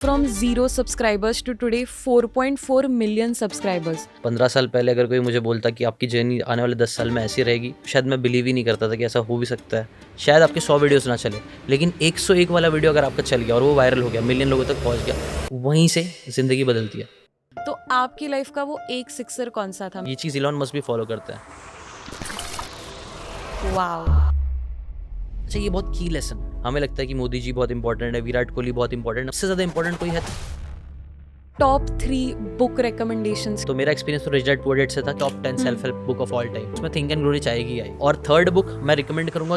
From 0 subscribers to today 4.4 million subscribers. 15 साल पहले अगर कोई मुझे बोलता कि आपकी जर्नी आने वाले 10 साल में ऐसी रहेगी, शायद मैं बिलीव ही नहीं करता था कि ऐसा हो भी सकता है। शायद आपके 100 वीडियोस ना चले, लेकिन 101 वाला वीडियो अगर आपका चल गया और वो वायरल हो गया, मिलियन लोगों तक पहुंच गया, वहीं से ज़िंदगी बदलती है। तो आपकी लाइफ का वो एक सिक्सर कौन सा था? ये चीज़ इलॉन मस्क भी फॉलो करता है। वाओ। अच्छा, ये बहुत की लेसन हमें लगता है कि मोदी जी बहुत इंपॉर्टेंट है, विराट कोहली बहुत इंपॉर्टेंट है, उससे ज़्यादा इंपॉर्टेंट कोई है? Top 3 book recommendations. तो मेरा एक्सपीरियंस तो रिच डैड पुअर डैड से था। Top 10 self help book of all time, उसमें थिंक एंड ग्रो रिच आएगी आई। और थर्ड बुक मैं रिकमेंड करूंगा।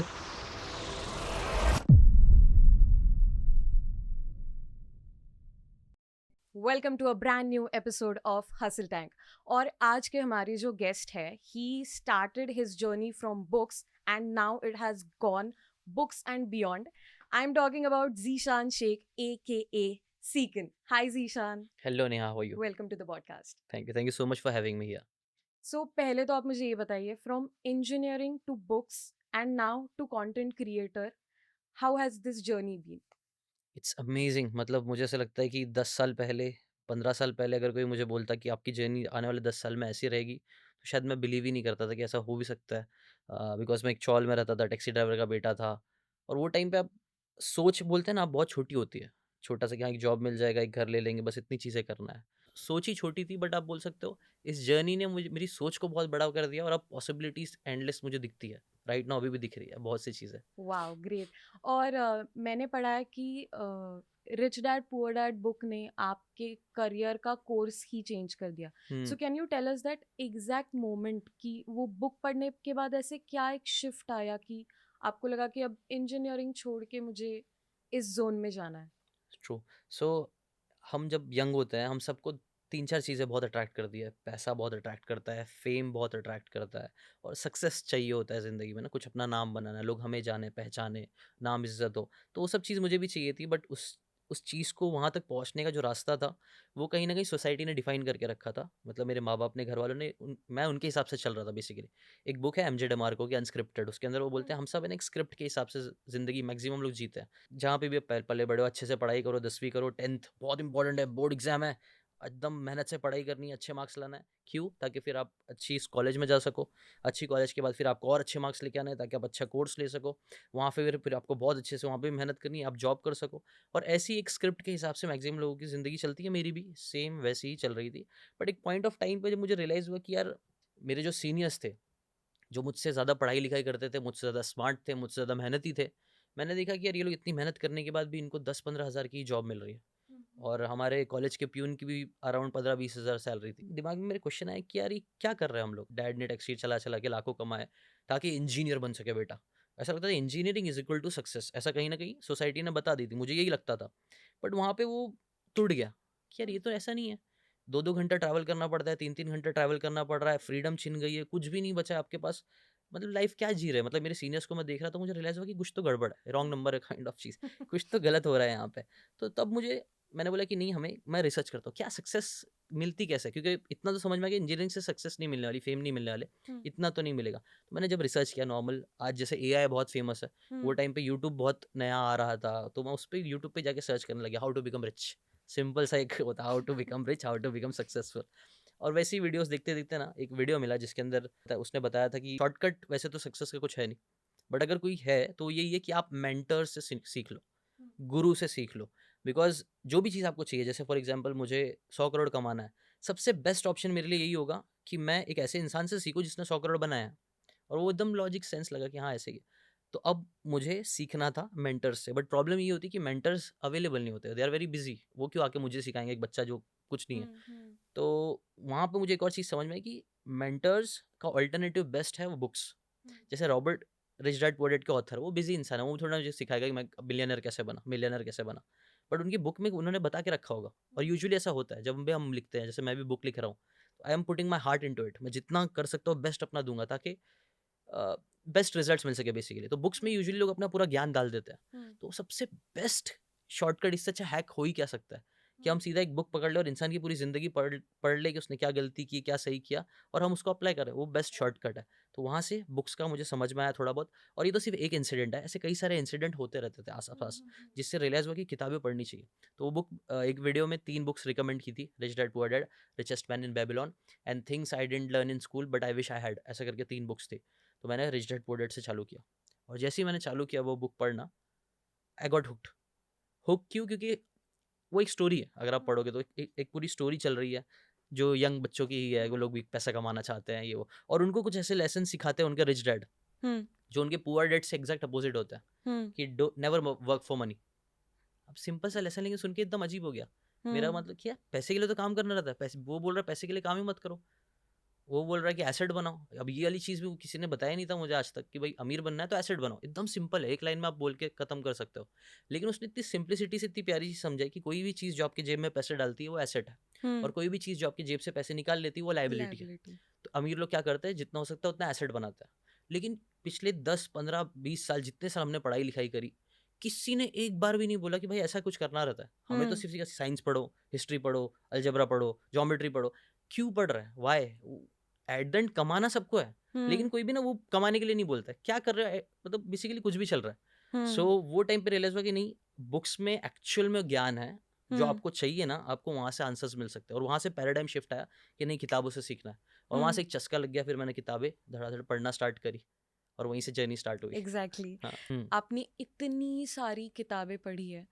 Welcome to a brand new episode of hustle tank. और आज के हमारे जो गेस्ट है, he started his journey from books and now it has gone books and beyond. I am talking about Zeeshan Shaikh AKA Seekin. Hi Zishan. Hello Neha, how are you? Welcome to the podcast. Thank you so much for having me here. So पहले तो आप मुझे ये बताइए, from engineering to books and now to content creator, how has this journey been? It's amazing. मतलब मुझे ऐसा लगता है कि 10 साल पहले, 15 साल पहले अगर कोई मुझे बोलता कि आपकी जर्नी आने वाले 10 साल में ऐसी रहेगी, तो शायद मैं बिलीव ही नहीं करता था कि ऐसा हो भी सकता है। बिकॉज़ मैं एक चौल में रहता था, टैक्सी ड्राइवर का बेटा था। और वो टाइम पे आप सोच बोलते हैं ना, आप बहुत छोटी होती है। छोटा सा कि हाँ, एक जॉब मिल जाएगा, एक घर ले लेंगे, बस इतनी चीज़ें करना है। सोच ही छोटी थी, बट आप बोल सकते हो इस जर्नी ने मुझे मेरी सोच को बहुत बड़ा कर दिया और अब पॉसिबिलिटीज़ एंडलेस मुझे दिखती है। राइट नाउ अभी भी दिख रही है बहुत सी चीज़ें। Wow, great. और मैंने पढ़ा है कि rich dad poor dad book ने आपके करियर का कोर्स ही चेंज कर दिया. हुँ। So can you tell us that exact moment कि वो बुक पढ़ने के बाद ऐसे क्या एक शिफ्ट आया कि आपको लगा कि अब इंजीनियरिंग छोड़ के मुझे इस जोन में जाना है? ट्रू। सो हम जब यंग होते हैं, हम सबको 3-4 चीज़ें बहुत अट्रैक्ट करती है। पैसा बहुत अट्रैक्ट करता है, फेम बहुत अट्रैक्ट करता है और सक्सेस चाहिए होता है ज़िंदगी में ना, कुछ अपना नाम बनाना है, लोग हमें जाने पहचाने, नाम इज्जत हो। तो वो सब चीज़ मुझे भी चाहिए थी, बट उस चीज़ को वहाँ तक पहुँचने का जो रास्ता था, वो कहीं न कहीं सोसाइटी ने डिफ़ाइन करके रखा था। मतलब मेरे माँ-बाप ने, घर वालों ने, मैं उनके हिसाब से चल रहा था बेसिकली। एक बुक है एमजे डमार्को की अनस्क्रिप्टेड, उसके अंदर वो बोलते हैं हम सब है ना एक स्क्रिप्ट के हिसाब से ज़िंदगी मैक्सिमम लोग जीते हैं। जहाँ पे भी आप पले बड़े हो, अच्छे से पढ़ाई करो, 10वीं करो, 10th बहुत इंपॉर्टेंट है, बोर्ड एग्जाम है, एकदम मेहनत से पढ़ाई करनी है, अच्छे मार्क्स लाना है। क्यों? ताकि फिर आप अच्छी इस कॉलेज में जा सको। अच्छी कॉलेज के बाद फिर आपको और अच्छे मार्क्स लेके आना है ताकि आप अच्छा कोर्स ले सको। वहाँ फिर आपको बहुत अच्छे से वहाँ पे भी मेहनत करनी है, आप जॉब कर सको। और ऐसी एक स्क्रिप्ट के हिसाब से मैक्सिमम लोगों की ज़िंदगी चलती है, मेरी भी सेम वैसी ही चल रही थी। बट एक पॉइंट ऑफ टाइम पे जब मुझे रियलाइज़ हुआ कि यार मेरे जो सीनियर्स थे, जो मुझसे ज़्यादा पढ़ाई-लिखाई करते थे, मुझसे ज़्यादा स्मार्ट थे, मुझसे ज़्यादा मेहनती थे, मैंने देखा कि यार ये लोग इतनी मेहनत करने के बाद भी इनको 10-15 हज़ार की जॉब मिल रही है। और हमारे कॉलेज के प्यून की भी अराउंड 15-20 हज़ार सैलरी थी। दिमाग में मेरे क्वेश्चन आया कि यार ये क्या कर रहे हैं हम लोग? डैड ने टैक्सी चला-चला के लाखों कमाए ताकि इंजीनियर बन सके बेटा। ऐसा लगता था engineering is equal to success. ऐसा कहीं न कहीं सोसाइटी ने बता दी थी, मुझे यही लगता था। बट वहाँ पे वो टूट गया कि यार ये तो ऐसा नहीं है। 2-2 घंटा ट्रैवल करना पड़ता है, 3-3 घंटे ट्रैवल करना पड़ रहा है, फ्रीडम छिन गई है, कुछ भी नहीं बचा है आपके पास। मतलब लाइफ क्या जी रहे हैं? मतलब मेरे सीनियर्स को मैं देख रहा था, मुझे रियलाइज़ हुआ कि कुछ तो गड़बड़ है, रॉन्ग नंबर है काइंड ऑफ चीज़। कुछ तो गलत हो रहा है यहाँ पे। तो तब मैंने बोला कि नहीं, हमें मैं रिसर्च करता हूँ, क्या सक्सेस मिलती कैसे है? क्योंकि इतना तो समझ में आ गया इंजीनियरिंग से सक्सेस नहीं मिलने वाली, फेम नहीं मिलने वाले, हम्म. इतना तो नहीं मिलेगा। तो मैंने जब रिसर्च किया नॉर्मल, आज जैसे एआई बहुत फेमस है, वो हम्म. टाइम पे यूट्यूब बहुत नया आ रहा था, तो मैं उस पे यूट्यूब पे जाके सर्च करने लगा how to become rich. Simple सा एक होता है how to become rich, how to become successful. और वैसी वीडियोस देखते-देखते ना एक वीडियो मिला जिसके अंदर उसने बताया था कि शॉर्टकट वैसे तो सक्सेस का कुछ है नहीं, बट अगर कोई है तो यही है कि आप मेंटर से सीख लो, गुरु से सीख लो। बिकॉज़ जो भी चीज़ आपको चाहिए, जैसे फॉर एग्ज़ाम्पल मुझे 100 करोड़ कमाना है, सबसे बेस्ट ऑप्शन मेरे लिए यही होगा कि मैं एक ऐसे इंसान से सीखूँ जिसने 100 करोड़ बनाया है। और वो एकदम लॉजिक सेंस लगा कि हाँ, ऐसे ही है। तो अब मुझे सीखना था मेंटर्स से, बट प्रॉब्लम ये होती है कि मेंटर्स अवेलेबल नहीं होते, दे आर वेरी बिज़ी। वो क्यों आके मुझे सिखाएँगे, एक बच्चा जो कुछ नहीं है। हम्म. तो वहाँ पे मुझे एक और चीज़ समझ में आई कि मेंटर्स का अल्टरनेटिव बेस्ट है वो बुक्स। जैसे Robert rich dad poor dad के ऑथर, वो बिज़ी इंसान है, वो थोड़ा मुझे सिखाएगा कि मैं बिलियनर कैसे बना, मिलियनर कैसे बना। बट उनकी बुक में उन्होंने बता के रखा होगा। और यूजुअली ऐसा होता है जब भी हम लिखते हैं, जैसे मैं भी बुक लिख रहा हूँ, तो I am putting my heart into it. मैं जितना कर सकता हूँ बेस्ट अपना दूँगा ताकि बेस्ट रिजल्ट्स मिल सके बेसिकली। तो बुक्स में यूजुअली लोग अपना पूरा ज्ञान डाल देते हैं। हम्म. तो सबसे बेस्ट शॉर्टकट, इससे अच्छा हैक हो ही क्या सकता है कि हम सीधा एक बुक पकड़ ले और इंसान की पूरी ज़िंदगी पढ़ पढ़ ले कि उसने क्या गलती की, क्या सही किया और हम उसको अप्लाई करें, वो बेस्ट शॉर्टकट है। तो वहाँ से बुक्स का मुझे समझ में आया थोड़ा बहुत और ये तो सिर्फ एक इंसिडेंट है, ऐसे कई सारे इंसिडेंट होते रहते थे आस-पास, जिससे रियलाइज़ हुआ कि किताबें पढ़नी चाहिए। तो वो बुक एक वीडियो में 3 बुक्स रिकमेंड की थी, rich dad poor dad, richest man in Babylon and things I didn't learn in school but I wish I had, ऐसा करके 3 बुक्स थी। तो मैंने रिच डैड पुअर डैड से चालू किया और जैसे ही मैंने चालू किया वो बुक पढ़ना, आई गॉट हुक्ड। हुक क्यों? क्योंकि वो एक स्टोरी है, अगर आप पढ़ोगे तो एक पूरी स्टोरी चल रही है जो यंग बच्चों की ही है, वो लोग भी पैसा कमाना चाहते हैं ये वो, और उनको कुछ ऐसे लेसन सिखाते हैं उनके रिच डैड हम्म जो उनके पुअर डैड से एग्जैक्ट अपोजिट होता है हम्म कि do never work for money. अब सिंपल सा लेसन लेंगे सुन के एकदम अजीब हो गया। मेरा हम्म मतलब क्या, पैसे के लिए तो काम करना रहता है, पैसे वो बोल रहा है पैसे के लिए काम ही मत करो, वो बोल रहा है कि एसेट बनाओ। अब ये वाली चीज़ भी किसी ने बताया नहीं था मुझे आज तक कि भाई अमीर बनना है तो एसेट बनाओ, एकदम सिंपल है, एक लाइन में आप बोल के खत्म कर सकते हो। लेकिन उसने इतनी सिंप्लिसिटी से इतनी प्यारी चीज़ समझाई कि कोई भी चीज़ जो आपकी जेब में पैसे डालती है वो एसेट है और कोई भी चीज़ जो आपकी जेब से पैसे निकाल लेती है वो लाइबिलिटी है। लायबिलिटी। तो अमीर लोग क्या करते हैं, जितना हो सकता है उतना एसेट बनाते हैं। लेकिन पिछले 10 15 20 साल जितने साल हमने पढ़ाई लिखाई करी, किसी ने एक बार भी नहीं बोला कि भाई ऐसा कुछ करना रहता है। हमें तो सिर्फ साइंस पढ़ो, हिस्ट्री पढ़ो, अलजेब्रा पढ़ो, ज्योमेट्री पढ़ो। क्यों पढ़ रहे हैं, वाई? एट द एंड कमाना सबको है, लेकिन कोई भी ना वो कमाने के लिए नहीं बोलता है, क्या कर रहा है, मतलब बेसिकली कुछ भी चल रहा है। सो वो टाइम पे रियलाइज हुआ कि नहीं, बुक्स में एक्चुअल में ज्ञान है जो आपको चाहिए ना, आपको वहाँ से आंसर्स मिल सकते हैं। और वहाँ से पैराडाइम शिफ्ट आया कि नहीं, किताबों से सीखना है, और वहाँ से एक चस्का लग गया। फिर मैंने किताबें धड़ाधड़ पढ़ना स्टार्ट करी और वहीं से जर्नी स्टार्ट हुई। एग्जैक्टली। हाँ। आपने इतनी सारी किताबें पढ़ी है,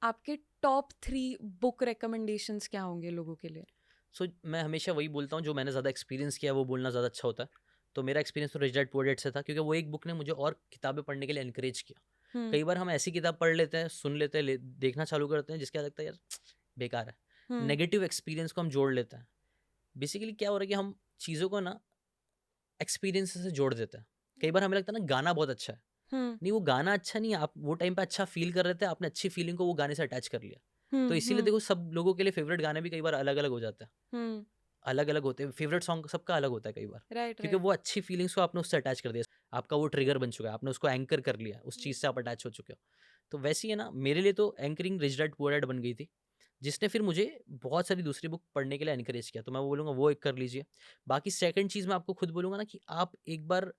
आपके टॉप 3 बुक रिकमेंडेशंस क्या होंगे लोगों के लिए? सो मैं हमेशा वही बोलता हूँ, जो मैंने ज़्यादा एक्सपीरियंस किया है वो बोलना ज़्यादा अच्छा होता है। तो मेरा एक्सपीरियंस तो रिच डैड पुअर डैड से था, क्योंकि वो एक बुक ने मुझे और किताबें पढ़ने के लिए एनकरेज किया। हम्म कई बार हम ऐसी किताब पढ़ लेते हैं, सुन लेते हैं, देखना चालू करते हैं, जिसके लगता है यार बेकार है, हम्म नेगेटिव एक्सपीरियंस को हम जोड़ लेते हैं। बेसिकली क्या हो रहा है कि हम चीज़ों को ना एक्सपीरियंस से जोड़ देते हैं। कई बार हमें लगता है ना गाना बहुत अच्छा है, हम्म नहीं वो गाना अच्छा नहीं है, आप वो टाइम पे अच्छा फील कर रहे थे, आपने अच्छी फीलिंग को वो गाने से अटैच कर लिया। तो इसीलिए हम्म देखो, सब लोगों के लिए फेवरेट गाने भी कई बार अलग अलग हो जाते हैं, हम्म अलग अलग होते हैं, फेवरेट सॉन्ग सबका अलग होता है कई बार, राइट क्योंकि राइट। वो अच्छी फीलिंग्स को आपने उससे अटैच कर दिया, आपका वो ट्रिगर बन चुका है, आपने उसको एंकर कर लिया, उस चीज़ से आप अटैच हो चुके हो। तो वैसे ही है ना, मेरे लिए तो anchoring rich dad poor dad बन गई थी, जिसने फिर मुझे बहुत सारी दूसरी बुक पढ़ने के लिए एनकरेज किया। तो मैं वो बोलूँगा वो एक कर लीजिए। बाकी सेकंड चीज़ मैं आपको खुद बोलूँगा ना, कि आप एक बार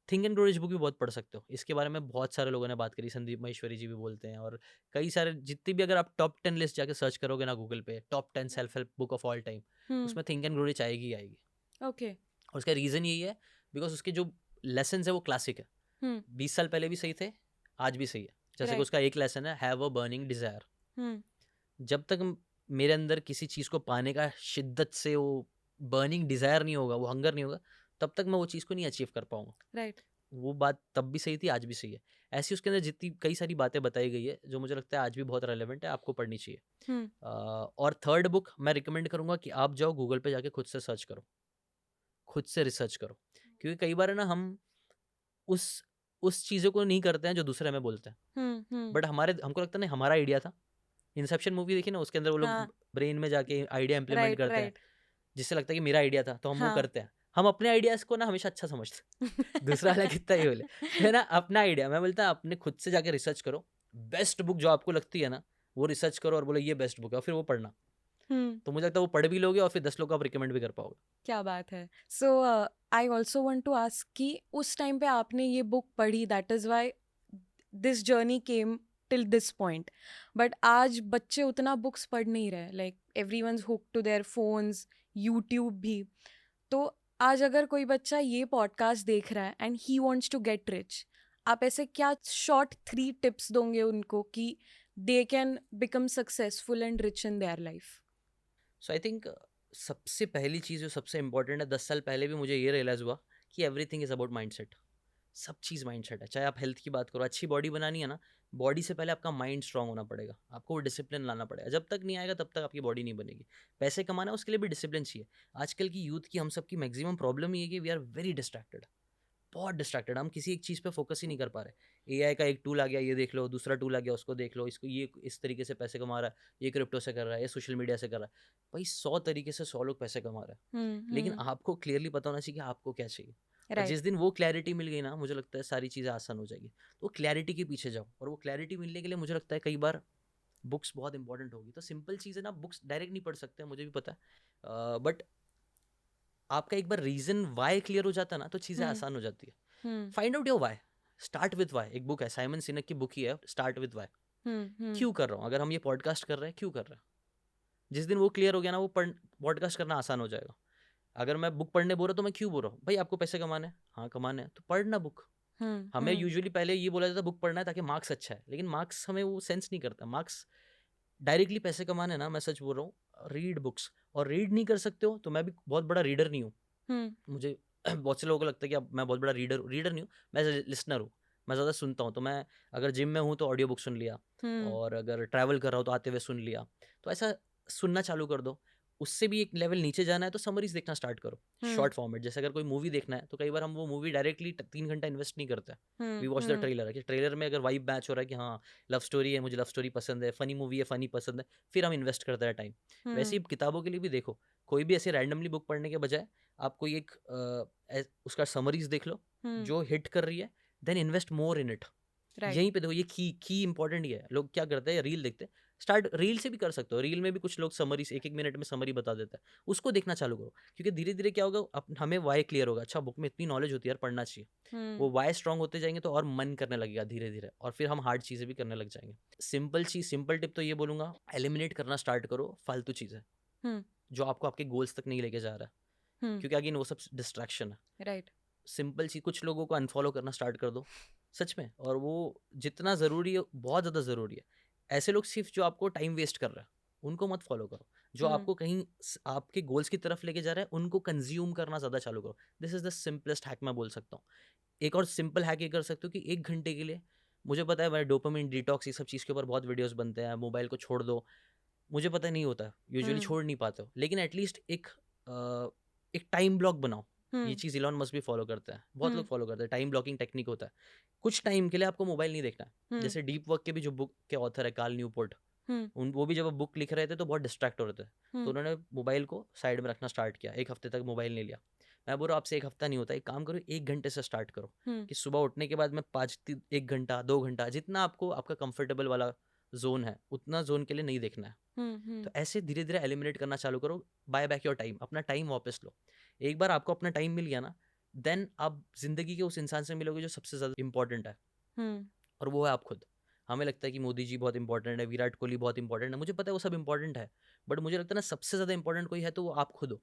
think and grow rich book भी बहुत पढ़ सकते हो। इसके बारे में बहुत सारे लोगों ने बात करी, संदीप महेश्वरी जी भी बोलते हैं, और कई सारे जितनी भी, अगर आप टॉप 10 लिस्ट जाके सर्च करोगे ना गूगल पे, top 10 self help book of all time, उसमें थिंक एंड ग्रो रिच आएगी ही आएगी। ओके। और उसका रीज़न यही है, बिकॉज उसके जो लेसन है वो क्लासिक है, हम्म 20 साल पहले भी सही थे, आज भी सही है। जैसे कि राइट। उसका एक लेसन है, हैव अ बर्निंग डिज़ायर। हम्म जब तक मेरे अंदर किसी चीज़ को पाने का शिद्दत से वो बर्निंग डिज़ायर नहीं होगा, वो हंगर नहीं होगा, तब तक मैं वो चीज़ को नहीं अचीव कर पाऊंगा। राइट। वो बात तब भी सही थी, आज भी सही है। ऐसी उसके अंदर जितनी कई सारी बातें बताई गई है, जो मुझे लगता है आज भी बहुत रेलेवेंट है, आपको पढ़नी चाहिए। हम्म और थर्ड बुक मैं रिकमेंड करूंगा कि आप जाओ गूगल पे जाके खुद से सर्च करो, खुद से रिसर्च करो, क्योंकि कई बार है ना, हम उस उस चीज़ों को नहीं करते हैं जो दूसरे हमें बोलते हैं, हम्म। बट हमारे हमको लगता है नहीं, हमारा आइडिया था। इंसेप्शन मूवी देखी ना, उसके अंदर वो लोग हाँ। ब्रेन में जाके आइडिया इंप्लीमेंट राइट करते हैं, राइट। जिससे लगता है कि मेरा आइडिया था, तो हम वो हाँ। करते हैं। हम अपने आइडियाज़ को ना हमेशा अच्छा समझते हैं, दूसरा वाला कितना ही बोले, तो है ना, अपना आइडिया, मैं बोलता हूँ अपने खुद से जाके रिसर्च करो, बेस्ट बुक जो आपको लगती है ना, वो रिसर्च करो और बोलो ये बेस्ट बुक है, और फिर वो पढ़ना। हम्म तो मुझे लगता है वो पढ़ भी लोगे और फिर 10 लोग को आप रिकमेंड भी कर पाओगे। क्या बात है। So I also want to ask कि उस टाइम पे आपने ये बुक पढ़ी, that is why this journey came till this point. But आज बच्चे उतना बुक्स पढ़ नहीं रहे, like everyone hook to their phones, YouTube भी। तो आज अगर कोई बच्चा ये पॉडकास्ट देख रहा है and he wants to get rich, आप ऐसे क्या शॉर्ट 3 टिप्स दोगे उनको कि they can become successful and rich in their life? So I think सबसे पहली चीज़ जो सबसे इंपॉर्टेंट है, 10 साल पहले भी मुझे ये रियलाइज़ हुआ कि एवरीथिंग इज़ अबाउट माइंडसेट। सब चीज़ माइंडसेट है। चाहे आप हेल्थ की बात करो, अच्छी बॉडी बनानी है ना, बॉडी से पहले आपका माइंड स्ट्रांग होना पड़ेगा, आपको वो डिसिप्लिन लाना पड़ेगा। जब तक नहीं आएगा तब तक आपकी बॉडी नहीं बनेगी। पैसे कमाना है, उसके लिए भी डिसिप्लिन चाहिए। आजकल की यूथ की, हम सबकी मैक्सिमम प्रॉब्लम ये है कि वी आर वेरी डिस्ट्रैक्टेड, बहुत डिस्ट्रैक्टेड। हम किसी एक चीज़ पे फोकस ही नहीं कर पा रहे। एआई का एक टूल आ गया, ये देख लो, दूसरा टूल आ गया, उसको देख लो, इसको ये इस तरीके से पैसे कमा रहा है, ये क्रिप्टो से कर रहा है, ये सोशल मीडिया से कर रहा है। भाई 100 तरीके से 100 लोग पैसे कमा रहे हैं, लेकिन आपको क्लियरली पता होना चाहिए कि आपको क्या चाहिए। और राइट। जिस दिन वो क्लैरिटी मिल गई ना, मुझे लगता है सारी चीज़ें आसान हो जाएगी। तो क्लैरिटी के पीछे जाओ, और वो क्लैरिटी मिलने के लिए मुझे लगता है कई बार बुक्स बहुत इंपॉर्टेंट होगी। तो सिंपल चीज़ है ना, बुक्स डायरेक्ट नहीं पढ़ सकते, मुझे भी पता है, बट आपका एक बार रीजन वाई क्लियर हो जाता है ना, तो चीज़ें हम्म आसान हो जाती है। Hmm find out your why, start with why. एक बुक है, साइमन सिनेक की बुक ही है, स्टार्ट विथ वाई। हम्म क्यों कर रहा हूँ? अगर हम ये पॉडकास्ट कर रहे हैं, क्यों कर रहे हैं? जिस दिन वो क्लियर हो गया ना, वो पॉडकास्ट करना आसान हो जाएगा। अगर मैं बुक पढ़ने बोल रहा हूँ तो मैं क्यों बोल रहा हूँ? भाई आपको पैसे कमाने हैं, हाँ कमाने हैं तो पढ़ना बुक। हमें हम्म यूजुअली पहले ये बोला जाता है बुक पढ़ना है ताकि मार्क्स अच्छा है, लेकिन मार्क्स हमें वो सेंस नहीं करता। मार्क्स डायरेक्टली पैसे कमाने हैं ना, मैं सच बोल रहा हूँ, रीड बुक्स। और रीड नहीं कर सकते हो तो मैं भी बहुत बड़ा रीडर नहीं हूँ। हम्म मुझे बहुत से लोगों को लगता है कि अब मैं बहुत बड़ा रीडर नहीं हूँ, मैं लिसनर हूँ। मैं ज़्यादा सुनता हूँ, तो मैं अगर जिम में हूँ तो ऑडियो बुक सुन लिया, हम्म और अगर ट्रैवल कर रहा हूँ तो आते हुए सुन लिया। तो ऐसा सुनना चालू कर दो। उससे भी एक लेवल नीचे जाना है तो समरीज देखना स्टार्ट करो, हम्म शॉर्ट फॉर्मेट। जैसे अगर कोई मूवी देखना है तो कई बार हम वो मूवी डायरेक्टली 3 घंटा इन्वेस्ट नहीं करते। We watch the hmm trailer, कि ट्रेलर में अगर वाइब मैच हो रहा है कि हाँ लव स्टोरी है, मुझे लव स्टोरी पसंद है, फनी मूवी है, फनी पसंद है, फिर हम इन्वेस्ट करते हैं टाइम। वैसे ही किताबों के लिए भी देखो, कोई भी ऐसे रैंडमली बुक पढ़ने के बजाय आप कोई एक उसका समरीज देख लो जो हिट कर रही है, then invest more in it. Right यहीं पे देखो, ये की इंपॉर्टेंट ही है। लोग क्या करते हैं, रील देखते हैं, स्टार्ट रील से भी कर सकते हो। रील में भी कुछ लोग समरी 1-1 मिनट में समरी बता देते हैं, उसको देखना चालू करो। क्योंकि धीरे धीरे क्या होगा, हमें वाई क्लियर होगा, अच्छा बुक में इतनी नॉलेज होती है यार, पढ़ना चाहिए। वो वाई स्ट्रांग होते जाएंगे तो और मन करने लगेगा धीरे धीरे, और फिर हम हार्ड चीज़ें भी करने लग जाएंगे। सिंपल टिप तो ये बोलूंगा, एलिमिनेट करना स्टार्ट करो फालतू चीज़ें जो आपको आपके गोल्स तक नहीं लेके जा रहा है, क्योंकि अगेन वो सब डिस्ट्रैक्शन है। राइट सिंपल सी, कुछ लोगों को अनफॉलो करना स्टार्ट कर दो सच में, और वो जितना ज़रूरी है बहुत ज़्यादा ज़रूरी है। ऐसे लोग सिर्फ जो आपको टाइम वेस्ट कर रहा है उनको मत फॉलो करो। जो आपको कहीं आपके गोल्स की तरफ लेके जा रहा है उनको कंज्यूम करना ज़्यादा चालू करो। This is the simplest hack मैं बोल सकता हूँ। एक और सिंपल हैक ये कर सकते हो कि 1 घंटे के लिए, मुझे पता है भाई डोपामिन डिटॉक्स ये सब चीज़ के ऊपर बहुत वीडियोस बनते हैं, मोबाइल को छोड़ दो, मुझे पता नहीं होता, यूजुअली छोड़ नहीं पाते हो, लेकिन एटलीस्ट एक टाइम ब्लॉक बनाओ। ये चीज़ इलॉन मस्क भी फॉलो करते हैं, बहुत लोग फॉलो करते हैं। टाइम ब्लॉकिंग टेक्निक होता है, कुछ टाइम के लिए आपको मोबाइल नहीं देखना है। जैसे डीप वर्क के भी जो बुक के ऑथर है कार्ल न्यूपोर्ट, वो भी जब बुक लिख रहे थे तो बहुत डिस्ट्रैक्ट हो रहे थे, तो उन्होंने मोबाइल को साइड में रखना स्टार्ट किया। 1 हफ्ते तक मोबाइल नहीं लिया। मैं बोल रहा हूँ आपसे 1 हफ्ता नहीं होता, एक काम करो 1 घंटे से स्टार्ट करो, कि सुबह उठने के बाद मैं 1 घंटा 2 घंटा जितना आपको आपका कंफर्टेबल वाला जोन है उतना जोन के लिए नहीं देखना है। तो ऐसे धीरे धीरे एलिमिनेट करना चालू करो। बाय बैक योर टाइम, अपना टाइम वापस लो। एक बार आपको अपना टाइम मिल गया ना, देन आप जिंदगी के उस इंसान से मिलोगे जो सबसे ज़्यादा इंपॉर्टेंट है, और वो है आप खुद। हमें लगता है कि मोदी जी बहुत इंपॉर्टेंट है, विराट कोहली बहुत इंपॉर्टेंट है, मुझे पता है वो सब इंपॉर्टेंट है, बट मुझे लगता है ना सबसे ज़्यादा इंपॉर्टेंट कोई है तो वो आप खुद हो।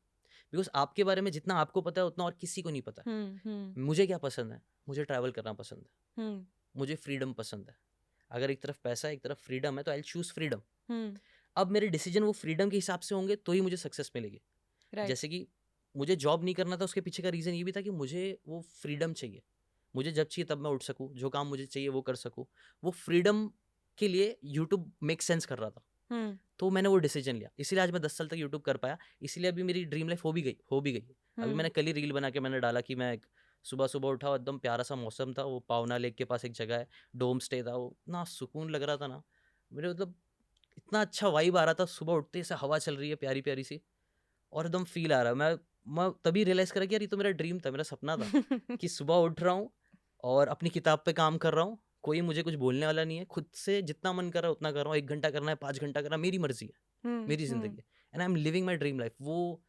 बिकॉज आपके बारे में जितना आपको पता है उतना और किसी को नहीं पता। मुझे क्या पसंद है, मुझे ट्रैवल करना पसंद है, मुझे फ्रीडम पसंद है। अगर एक तरफ पैसा है एक तरफ फ्रीडम है तो आई विल चूज फ्रीडम। अब मेरे डिसीजन वो फ्रीडम के हिसाब से होंगे तो ही मुझे सक्सेस मिलेगी। जैसे कि मुझे जॉब नहीं करना था, उसके पीछे का रीज़न ये भी था कि मुझे वो फ्रीडम चाहिए। मुझे जब चाहिए तब मैं उठ सकूँ, जो काम मुझे चाहिए वो कर सकूँ। वो फ्रीडम के लिए यूट्यूब मेक सेंस कर रहा था, तो मैंने वो डिसीजन लिया। इसीलिए आज मैं 10 साल तक यूट्यूब कर पाया, इसीलिए अभी मेरी ड्रीम लाइफ हो भी गई। अभी मैंने कल ही रील बना के मैंने डाला कि मैं सुबह सुबह उठा, एकदम प्यारा सा मौसम था, वो पावना लेक के पास एक जगह है, डोम स्टे था, वो इतना सुकून लग रहा था ना मेरे, मतलब इतना अच्छा वाइब आ रहा था। सुबह उठते से हवा चल रही है प्यारी प्यारी सी, और एकदम फील आ रहा है। मैं तभी रियलाइज़ करा कि यार ये तो मेरा ड्रीम था, मेरा सपना था कि सुबह उठ रहा हूँ और अपनी किताब पे काम कर रहा हूँ, कोई मुझे कुछ बोलने वाला नहीं है, खुद से जितना मन कर रहा है उतना कर रहा हूँ। 1 घंटा करना है, 5 घंटा करना है, मेरी मर्जी है, मेरी ज़िंदगी है, and I am living my dream life. वो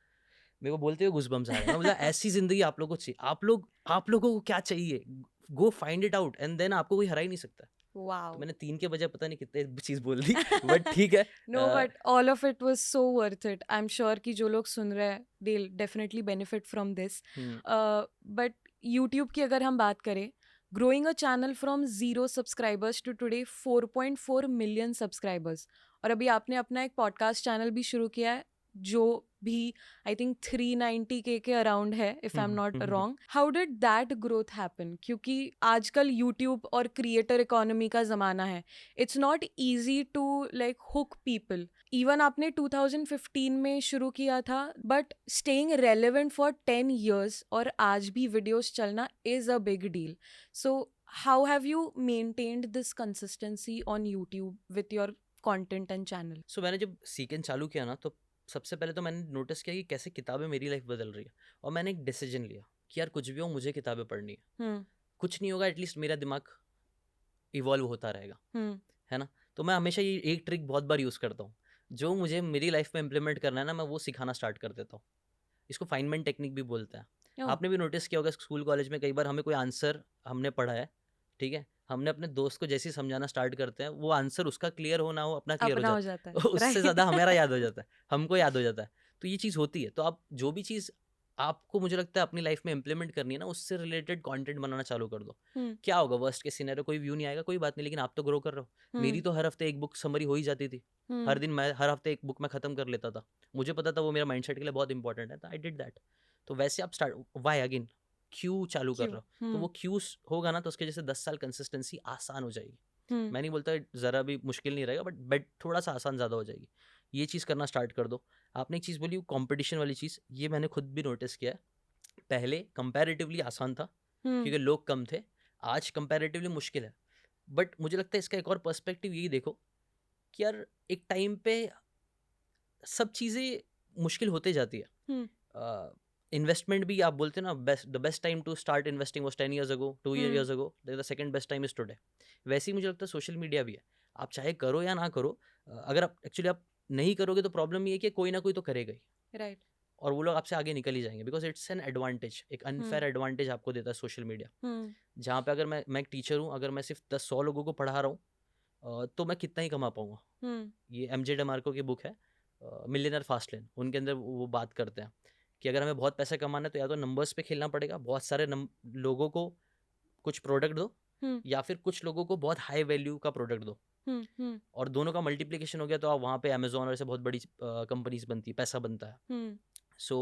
मेरे को बोलते हुए गूज़बम्स आ रहे हैं। मैं बोला ऐसी ज़िंदगी आप लोगों को चाहिए। आप लोगों को क्या चाहिए, go find it out, and then आपको कोई हरा ही नहीं सकता। तो Wow. मैंने 3 के बजाय पता नहीं कितने चीज़ बोल दी, बट ठीक है। No, but all of it was so worth it. I'm sure कि जो लोग सुन रहे हैं, they'll definitely benefit from this. But YouTube की अगर हम बात करें, growing a channel from 0 subscribers to today 4.4 million subscribers. और अभी आपने अपना एक पॉडकास्ट चैनल भी शुरू किया है जो भी आई थिंक 390K के अराउंड है, if I am not wrong. How did that growth happen? क्योंकि आजकल यूट्यूब और क्रिएटर इकोनॉमी का ज़माना है. It's not easy to like hook people. Even आपने 2015 में शुरू किया था, but staying relevant for 10 years और आज भी वीडियोस चलना is a big deal. So how have you maintained this consistency on YouTube with your content and channel? So मैंने जब सीकेंड चालू किया ना, तो सबसे पहले तो मैंने नोटिस किया कि कैसे किताबें मेरी लाइफ बदल रही है, और मैंने एक डिसीजन लिया कि यार कुछ भी हो मुझे किताबें पढ़नी है। कुछ नहीं होगा, एटलीस्ट मेरा दिमाग इवॉल्व होता रहेगा, है ना। तो मैं हमेशा ये एक ट्रिक बहुत बार यूज़ करता हूँ। जो मुझे मेरी लाइफ में इम्प्लीमेंट करना है ना, मैं वो सिखाना स्टार्ट कर देता हूँ। इसको फाइनमैन टेक्निक भी बोलते हैं। ओह! आपने भी नोटिस किया होगा स्कूल कॉलेज में कई बार हमें कोई आंसर हमने पढ़ा है, ठीक है? हमने अपने दोस्त को जैसे ही समझाना स्टार्ट करते हैं, वो आंसर उसका क्लियर हो ना हो, अपना क्लियर हो अपना हो जाता जाता है। है, उससे राइट? ज़्यादा हमारा याद हो जाता है, हमको याद हो जाता है। तो ये चीज़ होती है। तो आप जो भी चीज़ आपको मुझे लगता है अपनी लाइफ में इम्प्लीमेंट करनी है ना, उससे रिलेटेड कंटेंट बनाना चालू कर दो। हुँ, क्या होगा वर्स्ट केस सिनेरियो, कोई व्यू नहीं आएगा, कोई बात नहीं, लेकिन आप तो ग्रो कर रहे हो। मेरी हुँ, तो हर हफ्ते एक बुक समरी हो ही जाती थी। हर हुँ, दिन मैं हर हफ्ते एक बुक मैं खत्म कर लेता था। मुझे पता था वो मेरा माइंडसेट के लिए बहुत इंपॉर्टेंट है, तो आई डिड दैट। तो वैसे आप स्टार्ट व्हाई अगेन, क्यों चालू कर क्यों? रहे हो? तो वो हुँ, क्यों होगा ना, तो उसके जैसे 10 साल कंसिस्टेंसी आसान हो जाएगी। हुँ, मैं नहीं बोलता ज़रा भी मुश्किल नहीं रहेगा, बट थोड़ा सा आसान ज़्यादा हो जाएगी। ये चीज़ करना स्टार्ट कर दो। आपने एक चीज़ बोली कंपटीशन वाली चीज़, ये मैंने खुद भी नोटिस किया है। पहले कंपैरेटिवली आसान था हुँ, क्योंकि लोग कम थे। आज कंपैरेटिवली मुश्किल है। बट मुझे लगता है इसका एक और पर्सपेक्टिव यही देखो कि यार एक टाइम पे सब चीज़ें मुश्किल होते जाती है। हुँ, इन्वेस्टमेंट भी आप बोलते हैं ना, the best time to start investing was 10 years ago, 2 hmm, years ago, the second best time is today. वैसे ही मुझे लगता है सोशल मीडिया भी है। आप चाहे करो या ना करो, अगर आप एक्चुअली आप नहीं करोगे तो प्रॉब्लम ये है कि कोई ना कोई तो करेगा ही, राइट। और वो लोग आपसे आगे निकल ही जाएंगे, बिकॉज इट्स एन एडवांटेज, एक हुँ, अनफेयर एडवांटेज आपको देता है सोशल मीडिया। हुँ, जहाँ पे अगर मैं एक टीचर हूँ, अगर मैं सिर्फ 10-100 लोगों को पढ़ा रहा हूँ, तो मैं कितना ही कमा पाऊंगा। हुँ, ये एमजे डेमार्को की बुक है, मिलियनर फास्ट लेन, उनके अंदर वो बात करते हैं कि अगर हमें बहुत पैसा कमाना है तो या तो नंबर्स पे खेलना पड़ेगा, बहुत सारे लोगों को कुछ प्रोडक्ट दो, हुँ, या फिर कुछ लोगों को बहुत हाई वैल्यू का प्रोडक्ट दो, हुँ, हुँ, और दोनों का मल्टीप्लिकेशन हो गया तो आप वहाँ पे अमेजोन और ऐसे बहुत बड़ी कंपनीज बनती है, पैसा बनता है। हुँ, सो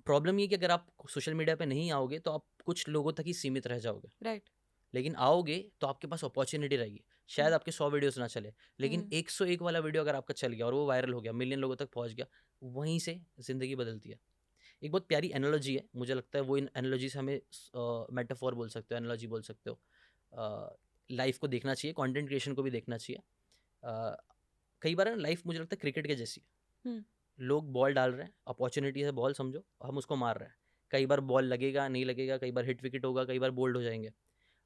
प्रॉब्लम ये है कि अगर आप सोशल मीडिया पे नहीं आओगे तो आप कुछ लोगों तक ही सीमित रह जाओगे, राइट। लेकिन आओगे तो आपके पास अपॉर्चुनिटी रहेगी। शायद हुँ, आपके 100 वीडियोस ना चले, लेकिन हुँ, 101 वाला वीडियो अगर आपका चल गया और वो वायरल हो गया, मिलियन लोगों तक पहुंच गया, वहीं से ज़िंदगी बदलती है। एक बहुत प्यारी एनालॉजी है, मुझे लगता है वो इन एनालॉजी से हमें मेटाफोर बोल सकते हो, एनालॉजी बोल सकते हो। लाइफ को देखना चाहिए, कंटेंट क्रिएशन को भी देखना चाहिए। अ, कई बार लाइफ मुझे लगता है क्रिकेट के जैसी है। हुँ, लोग बॉल डाल रहे हैं, अपॉर्चुनिटी है बॉल समझो, हम उसको मार रहे हैं। कई बार बॉल लगेगा, नहीं लगेगा, कई बार हिट विकेट होगा, कई बार बोल्ड हो जाएंगे।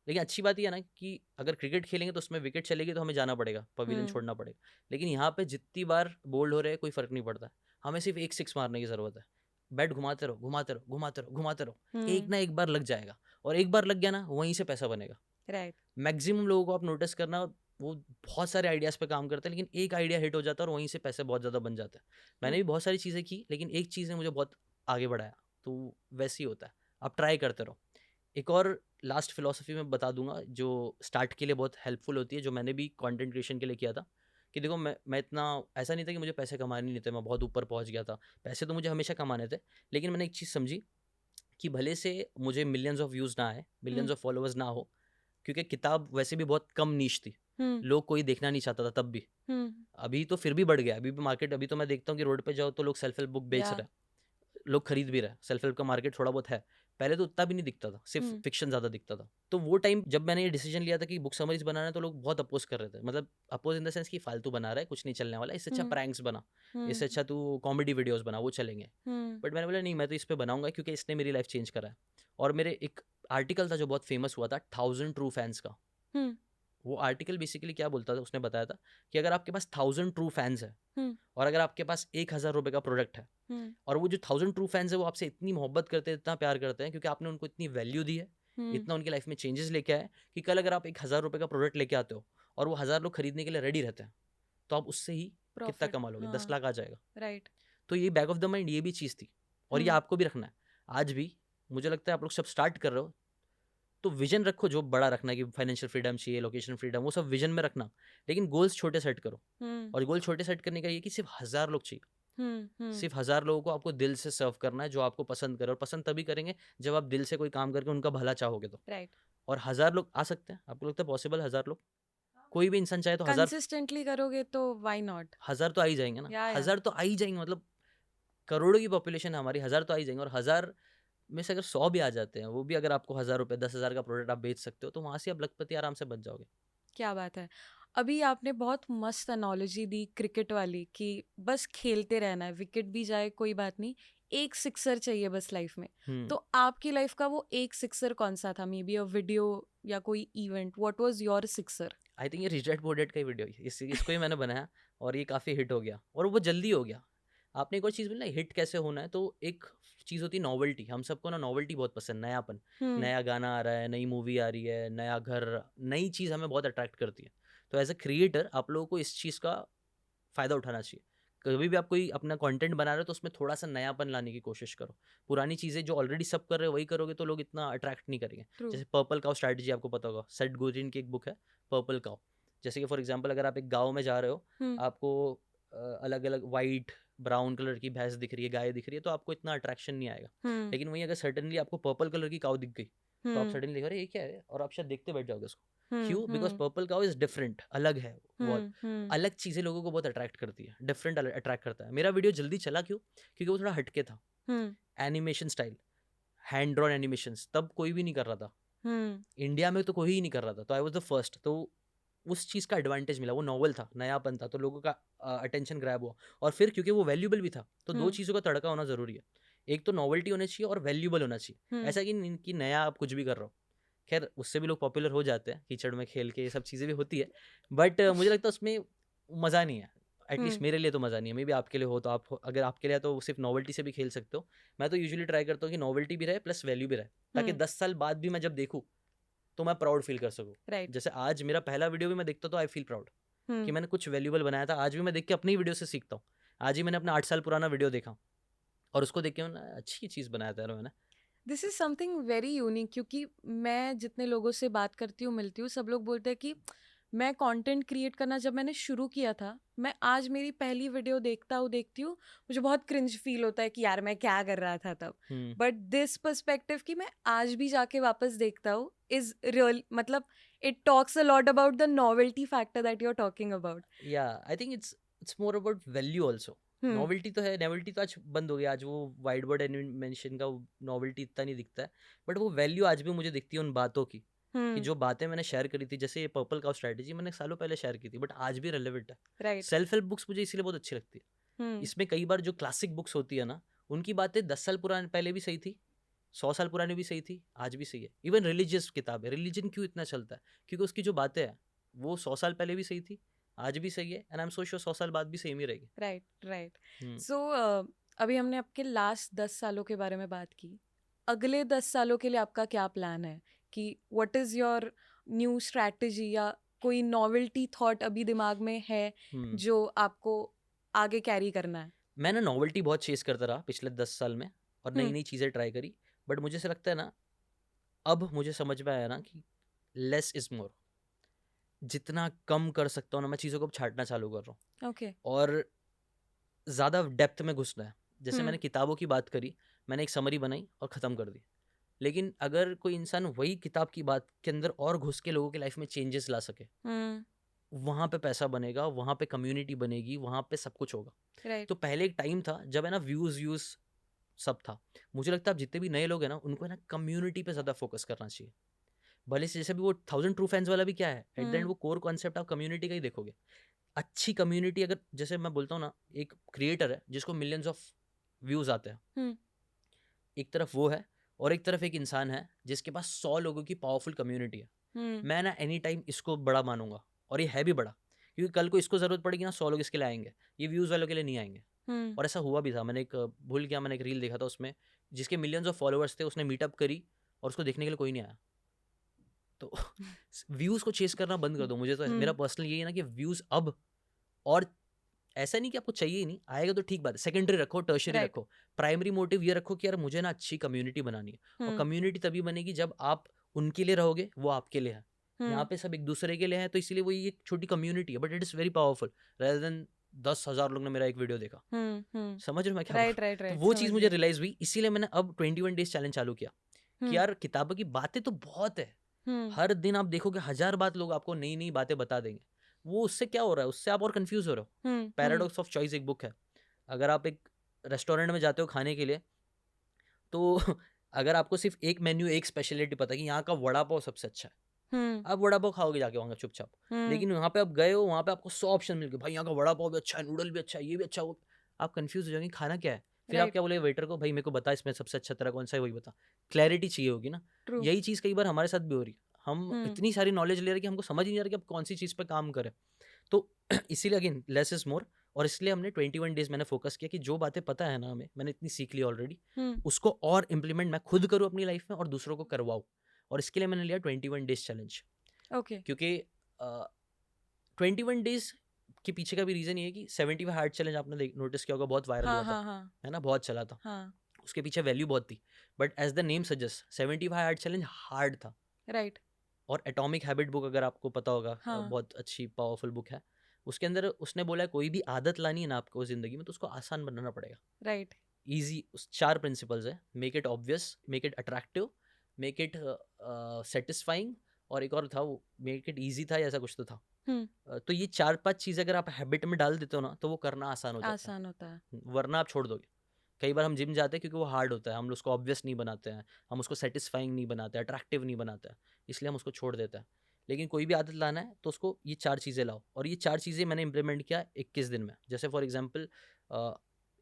लेकिन अच्छी बात ये है ना कि अगर क्रिकेट खेलेंगे तो उसमें विकेट चलेगी तो हमें जाना पड़ेगा, पवेलियन हुँ, छोड़ना पड़ेगा। लेकिन यहाँ पे जितनी बार बोल्ड हो रहे हैं कोई फ़र्क नहीं पड़ता, हमें सिर्फ एक सिक्स मारने की ज़रूरत है। बैट घुमाते रहो, घुमाते रहो, घुमाते रहो, घुमाते रहो, एक हुँ, ना एक बार लग जाएगा, और एक बार लग गया ना वहीं से पैसा बनेगा। राइट। मैक्सिमम लोगों को आप नोटिस करना, वो बहुत सारे आइडियाज़ पे काम करते हैं, लेकिन एक आइडिया हिट हो जाता है और वहीं से पैसे बहुत ज़्यादा बन जाते हैं। मैंने ट्रू। भी बहुत सारी चीज़ें की, लेकिन एक चीज़ ने मुझे बहुत आगे बढ़ाया, तो वैसे ही होता है। आप ट्राई करते रहो। एक और लास्ट फिलॉसफी मैं बता दूंगा जो स्टार्ट के लिए बहुत हेल्पफुल होती है, जो मैंने भी कंटेंट क्रिएशन के लिए किया था। कि देखो मैं इतना ऐसा नहीं था कि मुझे पैसे कमाने नहीं थे, मैं बहुत ऊपर पहुंच गया था, पैसे तो मुझे हमेशा कमाने थे। लेकिन मैंने एक चीज़ समझी कि भले से मुझे मिलियंस ऑफ व्यूज़ ना आए, हुँ, मिलियंस ऑफ फॉलोअर्स ना हो, क्योंकि किताब वैसे भी बहुत कम नीश थी, हुँ, लोग कोई देखना नहीं चाहता था तब भी। हुँ, अभी तो फिर भी बढ़ गया, अभी भी मार्केट, अभी तो मैं देखता हूँ कि रोड पे जाओ तो लोग सेल्फ हेल्प बुक बेच या रहे हैं, लोग खरीद भी रहे हैं, सेल्फ हेल्प का मार्केट थोड़ा बहुत है। पहले तो उतना भी नहीं दिखता था, सिर्फ हुँ, फिक्शन ज़्यादा दिखता था। तो वो टाइम जब मैंने ये डिसीजन लिया था कि बुक समरीज बनाना है, तो लोग बहुत अपोज कर रहे थे, मतलब अपोज इन द सेंस कि फालतू बना रहा है, कुछ नहीं चलने वाला, इससे अच्छा हुँ, प्रैंक्स बना, हुँ, इससे अच्छा तू कॉमेडी वीडियोस बना, वो चलेंगे। हुँ, बट मैंने बोला नहीं, मैं तो इस पे बनाऊंगा क्योंकि इसने मेरी लाइफ चेंज करा है। और मेरे एक आर्टिकल था जो बहुत फेमस हुआ था, 1000 ट्रू फैंस का। हुँ, वो आर्टिकल बेसिकली क्या बोलता था, उसने बताया था कि अगर आपके पास 1000 ट्रू फैंस है, हुँ, और अगर आपके पास 1000 रुपये का प्रोडक्ट है, हुँ, और वो जो 1000 ट्रू फैंस है वो आपसे इतनी मोहब्बत करते हैं, इतना प्यार करते हैं, क्योंकि आपने उनको इतनी वैल्यू दी है, हुँ, इतना उनकी लाइफ में चेंजेस लेके आए, कि कल अगर आप 1000 रुपये का प्रोडक्ट लेके आते हो और वो 1000 लोग खरीदने के लिए रेडी रहते हैं, तो आप उससे ही कितना प्रॉफ़िट कमा लोगे, दस हाँ, लाख आ जाएगा। राइट। तो ये बैक ऑफ द माइंड ये भी चीज़ थी, और ये हुँ, आपको भी रखना है। आज भी मुझे लगता है आप लोग सब स्टार्ट कर रहे हो, तो विजन रखो जो बड़ा रखना है, कि फाइनेंशियल फ्रीडम चाहिए, लोकेशन फ्रीडम, वो सब विजन में रखना, लेकिन गोल्स छोटे सेट करो। हुँ, और गोल छोटे सेट करने का ये कि सिर्फ 1000 लोग चाहिए, हुँ, हुँ, सिर्फ 1000 लोगों को आपको दिल से सर्व करना है, जो आपको पसंद करे, और पसंद तभी करेंगे जब आप दिल से कोई काम करके उनका भला चाहोगे तो। राइट। और 1000 लोग आ सकते हैं, आपको लगता है पॉसिबल 1000 लोग? कोई भी इंसान चाहे तो 1000, कंसिस्टेंटली करोगे तो व्हाई नॉट? 1000 तो आ ही जाएंगे ना, या 1000 तो आ ही जाएंगे, मतलब करोड़ों की पॉपुलेशन है हमारी, 1000 तो आ ही जाएंगे। और 1000 में से अगर 100 भी आ जाते हैं, वो भी अगर आपको 1000 रुपये, 10,000 का प्रोडक्ट आप बेच सकते हो, तो वहाँ से आप लखपति आराम से बच जाओगे। क्या बात है। अभी आपने बहुत मस्त एनालॉजी दी क्रिकेट वाली कि बस खेलते रहना है, विकेट भी जाए कोई बात नहीं, एक सिक्सर चाहिए बस लाइफ में, हम्म तो आपकी लाइफ का वो एक सिक्सर कौन सा था? मे बी अ वीडियो या कोई event, what was your sixer? I think ये रिच डैड पुअर डैड का ही वीडियो है, इसको ही मैंने बनाया और ये काफ़ी हिट हो गया और वो जल्दी हो गया। आपने एक और चीज़ बोली ना हिट कैसे होना है, तो एक चीज़ होती है नॉवेल्टी। हम सबको ना नॉवेल्टी बहुत पसंद, नयापन। हम्म नया गाना आ रहा है, नई मूवी आ रही है, नया घर, नई चीज़ हमें बहुत अट्रैक्ट करती है। तो एज अ क्रिएटर आप लोगों को इस चीज़ का फ़ायदा उठाना चाहिए। कभी भी आप कोई अपना कंटेंट बना रहे हो तो उसमें थोड़ा-सा नयापन लाने की कोशिश करो। पुरानी चीज़ें जो ऑलरेडी सब कर रहे हो वही करोगे तो लोग इतना अट्रैक्ट नहीं करेंगे। ट्रू। जैसे पर्पल काउ स्ट्रैटेजी आपको पता होगा, सेथ गोडीन की एक बुक है पर्पल काउ। जैसे कि फॉर एग्जांपल अगर आप एक गाँव में जा रहे हो, हम्म आपको अलग-अलग व्हाइट, ब्राउन कलर की भैंस दिख रही है, गाय दिख रही है, तो आपको इतना अट्रैक्शन नहीं आएगा। हम्म लेकिन वहीं अगर सडनली आपको पर्पल कलर की काउ दिख गई, तो आप हम्म सडनली अरे ये क्या है? और आप शायद देखते बैठ जाओगे उसको। क्यों? Because hmm purple cow is different, अलग है बहुत। हम्म अलग चीज़ें लोगों को बहुत अट्रैक्ट करती है, डिफरेंट अट्रैक्ट करता है। मेरा वीडियो जल्दी चला क्यों? क्योंकि वो थोड़ा हटके था। Hmm animation style, hand drawn animations तब कोई भी नहीं कर रहा था। हम्म इंडिया में तो कोई ही नहीं कर रहा था, तो आई वाज़ द फर्स्ट। तो उस चीज़ का एडवांटेज मिला, वो नॉवल था, नयापन था, तो लोगों का अटेंशन ग्रैब हुआ। और फिर क्योंकि वो वैल्यूएबल भी था, तो 2 हम्म चीज़ों का तड़का होना ज़रूरी है। एक तो नॉवेल्टी होनी चाहिए और वैल्यूएबल होना चाहिए। हम्म ऐसा कि नहीं कि नया आप कुछ भी कर रहे हो। खैर उससे भी लोग पॉपुलर हो जाते हैं, कीचड़ में खेल के, ये सब चीज़ें भी होती है। बट मुझे लगता है उसमें मज़ा नहीं है। एटलीस्ट हम्म मेरे लिए तो मज़ा नहीं है। मेबी आपके लिए हो तो आप अगर आपके लिए है तो सिर्फ़ नॉवेल्टी से भी खेल सकते हो। मैं तो यूजुअली ट्राई करता हूँ कि नॉवेल्टी भी रहे प्लस वैल्यू भी रहे, ताकि हम्म 10 साल बाद भी मैं जब देखूँ, तो मैं प्राउड फ़ील कर सकूँ। राइट। जैसे आज मेरा पहला वीडियो भी मैं देखता तो आई फ़ील प्राउड कि हम्म मैंने कुछ वैल्यूएबल बनाया था। आज भी मैं देख के अपनी ही वीडियो से सीखता हूँ। आज ही मैंने अपना 8 साल पुराना वीडियो देखा और उसको देख के मैंने अच्छी चीज़ बनाया था यार मैंने। This is something very unique, क्योंकि मैं जितने लोगों से बात करती हूँ, मिलती हूँ, सब लोग बोलते हैं कि मैं कंटेंट क्रिएट करना जब मैंने शुरू किया था, मैं आज मेरी पहली वीडियो देखती हूँ, मुझे बहुत क्रिंज फील होता है कि यार मैं क्या कर रहा था तब। हुँ। बट दिस पर्सपेक्टिव कि मैं आज भी जाके वापस देखता हूँ इज रियल, मतलब it talks a lot about the novelty factor that you are talking about. या I think it's more about value also. Hmm novelty तो है, नॉवेल्टी तो आज बंद हो गया। आज वो वाइड वर्ड एनिमेशन का नॉवेल्टी इतना नहीं दिखता है, बट वो वैल्यू आज भी मुझे दिखती है उन बातों की, कि हम्म जो बातें मैंने शेयर करी थी। जैसे ये पर्पल काउ स्ट्रैटेजी मैंने सालों पहले शेयर की थी, बट आज भी रेलेवेंट है। राइट। सेल्फ हेल्प बुक्स मुझे इसीलिए बहुत अच्छी लगती है। हम्म इसमें कई बार जो क्लासिक बुक्स होती है ना, उनकी बातें 10 साल पुराने पहले भी सही थी, 100 साल पुरानी भी सही थी, आज भी सही है। इवन रिलीजियस किताब है, रिलीजन क्यों इतना चलता है? क्योंकि उसकी जो बातें हैं, वो 100 साल पहले भी सही थी, आज भी सही है, and I am so sure 100 साल बाद भी सेम ही रहेगी। Right right. हुँ। सो अभी हमने आपके लास्ट 10 सालों के बारे में बात की, अगले 10 सालों के लिए आपका क्या प्लान है? कि what is your new strategy, या कोई नॉवेल्टी थॉट अभी दिमाग में है हुँ। जो आपको आगे कैरी करना है? मैं ना नॉवेल्टी बहुत चेज़ करता रहा पिछले 10 साल में और हम्म नई-नई चीज़ें ट्राई करी, बट मुझे ऐसा लगता है ना, अब मुझे समझ में आया ना कि लेस इज़ मोर। जितना कम कर सकता हूँ ना, मैं चीज़ों को अब छाँटना चालू कर रहा हूँ ओके। और ज़्यादा डेप्थ में घुसना है। जैसे हम्म मैंने किताबों की बात करी, मैंने एक समरी बनाई और ख़त्म कर दी। लेकिन अगर कोई इंसान वही किताब की बात के अंदर और घुस के लोगों की लाइफ़ में चेंजेस ला सके, हम्म वहाँ पे पैसा बनेगा, वहाँ पे कम्युनिटी बनेगी, वहाँ पे सब कुछ होगा। राइट। तो पहले एक टाइम था जब है ना व्यूज़ सब था। मुझे लगता है अब जितने भी नए लोग हैं ना, उनको है ना कम्युनिटी पे ज़्यादा फ़ोकस करना चाहिए। भले से जैसे भी वो 1000 ट्रू फैन्स वाला भी क्या है, एट द एंड हम्म वो कोर कॉन्सेप्ट आप कम्युनिटी का ही देखोगे। अच्छी कम्युनिटी अगर जैसे मैं बोलता हूँ ना, एक क्रिएटर है जिसको मिलियंस ऑफ व्यूज़ आते हैं। हम्म एक तरफ वो है और एक तरफ एक इंसान है जिसके पास 100 लोगों की पावरफुल कम्युनिटी है। हम्म मैं ना एनी टाइम इसको बड़ा मानूंगा और ये है भी बड़ा, क्योंकि कल को इसको ज़रूरत पड़ेगी ना, 100 लोग इसके लिए आएंगे, ये व्यूज़ वालों के लिए नहीं आएंगे। हम्म और ऐसा हुआ भी था। मैंने एक भूल गया, मैंने एक रील देखा था उसमें, जिसके मिलियंस ऑफ फॉलोअर्स थे, उसने मीटअप करी और उसको देखने के लिए कोई नहीं आया। तो व्यूज़ को चेस करना बंद कर दो। मुझे तो मेरा हम्म पर्सनल यही है ना कि व्यूज़ अब, और ऐसा नहीं कि आपको चाहिए ही नहीं, आएगा तो ठीक बात है, सेकेंडरी रखो, टर्शियरी राइट। रखो। प्राइमरी मोटिव ये रखो कि यार मुझे ना अच्छी कम्युनिटी बनानी है। और हम्म कम्युनिटी तभी बनेगी जब आप उनके लिए रहोगे, वो आपके लिए है। यहाँ हम्म पे सब एक दूसरे के लिए है, तो इसीलिए वो ये एक छोटी कम्युनिटी है, but it is very powerful rather than 10,000 लोग ने मेरा एक वीडियो देखा। समझ रहे हो मैं क्या बोल रहा राइट हूँ? राइट तो राइट, वो चीज़ समझ मुझे गई। रियलाइज़ हुई, इसीलिए मैंने अब 21 डेज़ चैलेंज चालू किया कि हम्म यार किताबों की बातें तो बहुत है। हम्म हर दिन आप देखोगे 1000 बात लोग आपको नई-नई बातें बता देंगे। वो उससे क्या हो रहा है? उससे आप और कन्फ्यूज़ हो रहे हो। हम्म पैराडॉक्स ऑफ चॉइस एक बुक है। अगर आप एक रेस्टोरेंट में जाते हो खाने के लिए, तो अगर आपको सिर्फ़ एक मेन्यू, एक स्पेशलिटी पता है कि यहाँ का वड़ा पाव सबसे अच्छा है, हम्म आप वड़ा पाव खाओगे जाके वहाँ चुपचाप। हम्म लेकिन वहाँ पे आप गए हो, वहाँ पे आपको 100 ऑप्शन मिल गए, भाई यहाँ का वड़ा पाव भी अच्छा है, नूडल भी अच्छा है, ये भी अच्छा है, वो आप कन्फ्यूज़ हो जाओगे खाना क्या है? फिर आप राइट, क्या बोले वेटर को, भाई मेरे को बता इसमें सबसे अच्छा तेरा कौन सा है, वही बता। क्लैरिटी चाहिए होगी ना। ट्रू। यही चीज़ कई बार हमारे साथ भी हो रही है, हम हुँ, इतनी सारी नॉलेज ले रहे हैं कि हमको समझ ही नहीं आ रहा कि अब कौन सी चीज़ पे काम करें। तो इसीलिए अगेन लेस इज मोर, और इसलिए हमने 21 डेज मैंने फोकस किया कि जो बातें पता है ना हमें, मैंने इतनी सीख ली ऑलरेडी, हुँ, उसको और इम्प्लीमेंट मैं खुद करूँ अपनी लाइफ में और दूसरों को करवाऊँ। और इसके लिए मैंने लिया 21 डेज चैलेंज। ओके। क्योंकि 21 डेज के पीछे का भी रीज़न ये है कि 75 हार्ड चैलेंज आपने नोटिस किया होगा, बहुत वायरल हाँ, हुआ था, हाँ, हाँ, है ना, बहुत चला था। हाँ, उसके पीछे वैल्यू बहुत थी, but as the name suggest 75 hard challenge hard था। राइट, और एटॉमिक हैबिट बुक अगर आपको पता होगा, हाँ, बहुत अच्छी पावरफुल बुक है। उसके अंदर उसने बोला है कोई भी आदत लानी है ना आपको ज़िंदगी में, तो उसको आसान बनाना पड़ेगा। राइट, ईजी, उस 4 प्रिंसिपल्स है, make it obvious, make it attractive, make it satisfying, और एक और था वो मेक इट ईजी था या ऐसा कुछ तो था। हुँ, तो ये 4-5 चीज़ें अगर आप हैबिट में डाल देते हो ना, तो वो करना आसान हो जाता है। आसान होता है। वरना आप छोड़ दोगे। कई बार हम जिम जाते हैं क्योंकि वो हार्ड होता है, हम उसको ऑब्वियस नहीं बनाते हैं, हम उसको सेटिस्फाइंग नहीं बनाते, अट्रैक्टिव नहीं बनाते हैं, इसलिए हम उसको छोड़ देते हैं। लेकिन कोई भी आदत लाना है तो उसको ये 4 चीज़ें लाओ, और ये 4 चीज़ें मैंने इंप्लीमेंट किया 21 दिन में। जैसे फॉर एग्जांपल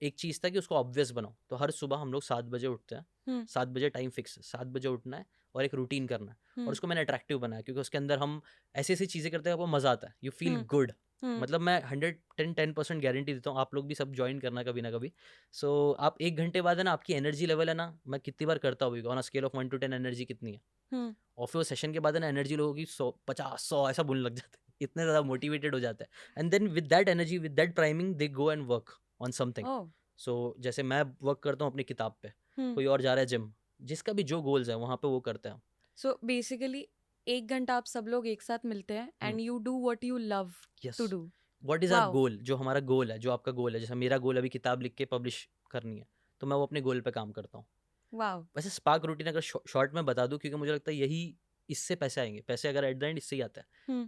एक चीज़ था कि उसको ऑब्वियस बनाओ, तो हर सुबह हम लोग 7 बजे उठते हैं, हुँ, 7 बजे टाइम फिक्स है, 7 बजे उठना है और एक रूटीन करना है। और हुँ, उसको मैंने अट्रैक्टिव बनाया क्योंकि उसके अंदर हम ऐसी-ऐसी चीज़ें करते हैं, आपको मज़ा आता है, यू फील हुँ, गुड। हुँ, मतलब मैं 10% गारंटी देता हूँ, आप लोग भी सब जॉइन करना कभी ना कभी। सो आप 1 घंटे बाद है ना, आपकी एनर्जी लेवल है ना, मैं कितनी बार करता हूँ on a scale of 1 to 10 energy कितनी है? हुँ, और फिर वो सेशन के बाद है ना, एनर्जी लोगों की 100, 50, 100 ऐसा बोलने लग जाते हैं। इतने ज़्यादा मोटिवेटेड हो जाते हैं। And then with that energy, with that priming, they go and work on something. Oh! So जैसे मैं वर्क करता हूँ अपनी किताब पे, हुँ, कोई और जा रहा है जिम, जिसका भी जो गोल्स है वहाँ पे वो करते हैं। सो बेसिकली 1 घंटा आप सब लोग एक साथ मिलते हैं हुँ, and you do what you love yes. To do. What is our wow! Goal? जो हमारा गोल है, जो आपका गोल है, जैसे मेरा गोल अभी किताब लिख के पब्लिश करनी है, तो मैं वो अपने गोल पे काम करता हूँ। वॉव! वैसे स्पार्क रूटीन अगर शॉर्ट में बता दूँ, क्योंकि मुझे लगता है यही, इससे पैसे आएँगे। पैसे अगर एट द एंड इससे ही आता है। हुँ,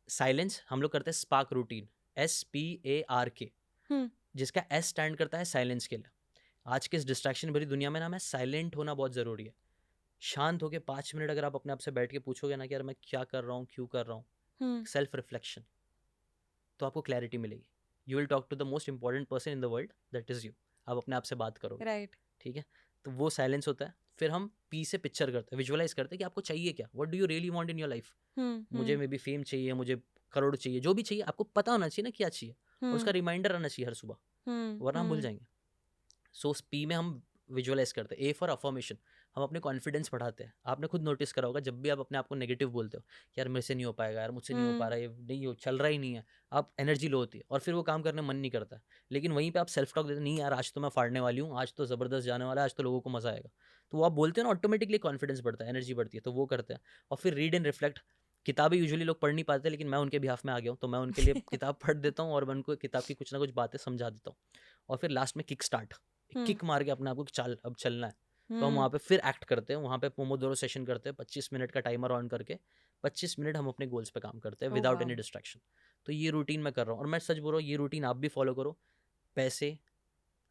साइलेंस हम लोग करते हैं स्पार्क रूटीन, SPARK, हुँ, जिसका S स्टैंड करता है साइलेंस के लिए। आज के इस डिस्ट्रैक्शन भरी दुनिया में ना, हमें साइलेंट होना बहुत ज़रूरी है। शांत होके 5 मिनट अगर आप अपने आप से बैठ के पूछोगे ना कि यार मैं क्या कर रहा हूँ, क्यों कर रहा हूँ? हुँ, सेल्फ रिफ्लेक्शन, तो आपको क्लैरिटी मिलेगी। You will talk to the most important person in the world, that is you. आप अपने आप से बात करोगे, राइट। ठीक है? तो वो साइलेंस होता है। फिर हम पी से पिक्चर करते हैं, विजुअलाइज़ करते हैं कि आपको चाहिए क्या? What do you really want in your life? हुँ, मुझे हुँ, मे बी फेम चाहिए, मुझे करोड़ चाहिए, जो भी चाहिए आपको पता होना चाहिए ना क्या चाहिए, और उसका हुँ, रिमाइंडर आना चाहिए हर सुबह, हुँ, वरना हम भूल हुँ, जाएँगे। सो उस पी में हम विजुअलाइज़ करते हैं। ए फॉर अफर्मेशन, हम अपने कॉन्फिडेंस बढ़ाते हैं। आपने खुद नोटिस करा होगा, जब भी आप अपने आप को नेगेटिव बोलते हो, यार मेरे से नहीं हो पाएगा, यार मुझसे नहीं हो पा हुँ, रहा है, ये नहीं हो, चल रहा ही नहीं है, आप एनर्जी लो होती है और फिर वो काम करने में मन नहीं करता है। लेकिन वहीं पे आप सेल्फ टॉक देते हो, नहीं यार आज तो मैं फाड़ने वाली हूँ, आज तो ज़बरदस्त जाने वाला है, आज तो लोगों को मज़ा आएगा। तो वो आप बोलते हो ना, ऑटोमेटिकली कॉन्फिडेंस बढ़ता है, एनर्जी बढ़ती है, तो वो करते हैं। और फिर रीड एंड रिफ्लेक्ट, किताबें यूजुअली लोग पढ़ नहीं पाते, लेकिन मैं उनके बिहाफ में आ गया हूँ, तो मैं उनके लिए किताब पढ़ देता हूँ और मैं उनको किताब की कुछ ना कुछ बातें समझा देता हूँ। और फिर लास्ट में किक स्टार्ट, हुँ, किक मार के अपने आप को कि चल अब चलना है। तो हम हुँ, वहाँ पे फिर एक्ट करते हैं, वहाँ पे पोमोडोरो सेशन करते हैं, 25 मिनट का टाइमर ऑन करके 25 मिनट हम अपने गोल्स पे काम करते हैं ओह विदाउट एनी वाओ! डिस्ट्रैक्शन। तो ये रूटीन मैं कर रहा हूँ, और मैं सच बोल रहा हूँ, ये रूटीन आप भी फॉलो करो। पैसे,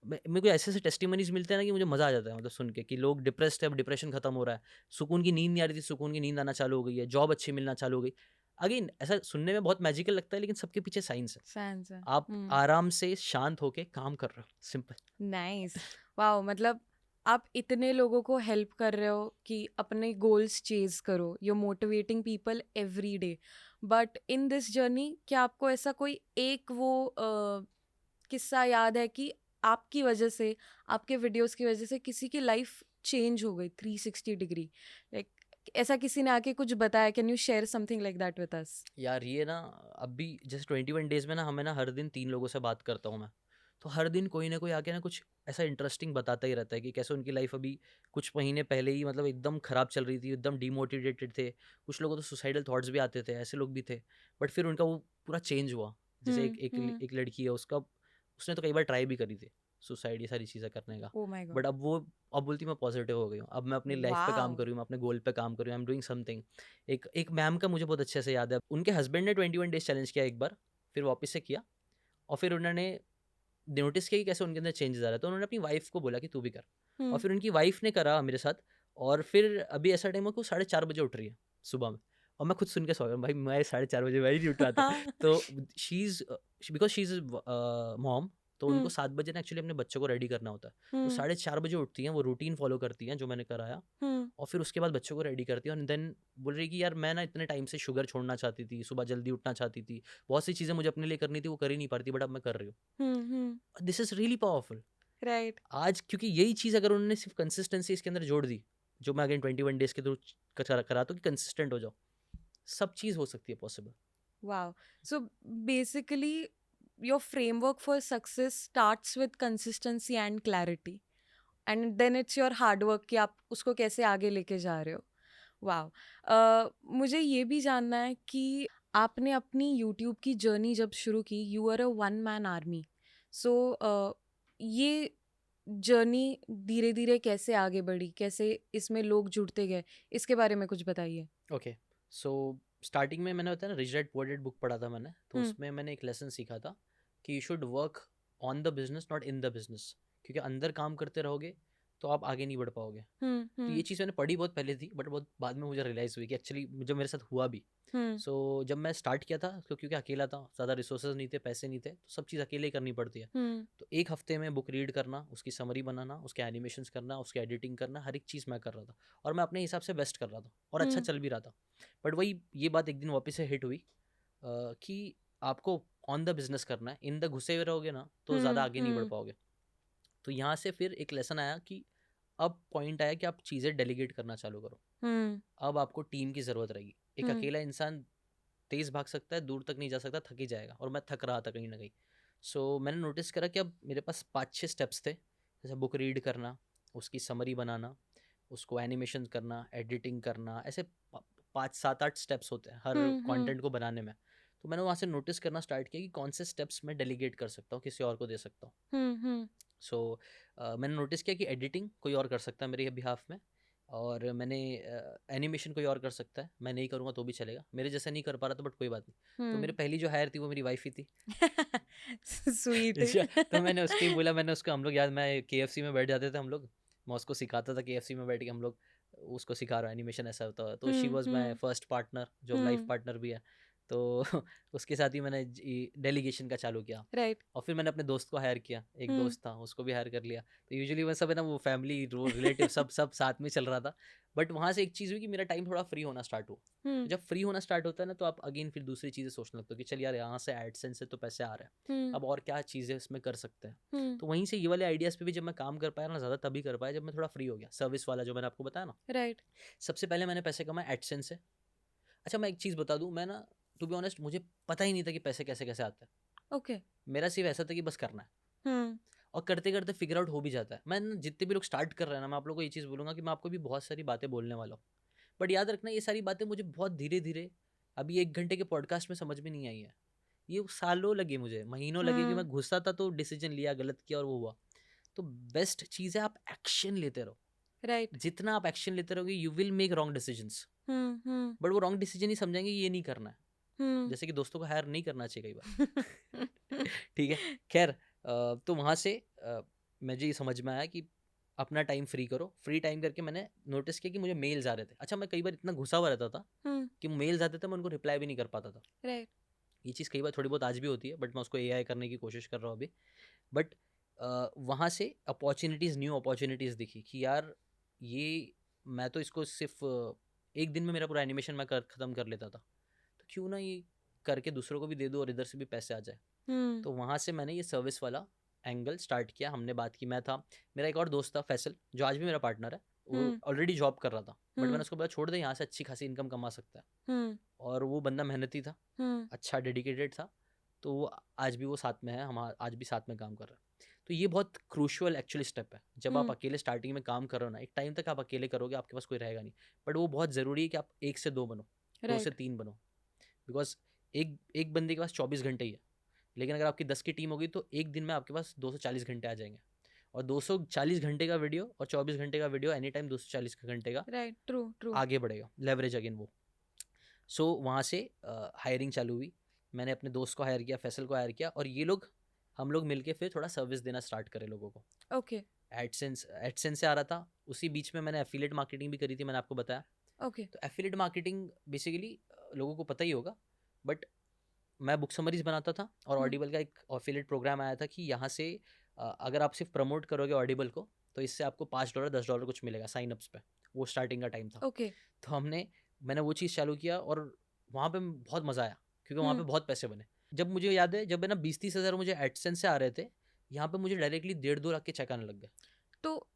मेरे को ऐसे ऐसे टेस्टिमनीज मिलते हैं ना कि मुझे मज़ा आ जाता है, मतलब सुन के कि लोग डिप्रेस्ड थे, अब डिप्रेशन खत्म हो रहा है, सुकून की नींद नहीं आ रही थी, सुकून की नींद आना चालू हो गई है, जॉब अच्छी मिलना चालू हो गई। अगेन ऐसा सुनने में बहुत मैजिकल लगता है, लेकिन सबके पीछे साइंस है। सैन्स है। आप हुँ, आराम से शांत होके काम कर रहे हो, सिंपल। नाइस। वॉव! मतलब आप इतने लोगों को हेल्प कर रहे हो कि अपने गोल्स चेज़ करो। You are motivating people every day. But in this journey क्या आपको ऐसा कोई एक वो किस्सा याद है कि आपकी वजह से, आपके वीडियोज़ की वजह से किसी की लाइफ़ चेंज हो गई 360 डिग्री? लाइक ऐसा किसी ने आके कुछ बताया, can you share something like that with us? यार ये ना, अभी जैसे 21 डेज में ना, हमें ना हर दिन 3 लोगों से बात करता हूँ मैं। तो हर दिन कोई ना कोई आके ना कुछ ऐसा इंटरेस्टिंग बताता ही रहता है कि कैसे उनकी लाइफ अभी कुछ महीने पहले ही मतलब एकदम ख़राब चल रही थी, एकदम डिमोटिवेटेड थे। कुछ लोगों को तो सुसाइडल थॉट्स भी आते थे, ऐसे लोग भी थे। बट फिर उनका वो पूरा चेंज हुआ। जैसे हुँ, हुँ। एक लड़की है, उसका, उसने तो कई बार ट्राई भी करी थी सुसाइड, ये सारी चीज़ें करने का। Oh my God! बट अब बोलती मैं पॉजिटिव हो गई हूँ। अब मैं अपनी लाइफ पे काम वॉव! कर रही हूँ, मैं अपने गोल पे काम कर रही हूँ, आई एम डूइंग समथिंग। एक एक मैम का मुझे बहुत अच्छे से याद है, उनके हस्बैंड ने 21 डेज़ चैलेंज किया एक बार, फिर वापस से किया, और फिर उन्होंने नोटिस किया कि कैसे उनके अंदर चेंजेस आ रहा है, तो उन्होंने अपनी वाइफ को बोला कि तू भी कर। और हुँ। फिर उनकी वाइफ ने करा मेरे साथ, और फिर अभी ऐसा टाइम है कि वो 4:30 बजे उठ रही है सुबह में, और मैं खुद सुन के सो गया, भाई मैं 4:30 बजे मैं ही नहीं उठ रहा था। तो she is because she is mom, तो उनको 7 बजे ना एक्चुअली अपने बच्चों को रेडी करना होता है, तो 4:30 बजे उठती हैं, वो रूटीन फॉलो करती हैं जो मैंने कराया, और फिर उसके बाद बच्चों को रेडी करती हैं, और देन बोल रही कि यार मैं ना इतने टाइम से शुगर छोड़ना चाहती थी, सुबह जल्दी उठना चाहती थी, बहुत सी चीज़ें मुझे अपने लिए करनी थी, वो कर ही नहीं पाती, बट अब मैं कर रही हूँ। This is really powerful. Right. आज क्योंकि यही चीज़ अगर उन्होंने सिर्फ कंसिस्टेंसी इसके अंदर जोड़ दी, जो मैं अगेन 21 डेज के थ्रू कराता हूँ कि कंसिस्टेंट हो जाओ, सब चीज़ हो सकती है possible. Wow. So basically, your framework for success starts with consistency and clarity. And then it's your hard work कि आप उसको कैसे आगे लेके जा रहे हो. वाह. मुझे ये भी जानना है कि आपने अपनी यूट्यूब की जर्नी जब शुरू की, you are a one man army. So ये जर्नी धीरे धीरे कैसे आगे बढ़ी, कैसे इसमें लोग जुड़ते गए, इसके बारे में कुछ बताइए. ओके, सो स्टार्टिंग में मैंने बताया ना rich dad poor dad book पढ़ा था मैंने, तो उसमें मैंने एक लेसन सीखा था कि you should work on the business not in the business, क्योंकि अंदर काम करते रहोगे तो आप आगे नहीं बढ़ पाओगे। तो ये चीज़ मैंने पढ़ी बहुत पहले थी, बट बहुत बाद में मुझे रियलाइज़ हुई कि एक्चुअली जो मेरे साथ हुआ भी। सो जब मैं स्टार्ट किया था तो क्योंकि अकेला था, ज़्यादा रिसोर्सेज नहीं थे, पैसे नहीं थे, तो सब चीज़ अकेले ही करनी पड़ती है। तो एक हफ्ते में बुक रीड करना, उसकी समरी बनाना, उसके एनिमेशंस करना, उसकी एडिटिंग करना, हर एक चीज़ मैं कर रहा था, और मैं अपने हिसाब से बेस्ट कर रहा था, और अच्छा चल भी रहा था। बट वही ये बात एक दिन वापस से हिट हुई कि आपको ऑन द बिजनेस करना है, इन द घुसे हुए रहोगे ना तो ज़्यादा आगे नहीं बढ़ पाओगे। तो यहाँ से फिर एक लेसन आया कि अब पॉइंट आया कि आप चीज़ें डेलीगेट करना चालू करो। अब आपको टीम की ज़रूरत रहेगी। एक अकेला इंसान तेज़ भाग सकता है, दूर तक नहीं जा सकता, थक ही जाएगा, और मैं थक रहा था कहीं ना कहीं। सो मैंने नोटिस करा कि अब मेरे पास 5-6 स्टेप्स थे, जैसे बुक रीड करना, उसकी समरी बनाना, उसको एनिमेशन करना, एडिटिंग करना, ऐसे 5-7-8 स्टेप्स होते हैं हर कंटेंट को बनाने में। तो मैंने वहाँ से नोटिस करना स्टार्ट किया कि कौन से स्टेप्स मैं डेलीगेट कर सकता हूँ, किसी और को दे सकता हूँ। सो मैंने नोटिस किया कि एडिटिंग कोई और कर सकता है मेरे बिहाफ में, और मैंने एनिमेशन कोई और कर सकता है, मैं नहीं करूँगा तो भी चलेगा, मेरे जैसा नहीं कर पा रहा था, बट कोई बात नहीं। तो मेरे पहली जो हायर थी वो मेरी वाइफ ही थी। स्वीट. तो मैंने उसको ही बोला, मैंने उसको, हम लोग यार मैं KFC में बैठ जाते थे हम लोग, मैं उसको सिखाता था KFC में बैठ के, हम लोग उसको सिखा रहा एनिमेशन ऐसा होता है। तो she was my first partner, जो लाइफ पार्टनर भी है। तो उसके साथ ही मैंने डेलीगेशन का चालू किया, राइट. और फिर मैंने अपने दोस्त को हायर किया, एक दोस्त था उसको भी हायर कर लिया। तो यूजुअली वो सब है ना, वो फैमिली रिलेटिव सब सब साथ में चल रहा था। बट वहाँ से एक चीज़ हुई कि मेरा टाइम थोड़ा फ्री होना स्टार्ट हुआ। तो जब फ्री होना स्टार्ट होता है ना, तो आप अगेन फिर दूसरी चीज़ें सोचने लगते हो कि चल यार यहाँ से एडसेंस से तो पैसे आ रहे हैं, अब और क्या चीज़ें इसमें कर सकते हैं। तो वहीं से ये वाले आइडियाज़ पे भी जब मैं काम कर पाया ना, ज़्यादा तभी कर पाया जब मैं थोड़ा फ्री हो गया। सर्विस वाला जो मैंने आपको बताया ना, राइट. सबसे पहले मैंने पैसे कमाए एडसेंस से। अच्छा, मैं एक चीज़ बता दूँ, मैं ना टू बी ऑनेस्ट मुझे पता ही नहीं था कि पैसे कैसे कैसे आते हैं। ओके. मेरा सिर्फ ऐसा था कि बस करना है, और करते करते फिगर आउट हो भी जाता है। मैं ना जितने भी लोग स्टार्ट कर रहे हैं ना, मैं आप लोगों को ये चीज़ बोलूँगा कि मैं आपको भी बहुत सारी बातें बोलने वाला हूँ, बट याद रखना ये सारी बातें मुझे बहुत धीरे धीरे, अभी 1 घंटे के पॉडकास्ट में समझ में नहीं आई है। ये सालों लगे, मुझे महीनों लगे, कि मैं घुसा था तो डिसीजन लिया, गलत किया और वो हुआ। तो बेस्ट चीज़ है आप एक्शन लेते रहो। राइट. जितना आप एक्शन लेते रहोगे you will make wrong decisions, but वो रॉन्ग डिसीजन ही समझेंगे ये नहीं करना है। जैसे कि दोस्तों को हायर नहीं करना चाहिए कई बार। ठीक है, खैर तो वहाँ से मुझे ये समझ में आया कि अपना टाइम फ्री करो। फ्री टाइम करके मैंने नोटिस किया कि मुझे मेल्स आ रहे थे। अच्छा, मैं कई बार इतना घुसा हुआ रहता था कि मेल्स आते थे, मैं उनको रिप्लाई भी नहीं कर पाता था। राइट. ये चीज़ कई बार थोड़ी बहुत आज भी होती है, बट मैं उसको AI करने की कोशिश कर रहा हूँ अभी। बट वहाँ से अपॉर्चुनिटीज़, न्यू अपॉर्चुनिटीज़ दिखी कि यार ये, मैं तो इसको सिर्फ एक दिन में मेरा पूरा एनिमेशन मैं ख़त्म कर लेता था, तो क्यों ना ये करके दूसरों को भी दे दूँ और इधर से भी पैसे आ जाए। तो वहाँ से मैंने ये सर्विस वाला एंगल स्टार्ट किया। हमने बात की, मैं था, मेरा एक और दोस्त था फैसल, जो आज भी मेरा पार्टनर है। वो ऑलरेडी जॉब कर रहा था, बट मैंने उसको बोला छोड़ दे, यहाँ से अच्छी खासी इनकम कमा सकता है। और वो बंदा मेहनती था, अच्छा डेडिकेटेड था, तो वो आज भी वो साथ में है, हम आज भी साथ में काम कर रहे हैं। तो ये बहुत क्रूशियल एक्चुअली स्टेप है। जब आप अकेले स्टार्टिंग में काम कर रहे हो ना, एक टाइम तक आप अकेले करोगे, आपके पास कोई रहेगा नहीं, बट वो बहुत ज़रूरी है कि आप 1 से 2 बनो, 2 से 3 बनो, बिकॉज एक बंदे के पास 24 घंटे ही है, लेकिन अगर आपकी 10 की टीम होगी तो एक दिन में आपके पास 240 घंटे आ जाएंगे, और 240 घंटे का वीडियो और 24 घंटे का वीडियो एनी टाइम 240 घंटे का राइट. ट्रू. ट्रू. आगे बढ़ेगा, लेवरेज अगेन वो। सो वहाँ से हायरिंग चालू हुई। मैंने अपने दोस्त को हायर किया, फैसल को हायर किया, और ये लोग, हम लोग मिलके फिर थोड़ा सर्विस देना स्टार्ट करे लोगों को। ओके. एडसेंस से आ रहा था, उसी बीच में मैंने एफिलिएट मार्केटिंग भी करी थी, मैंने आपको बताया। ओके. तो एफिलिएट मार्केटिंग बेसिकली लोगों को पता ही होगा, बट मैं बुक समरीज बनाता था और हम्म, ऑडिबल का एक एफिलिएट प्रोग्राम आया था कि यहाँ से अगर आप सिर्फ प्रमोट करोगे ऑडिबल को तो इससे आपको $5 $10 कुछ मिलेगा साइन अप्स पे। वो स्टार्टिंग का टाइम था। ओके। तो मैंने वो चीज़ चालू किया और वहाँ पे बहुत मज़ा आया क्योंकि वहाँ पे हम्म। बहुत पैसे बने। जब मुझे याद है जब है ना 20-30 हज़ार मुझे एडसेंस से आ रहे थे, यहाँ पे मुझे डायरेक्टली 1.5-2 लाख के चेक आने लग गए। तो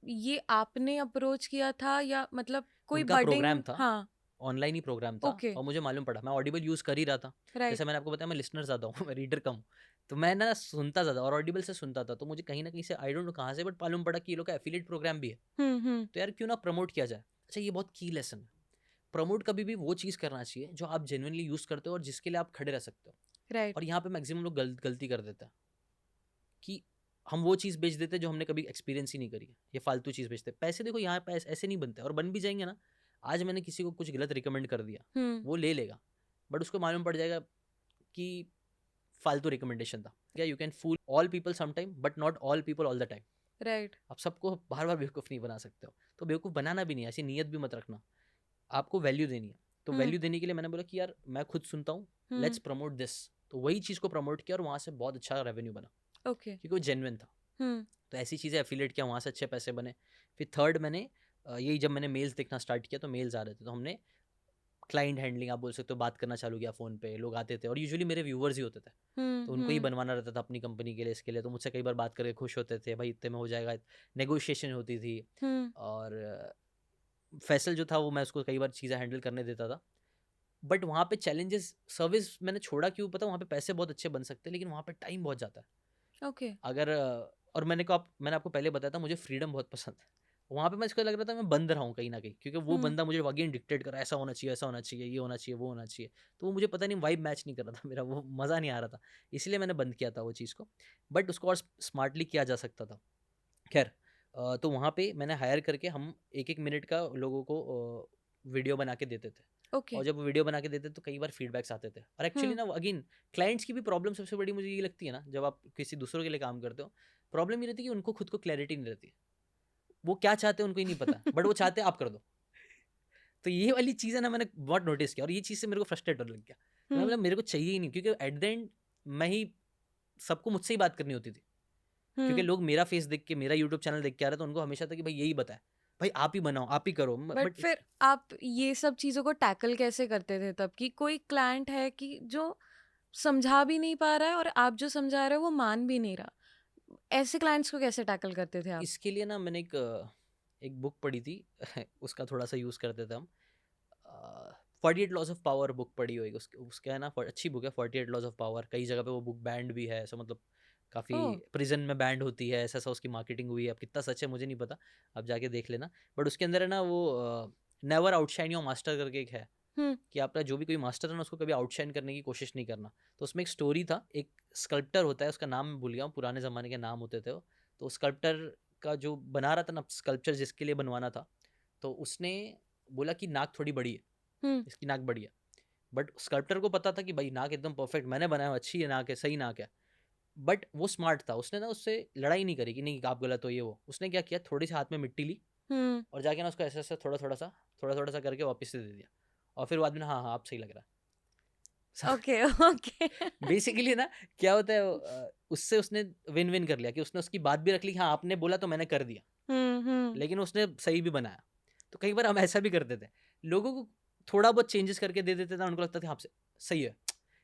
ये आपने अप्रोच किया था या मतलब कोई उनका प्रोग्राम बडिंग? था, हाँ। ऑनलाइन ही प्रोग्राम था ओके। और मुझे मालूम पड़ा। मैं ऑडिबल यूज़ कर ही रहा था। राइट। जैसे मैंने आपको बताया मैं लिसनर ज़्यादा हूँ मैं रीडर कम हूँ। तो मैं ना सुनता ज़्यादा और ऑडिबल से सुनता था। तो मुझे कहीं न कहीं से आई डोंट नो कहाँ से बट मालूम पड़ा कि ये लोग का एफिलिएट प्रोग्राम भी है। हम्म। तो यार क्यों ना प्रमोट किया जाए? अच्छा ये बहुत की लेसन है। प्रमोट कभी भी वो चीज़ करना चाहिए जो आप जेन्युइनली यूज़ करते हो और जिसके लिए आप खड़े रह सकते हो। राइट। और यहाँ पे मैक्सिमम लोग गलती कर देते हैं कि हम वो चीज़ बेच देते हैं जो हमने कभी एक्सपीरियंस ही नहीं करी है। ये फालतू चीज़ बेचते हैं। पैसे देखो यहाँ पे ऐसे नहीं बनते और बन भी जाएँगे ना, आज मैंने किसी को कुछ गलत रिकमेंड कर दिया, हम्म। वो ले लेगा, बट उसको मालूम पड़ जाएगा कि फालतू रिकमेंडेशन था। या you can fool all people some time but not all people all the time. Right. आप सबको बार-बार बेवकूफ़ नहीं बना सकते हो। तो बेवकूफ़ बनाना भी नहीं है, ऐसी नीयत भी मत रखना। आपको वैल्यू देनी है। तो हम्म। वैल्यू देने के लिए मैंने बोला कि यार मैं खुद सुनता हूँ, लेट्स हम्म। Promote this. तो वही चीज़ को प्रमोट किया और वहाँ से बहुत अच्छा रेवेन्यू बना ओके। क्योंकि वो जेन्युइन था। हम्म। तो ऐसी चीज़ें एफिलिएट किया, वहाँ से अच्छे पैसे बने। फिर थर्ड मैंने यही जब मैंने मेल्स देखना स्टार्ट किया तो मेल्स आ रहे थे, तो हमने क्लाइंट हैंडलिंग आप बोल सकते हो, बात करना चालू किया फ़ोन पे। लोग आते थे और यूजुअली मेरे व्यूअर्स ही होते थे, तो उनको ही हम्म। बनवाना रहता था अपनी कंपनी के लिए, इसके लिए। तो मुझसे कई बार बात करके खुश होते थे, भाई इतने में हो जाएगा। नेगोशिएशन होती थी हम्म। और फैसल जो था वो मैं उसको कई बार चीज़ें हैंडल करने देता था। बट वहाँ पे चैलेंजेस, सर्विस मैंने छोड़ा क्यों पता, वहाँ पे पैसे बहुत अच्छे बन सकते हैं लेकिन वहाँ पे टाइम बहुत जाता है। ओके। अगर और मैंने आपको पहले बताया था मुझे फ्रीडम बहुत पसंद है। वहाँ पे मैं इसको लग रहा था मैं बंद रहा हूँ कहीं न कहीं, क्योंकि वो हम्म। बंदा मुझे अगेन डिक्टेट कर रहा है, ऐसा होना चाहिए, ऐसा होना चाहिए, ये होना चाहिए, वो होना चाहिए। तो वो मुझे पता नहीं वाइब मैच नहीं कर रहा था मेरा, वो मज़ा नहीं आ रहा था। इसलिए मैंने बंद किया था वो चीज़ को। बट उसको और स्मार्टली किया जा सकता था। ख़ैर तो वहाँ पे मैंने हायर करके हम 1-1 मिनट का लोगों को वीडियो बना के देते थे। ओके। और जब वो वीडियो बना के देते तो कई बार फीडबैक्स आते थे। और एक्चुअली हम्म। ना अगेन क्लाइंट्स की भी प्रॉब्लम सबसे बड़ी मुझे ये लगती है ना, जब आप किसी दूसरों के लिए काम करते हो, प्रॉब्लम ये रहती है कि उनको खुद को क्लैरिटी नहीं रहती। वो क्या चाहते हैं उनको ही नहीं पता, बट वो चाहते हैं आप कर दो। तो ये वाली चीज़ है ना, मैंने बहुत नोटिस किया और ये चीज़ से मेरे को फ्रस्ट्रेट होने लग गया। मैं बोला हम्म। मेरे को चाहिए ही नहीं, क्योंकि एट द एंड मैं ही सबको मुझसे ही बात करनी होती थी। क्योंकि हम्म। लोग मेरा फेस देख के, मेरा यूट्यूब चैनल देख के आ रहे, तो उनको हमेशा था कि भाई यही बताए, भाई आप ही बनाओ, आप ही करो। बट बट फिर आप ये सब चीज़ों को टैकल कैसे करते थे तब, कि कोई क्लाइंट है कि जो समझा भी नहीं पा रहा है और आप जो समझा रहे हो वो मान भी नहीं रहा, ऐसे क्लाइंट्स को कैसे टैकल करते थे आप? इसके लिए ना मैंने एक बुक पढ़ी थी उसका थोड़ा सा यूज़ करते थे हम। 48 लॉज ऑफ पावर बुक पढ़ी होगी, उसका है ना, अच्छी बुक है 48 लॉज ऑफ पावर। कई जगह पे वो बुक बैंड भी है, ऐसा मतलब काफ़ी ओह। प्रिजन में बैंड होती है, ऐसा ऐसा उसकी मार्केटिंग हुई है। अब कितना सच है मुझे नहीं पता, आप जाके देख लेना। बट उसके अंदर है ना वो नेवर आउटशाइन योर मास्टर करके एक है, हम्म। कि आपका जो भी कोई मास्टर है ना उसको कभी आउटशाइन करने की कोशिश नहीं करना। तो उसमें एक स्टोरी था, एक स्कल्प्टर होता है, उसका नाम मैं भूल गया हूँ, पुराने ज़माने के नाम होते थे वो। तो स्कल्प्टर का जो बना रहा था ना स्कल्पचर, जिसके लिए बनवाना था, तो उसने बोला कि नाक थोड़ी बड़ी है, हम्म। इसकी नाक बड़ी है। बट स्कल्प्टर को पता था कि भाई नाक एकदम परफेक्ट मैंने बनाया हुआ, अच्छी है नाक है, सही नाक है। बट वो स्मार्ट था, उसने ना उससे लड़ाई नहीं करी कि नहीं आप गलत हो ये वो। उसने क्या किया, थोड़ी सी हाथ में मिट्टी ली हम्म। और जाके ना उसको ऐसे ऐसे थोड़ा थोड़ा सा करके वापस से दे दिया। और फिर वो आदमी ने हाँ हाँ आप सही लग रहा है। ओके। ओके। बेसिकली ना क्या होता है, उससे उसने विन विन कर लिया कि उसने उसकी बात भी रख ली, हाँ आपने बोला तो मैंने कर दिया, हम्म। लेकिन उसने सही भी बनाया। तो कई बार हम ऐसा भी करते थे, लोगों को थोड़ा बहुत चेंजेस करके दे देते थे, उनको लगता था हाँ सही है।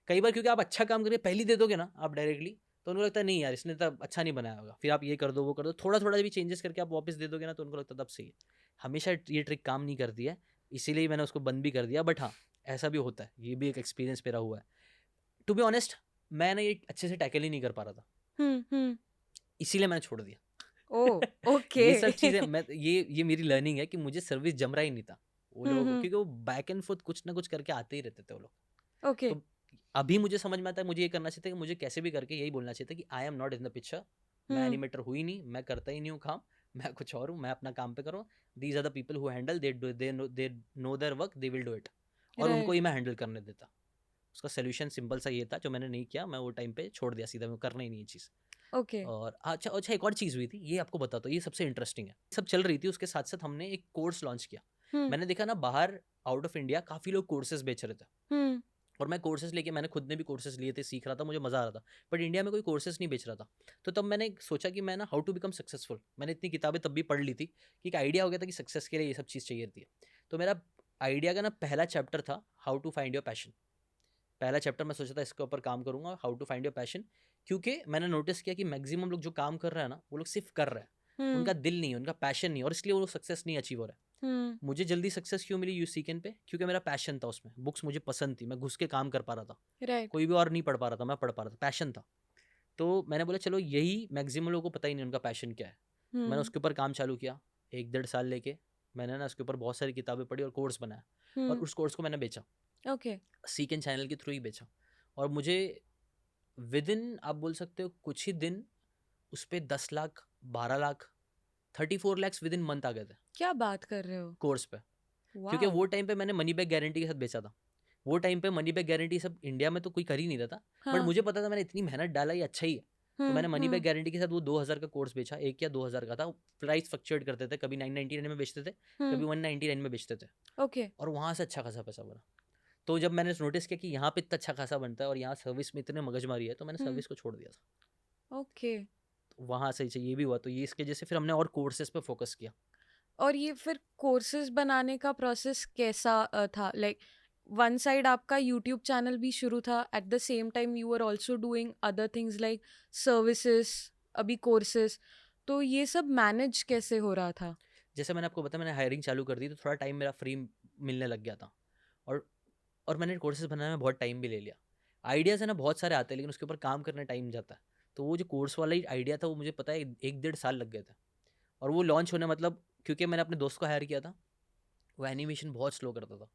कई बार क्योंकि आप अच्छा काम करके पहले दे दोगे ना आप डायरेक्टली, तो उनको लगता है नहीं यार इसने तो अच्छा नहीं बनाया होगा, फिर आप ये कर दो वो कर दो, थोड़ा थोड़ा भी चेंजेस करके आप वापस दे दोगे ना, तो उनको लगता था अब सही है। हमेशा ये ट्रिक काम नहीं करती है, इसीलिए मैंने उसको बंद भी कर दिया। बट हाँ ऐसा भी होता है, ये भी एक एक्सपीरियंस मेरा हुआ है। टू बी ऑनेस्ट मैं ना ये अच्छे से टैकल ही नहीं कर पा रहा था, हम्म। इसीलिए मैंने छोड़ दिया। ओह। ओके। ये सब चीज़ें मैं ये मेरी लर्निंग है कि मुझे सर्विस जम रहा ही नहीं था वो लोगों को, हम्म। क्योंकि वो बैक एंड फोर्थ कुछ ना कुछ करके आते ही रहते थे वो लोग। ओके। तो अभी मुझे समझ में आता है, मुझे ये करना चाहिए था कि मुझे कैसे भी करके यही बोलना चाहिए था कि आई am not in the picture. मैं हम्म। एनिमेटर हुई नहीं, मैं करता ही नहीं हूँ काम, मैं कुछ और हूँ, मैं अपना काम पे करूँ। These are the people who handle, they know their work, they will do it. और उनको राइट। ही मैं हैंडल करने देता। उसका सोल्यूशन सिंपल सा ये था जो मैंने नहीं किया, मैं वो टाइम पे छोड़ दिया सीधा, मैं करना ही नहीं ये चीज़। ओके। और अच्छा अच्छा एक और चीज़ हुई थी, ये आपको बताता हूँ, ये सबसे इंटरेस्टिंग है। सब चल रही थी, उसके साथ साथ हमने एक कोर्स लॉन्च किया। हम्म। मैंने देखा ना बाहर आउट ऑफ इंडिया काफ़ी लोग कोर्सेज बेच रहे थे। हम्म। और मैं कोर्सेज लेके, मैंने खुद ने भी कोर्सेज लिए थे, सीख रहा था, मुझे मज़ा आ रहा था, बट इंडिया में कोई कोर्सेज नहीं बेच रहा था। तो तब मैंने सोचा कि मैं ना हाउ टू बिकम सक्सेसफुल, मैंने इतनी किताबें तब भी पढ़ ली थी कि एक आइडिया हो गया था कि सक्सेस के लिए ये सब चीज़ चाहिए थी। तो मेरा आइडिया का ना पहला चैप्टर था how to find your passion. पहला चैप्टर मैं सोचा था इसके ऊपर काम करूंगा, how to find your passion, क्योंकि मैंने नोटिस किया कि मैक्सिमम लोग जो काम कर रहे हैं ना, वो लोग सिर्फ कर रहे हैं, उनका दिल नहीं है, उनका पैशन नहीं है, और इसलिए वो लोग सक्सेस नहीं अचीव हो रहा है। मुझे जल्दी सक्सेस क्यों मिली यूसीकेन पे? क्योंकि मेरा पैशन था उसमें, बुक्स मुझे पसंद थी, मैं घुस के काम कर पा रहा था, राइट। कोई भी और नहीं पढ़ पा रहा था, मैं पढ़ पा रहा था, पैशन था। तो मैंने बोला चलो, यही मैक्सिमम लोगों को पता ही नहीं उनका पैशन क्या है। तो मैंने उसके ऊपर काम चालू किया, 1-1.5 साल लेके मैंने ना उसके ऊपर बहुत सारी किताबें पढ़ी और कोर्स बनाया, और उस कोर्स को मैंने बेचा, ओके। सीकेन चैनल के थ्रू ही बेचा। और मुझे विद इन, आप बोल सकते हो कुछ ही दिन, उस पर 10 lakh, 12 lakh, 34 lakhs within month आ गए थे क्या बात कर रहे हो? कोर्स पे। क्योंकि वाओ। वो टाइम पे मैंने मनी बैक गारंटी के साथ बेचा था। वो टाइम पे मनी बैक गारंटी सब इंडिया में तो कोई कर ही नहीं रहा था, बट हाँ। मुझे पता था मैंने इतनी मेहनत डाला, ये अच्छा ही है। तो मैंने मनी बैक गारंटी के साथ वो 2000 का कोर्स बेचा, 1 या 2000 का था। प्राइस फ्लक्चुएट करते थे, कभी 999 में बेचते थे, कभी 199 में बेचते थे, ओके। और वहाँ से अच्छा खासा पैसा बना। तो जब मैंने नोटिस किया कि यहाँ पे इतना अच्छा खासा बनता है और यहाँ सर्विस में इतने मगजमारी है, तो मैंने सर्विस को छोड़ दिया था। ओके। तो वहाँ से ये भी हुआ, तो ये इसके जैसे फिर हमने और कोर्सेज पे फोकस किया। और ये फिर कोर्सेज बनाने का प्रोसेस कैसा था? लाइक वन साइड आपका यूट्यूब चैनल भी शुरू था, at the same time you are also doing other things like services, अभी कोर्सेज, तो ये सब मैनेज कैसे हो रहा था? जैसे मैंने आपको बताया, मैंने हायरिंग चालू कर दी, तो थोड़ा टाइम मेरा फ्री मिलने लग गया था, और मैंने कोर्सेज बनाने में बहुत टाइम भी ले लिया। आइडियाज़ है ना बहुत सारे आते हैं, लेकिन उसके ऊपर काम करने टाइम जाता है। तो वो जो कोर्स वाला ही आइडिया था, वो मुझे पता है 1-1.5 साल लग गए थे, और वो लॉन्च होने, मतलब क्योंकि मैंने अपने दोस्त को हायर किया था, वो एनिमेशन बहुत स्लो करता था,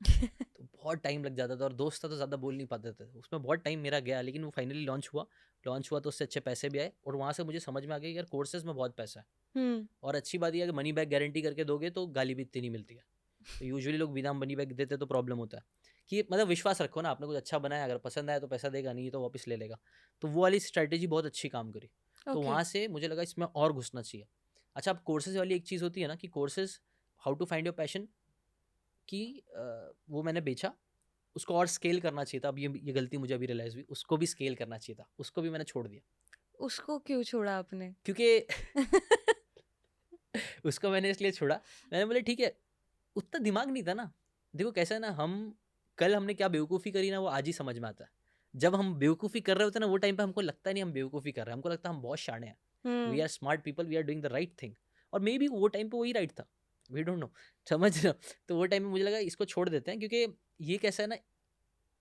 तो बहुत टाइम लग जाता था, और दोस्त था तो ज़्यादा बोल नहीं पाते थे, उसमें बहुत टाइम मेरा गया, लेकिन वो फाइनली लॉन्च हुआ। तो उससे अच्छे पैसे भी आए, और वहाँ से मुझे समझ में आ गया कि यार कोर्सेज में बहुत पैसा है, और अच्छी बात यह है कि मनी बैक गारंटी करके दोगे तो गाली भी इतनी नहीं मिलती है। तो यूजुअली लोग बिना मनी बैक देते तो प्रॉब्लम होता है कि मतलब विश्वास रखो ना, आपने कुछ अच्छा बनाया, अगर पसंद आया तो पैसा देगा, नहीं तो वापस ले लेगा। तो वो वाली स्ट्रैटेजी बहुत अच्छी काम करी। तो ओके। वहाँ से मुझे लगा इसमें और घुसना चाहिए। अच्छा, अब कोर्सेज वाली एक चीज़ होती है ना कि courses how to find your passion की, वो मैंने बेचा, उसको और स्केल करना चाहिए था। अब ये गलती मुझे अभी रियलाइज हुई, उसको भी स्केल करना चाहिए था, उसको भी मैंने छोड़ दिया। उसको क्यों छोड़ा आपने? क्योंकि उसको मैंने इसलिए छोड़ा, मैंने बोला ठीक है, उतना दिमाग नहीं था ना। देखो कैसा है ना, कल हमने क्या बेवकूफ़ी करी ना, वो आज ही समझ में आता है। जब हम बेवकूफ़ी कर रहे होते हैं ना, वो टाइम पे हमको लगता नहीं हम बेवकूफ़ी कर रहे हैं, हमको लगता है हम बहुत शाणे हैं, we are smart people, we are doing the right thing. और मे बी वो टाइम पे वही राइट था, वी डोंट नो, समझ रहे हो? तो वो टाइम में मुझे लगा इसको छोड़ देते हैं, क्योंकि ये कैसा है ना,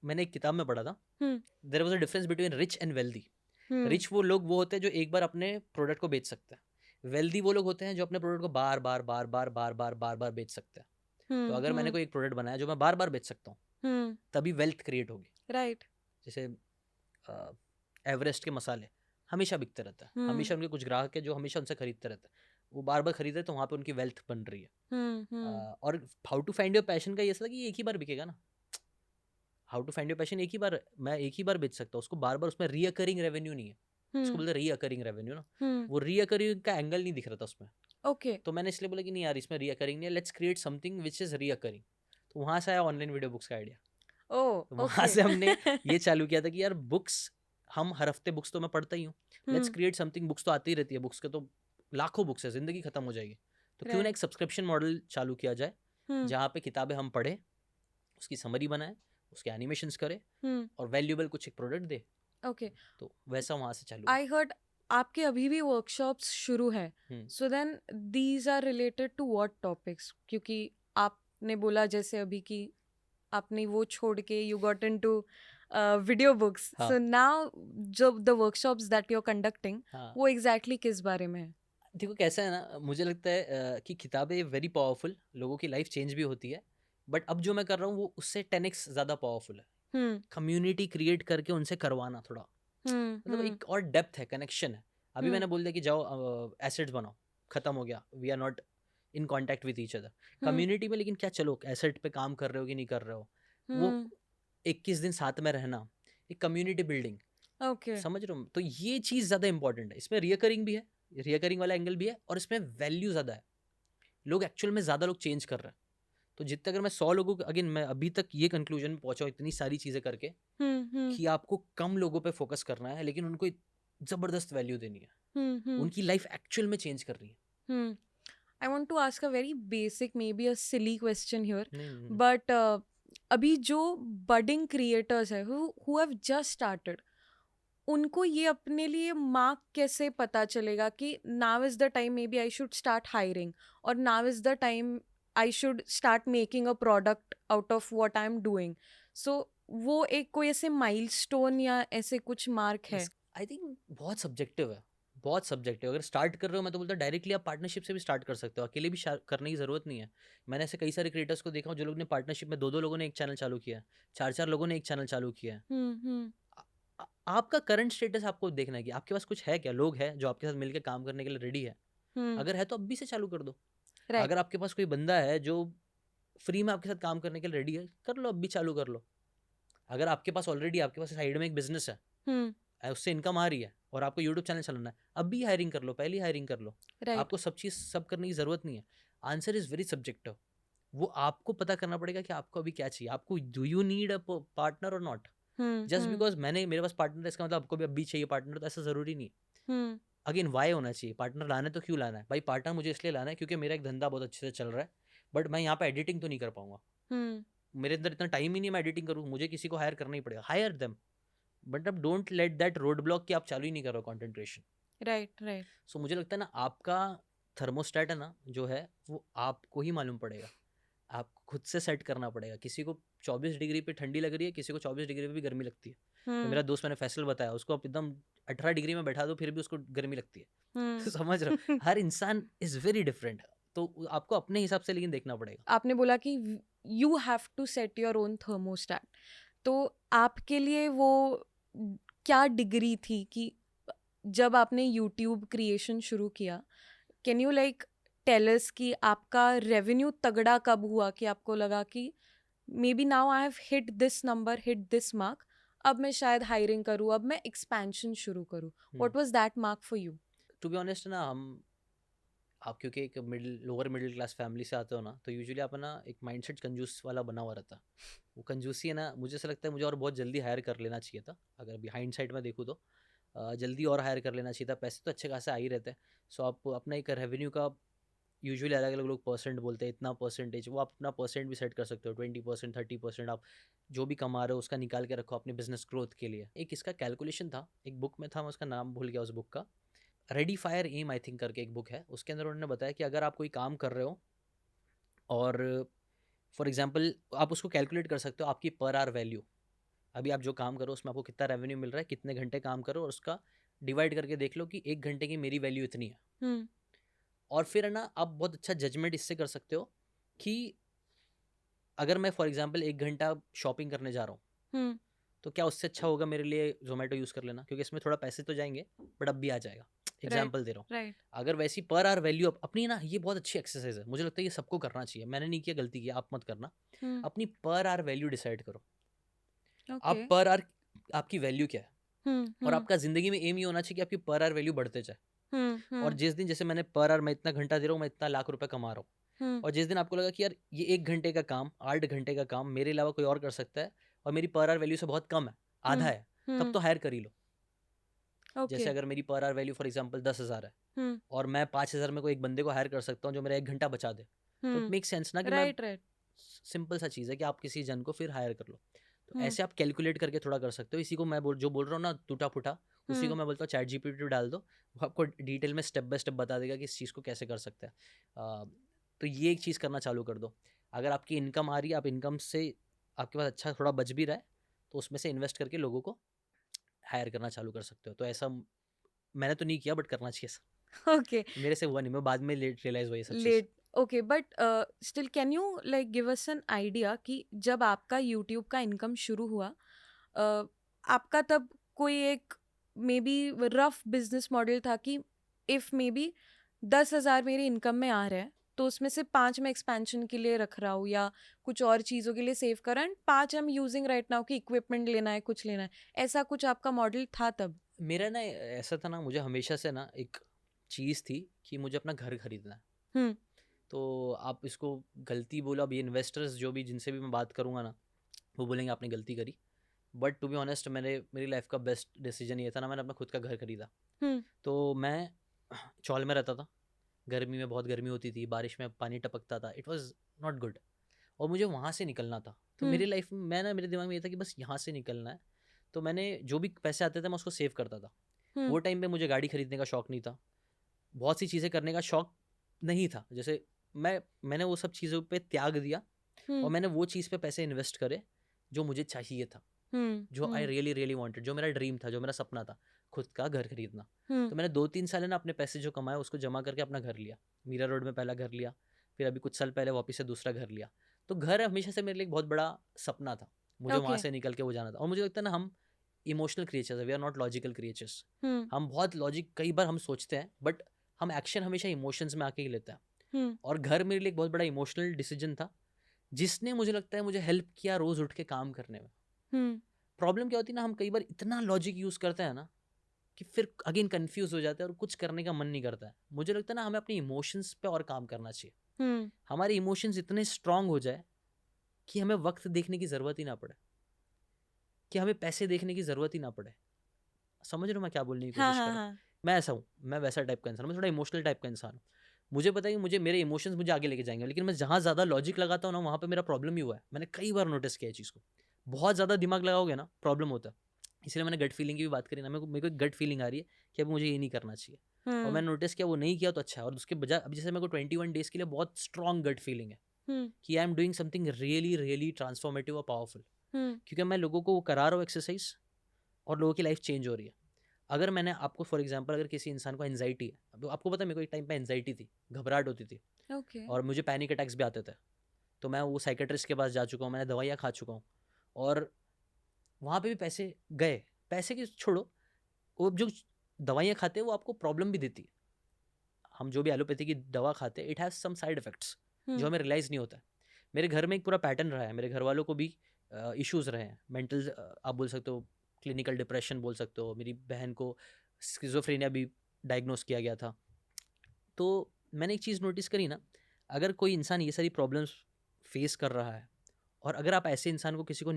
मैंने एक किताब में पढ़ा था, there was a difference between rich and wealthy. Rich वो लोग वो होते हैं जो एक बार अपने प्रोडक्ट को बेच सकते हैं, वेल्दी वो लोग होते हैं जो अपने प्रोडक्ट को बार बार बार बार बार बार बार बार बेच सकते हैं। तो अगर मैंने कोई एक प्रोडक्ट बनाया जो मैं बार बार बेच सकता हूँ, तभी वेल्थ क्रिएट होगी। राइट। जैसे एवरेस्ट के मसाले हमेशा बिकते रहते हैं, हमेशा उनके कुछ ग्राहक है जो हमेशा उनसे खरीदते रहते हैं, वो बार बार खरीद रहे हैं, तो वहाँ पे उनकी वेल्थ बन रही है। और how to find your passion का ये था कि एक ही बार बिकेगा ना। How to find your passion एक ही बार, मैं एक ही बार बेच सकता हूँ उसको, बार बार उसमें रीअकरिंग रेवेन्यू नहीं है, उसको बोलते रीअकरिंग रेवेन्यू ना, वो रीअकरिंग का एंगल नहीं दिख रहा था उसमें। ओके। तो मैंने इसलिए बोला कि नहीं यार, इसमें रीअकरिंग नहीं है, let's create something which is recurring. तो वहाँ से आया ऑनलाइन वीडियो बुक्स का आइडिया। तो वहाँ से हमने ये चालू किया था कि यार बुक्स, हम हर हफ्ते बुक्स तो मैं पढ़ता ही हूँ, लेट्स क्रिएट समथिंग, बुक्स तो आती ही रहती है, बुक्स के तो लाखों बुक्स है, जिंदगी खत्म हो जाएगी, तो क्यों ना एक सब्सक्रिप्शन मॉडल चालू किया जाए, जहाँ पे किताबें हम पढ़े, उसकी समरी बनाए, उसके एनिमेशंस करे, और वैल्यूएबल कुछ एक प्रोडक्ट दे। ओके। तो वैसा वहाँ से चालू आई हर्ड आपके अभी भी वर्कशॉप्स शुरू है, so then these are related to what topics? क्योंकि आपने बोला जैसे अभी कि आपने वो छोड़ के you got into video books, so now जो the workshops that you are conducting, वो एग्जैक्टली किस बारे में है? देखो कैसा है ना, मुझे लगता है कि किताबें वेरी पावरफुल, लोगों की लाइफ चेंज भी होती है, बट अब जो मैं कर रहा हूँ वो उससे 10x ज़्यादा पावरफुल है। कम्युनिटी क्रिएट करके उनसे करवाना थोड़ा, मतलब एक और डेप्थ है, कनेक्शन है। अभी मैंने बोल दिया कि जाओ एसेट्स बनाओ, खत्म हो गया, we are not in contact with each other. Community में लेकिन क्या, चलो एसेट पे काम कर रहे हो कि नहीं कर रहे हो, वो 21 दिन साथ में रहना, एक कम्युनिटी बिल्डिंग, ओके। समझ रहे हो? तो ये चीज़ ज़्यादा इंपॉर्टेंट है, इसमें रियकरिंग भी है, रियकरिंग वाला एंगल भी है, और इसमें वैल्यू ज़्यादा है, लोग एक्चुअल में ज़्यादा लोग चेंज कर रहे हैं। तो जितने अगर मैं 100 लोगों को अगेन मैं अभी तक ये कंक्लूजन में पहुंचा हूं इतनी सारी चीजें करके कि आपको कम लोगों पे फोकस करना है लेकिन उनको एक जबरदस्त वैल्यू देनी है, उनकी लाइफ एक्चुअल में चेंज कर रही है। I want to ask a very basic, maybe a silly question here, नहीं, नहीं, but अभी जो budding creators है who have just started, उनको ये अपने लिए मार्क कैसे पता चलेगा कि now is the time maybe I should start hiring और now is the time I should start making a product out of what I'm doing. So वो एक कोई ऐसे milestone या ऐसे कुछ मार्क है? आई थिंक बहुत सब्जेक्टिव है, बहुत सब्जेक्टिव। अगर स्टार्ट कर रहे हो मैं तो बोलता हूँ डायरेक्टली आप पार्टनरशिप से भी स्टार्ट कर सकते हो, अकेले भी करने की जरूरत नहीं है। मैंने ऐसे कई सारे क्रिएटर्स को देखा हूँ जो लोग ने पार्टनरशिप में 2-2 लोगों ने एक चैनल चालू किया है, 4-4 लोगों ने एक चैनल चालू किया है। आपका करंट स्टेटस आपको देखना है कि आपके पास कुछ है क्या, लोग हैं जो आपके साथ मिलकर काम करने के लिए रेडी है। अगर है तो अभी से चालू कर दो। अगर आपके पास कोई बंदा है जो फ्री में आपके साथ काम करने के लिए रेडी है, कर लो, अभी चालू कर लो। अगर आपके पास ऑलरेडी आपके पास साइड में एक बिजनेस है, उससे इनकम आ रही है और आपको यूट्यूब चैनल चलाना है, अभी हायरिंग कर लो, पहली हायरिंग कर लो। आपको सब करने की जरूरत नहीं है। Answer is very subjective. वो आपको पता करना पड़ेगा कि आपको अभी क्या चाहिए, आपको do you need a partner और नॉट। जस्ट बिकॉज मेरे पास पार्टनर है इसका मतलब आपको भी अभी चाहिए पार्टनर, तो ऐसा जरूरी नहीं है। अगेन वाई होना चाहिए, पार्टनर लाना है तो क्यों लाना है भाई? पार्टनर मुझे इसलिए लाना है क्योंकि मेरा एक धंधा बहुत अच्छे से चल रहा है, बट मैं यहाँ पे एडिटिंग तो नहीं कर पाऊंगा, मेरे अंदर इतना टाइम ही नहीं मैं एडिटिंग करूँ, मुझे किसी को हायर करना ही पड़ेगा, हायर देम। बट अब don't let that road block कि आप चालू ही नहीं कर रहे हो कंटेंट क्रिएशन। राइट। सो मुझे लगता है ना आपका थर्मोस्टेट है ना जो है वो आपको ही मालूम पड़ेगा, आपको खुद से सेट करना पड़ेगा। किसी को 24 डिग्री पे ठंडी लग रही है, किसी को 24 डिग्री पे भी गर्मी लगती है। तो मेरा दोस्त मैंने फैसल बताया, उसको आप एकदम 18 डिग्री में बैठा दो फिर भी उसको गर्मी लगती है। तो समझ रहे हो, हर इंसान इज वेरी डिफरेंट, तो आपको अपने हिसाब से लेकिन देखना पड़ेगा। आपने बोला कि you have to set your own thermostat, तो आपके लिए वो क्या डिग्री थी कि जब आपने यूट्यूब क्रिएशन शुरू किया, can you like tell us कि आपका रेवेन्यू तगड़ा कब हुआ कि आपको लगा कि may be now I have hit this number, hit this mark, अब मैं शायद हायरिंग करूँ, अब मैं एक्सपेंशन शुरू करूँ? What was that mark for you? To be honest ना, आप क्योंकि एक लोअर मिडिल क्लास फैमिली से आते हो ना, तो यूजुअली आप ना एक माइंडसेट कंजूस वाला बना हुआ रहता है। वो कंजूसी है ना, मुझे ऐसा लगता है मुझे और बहुत जल्दी हायर कर लेना चाहिए था। अगर अभी हाइंड में देखूँ तो जल्दी और हायर कर लेना चाहिए था। पैसे तो अच्छे खासे आ ही रहते हैं। सो आप अपना एक रेवेन्यू का यूजुअली अलग अलग लोग परसेंट बोलते हैं, इतना परसेंटेज, वो आप अपना परसेंट भी सेट कर सकते हो, 20%, 30%। आप जो भी कमा रहे हो उसका निकाल के रखो अपने बिजनेस ग्रोथ के लिए। एक इसका कैलकुलेशन था, एक बुक में था, मैं उसका नाम भूल गया उस बुक का, ready fire aim I think करके एक बुक है। उसके अंदर उन्होंने बताया कि अगर आप कोई काम कर रहे हो और फॉर एग्जांपल आप उसको कैलकुलेट कर सकते हो आपकी पर आवर वैल्यू, अभी आप जो काम करो उसमें आपको कितना रेवेन्यू मिल रहा है, कितने घंटे काम करो, और उसका डिवाइड करके देख लो कि 1 घंटे की मेरी वैल्यू इतनी है। और फिर है ना आप बहुत अच्छा जजमेंट इससे कर सकते हो कि अगर मैं फॉर एग्जांपल 1 घंटा शॉपिंग करने जा रहा हूँ तो क्या उससे अच्छा होगा मेरे लिए जोमेटो यूज़ कर लेना, क्योंकि इसमें थोड़ा पैसे तो जाएंगे बट अब भी आ जाएगा। एग्जाम्पल दे रहा हूँ। अगर वैसी पर आवर वैल्यू अपनी ना, ये बहुत अच्छी एक्सरसाइज है, मुझे लगता है ये सबको करना चाहिए। मैंने नहीं किया, गलती की, आप मत करना। अपनी पर आवर वैल्यू डिसाइड करो। आप पर आवर आपकी वैल्यू क्या है, और आपका जिंदगी में एम ये होना चाहिए कि आपकी पर आवर वैल्यू बढ़ते जाए। और जिस दिन, जैसे मैंने पर आवर मैं इतना घंटा दे रहा हूँ, मैं इतना लाख रुपए कमा रहा हूँ, और जिस दिन आपको लगा कि यार ये 1 घंटे का काम, 8 घंटे का काम मेरे अलावा कोई और कर सकता है और मेरी पर आवर वैल्यू से बहुत कम है, आधा है, तब तो हायर कर ही लो। जैसे अगर मेरी per hour value for example 10,000 है और मैं 5,000 में कोई एक बंदे को हायर कर सकता हूँ जो मेरा 1 घंटा बचा दे, तो इट मेक सेंस ना कि मैं, सिंपल सा चीज़ है कि आप किसी जन को फिर हायर कर लो। तो ऐसे आप कैलकुलेट करके थोड़ा कर सकते हो। इसी को मैं जो बोल रहा हूँ ना, टूटा फूटा, उसी को मैं बोलता हूँ चैट जीपीटी डाल दो, वो आपको डिटेल में स्टेप बाय स्टेप बता देगा कि इस चीज़ को कैसे कर सकते हैं। तो ये एक चीज़ करना चालू कर दो। अगर आपकी इनकम आ रही है, आप इनकम से आपके पास अच्छा थोड़ा बच भी रहा है, तो उसमें से इन्वेस्ट करके लोगों को हायर करना चालू कर सकते हो। तो ऐसा मैंने तो नहीं किया, बट करना चाहिए सर। ओके, मेरे से हुआ नहीं, मैं बाद में लेट रियलाइज हुआ ये सब चीज़। Okay, but still can you like give us an idea कि जब आपका यूट्यूब का इनकम शुरू हुआ, आपका तब कोई एक may be rough business model था कि इफ़ मे बी 10,000 मेरी इनकम में आ रहा है तो उसमें से 5 मैं एक्सपेंशन के लिए रख रहा हूँ या कुछ और चीज़ों के लिए सेव कर रहा, and 5 I am using right now कि इक्विपमेंट लेना है, कुछ लेना है, ऐसा कुछ आपका मॉडल था तब? मेरा ना ऐसा था ना, मुझे हमेशा से ना एक चीज़ थी कि मुझे अपना घर खरीदना है। तो आप इसको गलती बोलो, अब ये इन्वेस्टर्स जो भी जिनसे भी मैं बात करूँगा ना, वो बोलेंगे आपने गलती करी। बट टू बी ऑनेस्ट, मेरी लाइफ का बेस्ट डिसीजन ये था ना, मैंने अपना खुद का घर खरीदा। तो मैं चौल में रहता था, गर्मी में बहुत गर्मी होती थी, बारिश में पानी टपकता था, इट वॉज नॉट गुड। और मुझे वहाँ से निकलना था। तो मेरी लाइफ में मेरे दिमाग में ये था कि बस यहाँ से निकलना है। तो मैंने जो भी पैसे आते थे मैं उसको सेव करता था। वो टाइम पे मुझे गाड़ी खरीदने का शौक नहीं था, बहुत सी चीज़ें करने का शौक नहीं था। जैसे मैंने वो सब चीज़ों पे त्याग दिया और मैंने वो चीज़ पे पैसे इन्वेस्ट करे जो मुझे चाहिए था, जो आई रियली रियली वांटेड, जो मेरा ड्रीम था, जो मेरा सपना था, खुद का घर खरीदना। तो मैंने 2-3 साल है ना अपने पैसे जो कमाए उसको जमा करके अपना घर लिया। मीरा रोड में पहला घर लिया, फिर अभी कुछ साल पहले वापस से दूसरा घर लिया। तो घर हमेशा से मेरे लिए एक बहुत बड़ा सपना था, मुझे वहाँ से निकल के वो जाना था। और मुझे लगता है ना, हम इमोशनल क्रिएचर्स है, we are not logical creatures. हम बहुत लॉजिक कई बार हम सोचते हैं, बट हम एक्शन हमेशा इमोशंस में आके ही लेते हैं। और घर मेरे लिए एक बहुत बड़ा इमोशनल डिसीजन था, जिसने मुझे लगता है मुझे हेल्प किया रोज उठ के काम करने में। प्रॉब्लम क्या होती है ना, हम कई बार इतना लॉजिक यूज करते हैं ना कि फिर अगेन कंफ्यूज हो जाते हैं और कुछ करने का मन नहीं करता है। मुझे लगता है ना, हमें अपने इमोशंस पे और काम करना चाहिए। हमारे इमोशंस इतने स्ट्रांग हो जाए कि हमें वक्त देखने की जरूरत ही ना पड़े, कि हमें पैसे देखने की जरूरत ही ना पड़े। समझ रहे हो मैं क्या बोलने की कोशिश कर रहा हूँ? मैं ऐसा हूँ, मैं वैसा टाइप का इंसान हूँ, मैं थोड़ा इमोशनल टाइप का इंसान हूँ। मुझे पता है कि मुझे मेरे इमोशंस मुझे आगे लेके जाएंगे, लेकिन मैं जहाँ ज़्यादा लॉजिक लगाता हूँ ना, वहाँ पे मेरा प्रॉब्लम ही हुआ है। मैंने कई बार नोटिस किया है चीज़ को। बहुत ज़्यादा दिमाग लगाओगे ना, प्रॉब्लम होता है। इसलिए मैंने गट फीलिंग की भी बात करी ना, मेरे को एक गट फीलिंग आ रही है कि अब मुझे ये नहीं करना चाहिए। और मैंने नोटिस किया वो नहीं किया तो अच्छा है। और उसके बजाय अब जैसे मेरे को 21 डेज के लिए बहुत स्ट्रॉन्ग गट फीलिंग है कि I am doing something really really transformative और पावरफुल, क्योंकि मैं लोगों को वो करा रहा हूँ एक्सरसाइज और लोगों की लाइफ चेंज हो रही है। अगर मैंने आपको फॉर एग्जांपल, अगर किसी इंसान को एंजाइटी है, अब आपको पता है मेरे को एक टाइम पे एंजाइटी थी, घबराहट होती थी और मुझे पैनिक अटैक्स भी आते थे। तो मैं वो साइकेट्रिस्ट के पास जा चुका हूँ, मैंने दवाइयाँ खा चुका हूँ और वहाँ पे भी पैसे गए। पैसे की छोड़ो, वो जो दवाइयाँ खाते हैं वो आपको प्रॉब्लम भी देती है। हम जो भी एलोपैथी की दवा खाते हैं, it has some side effects जो हमें रियलाइज़ नहीं होता है। मेरे घर में एक पूरा पैटर्न रहा है, मेरे घर वालों को भी इश्यूज़ रहे हैं, मेंटल आप बोल सकते हो, क्लिनिकल डिप्रेशन बोल सकते हो। मेरी बहन को स्किज़ोफ्रेनिया भी डायग्नोस किया गया था। तो मैंने एक चीज़ नोटिस करी ना, अगर कोई इंसान ये सारी प्रॉब्लम्स फेस कर रहा है और अगर आप ऐसे इंसान को किसी को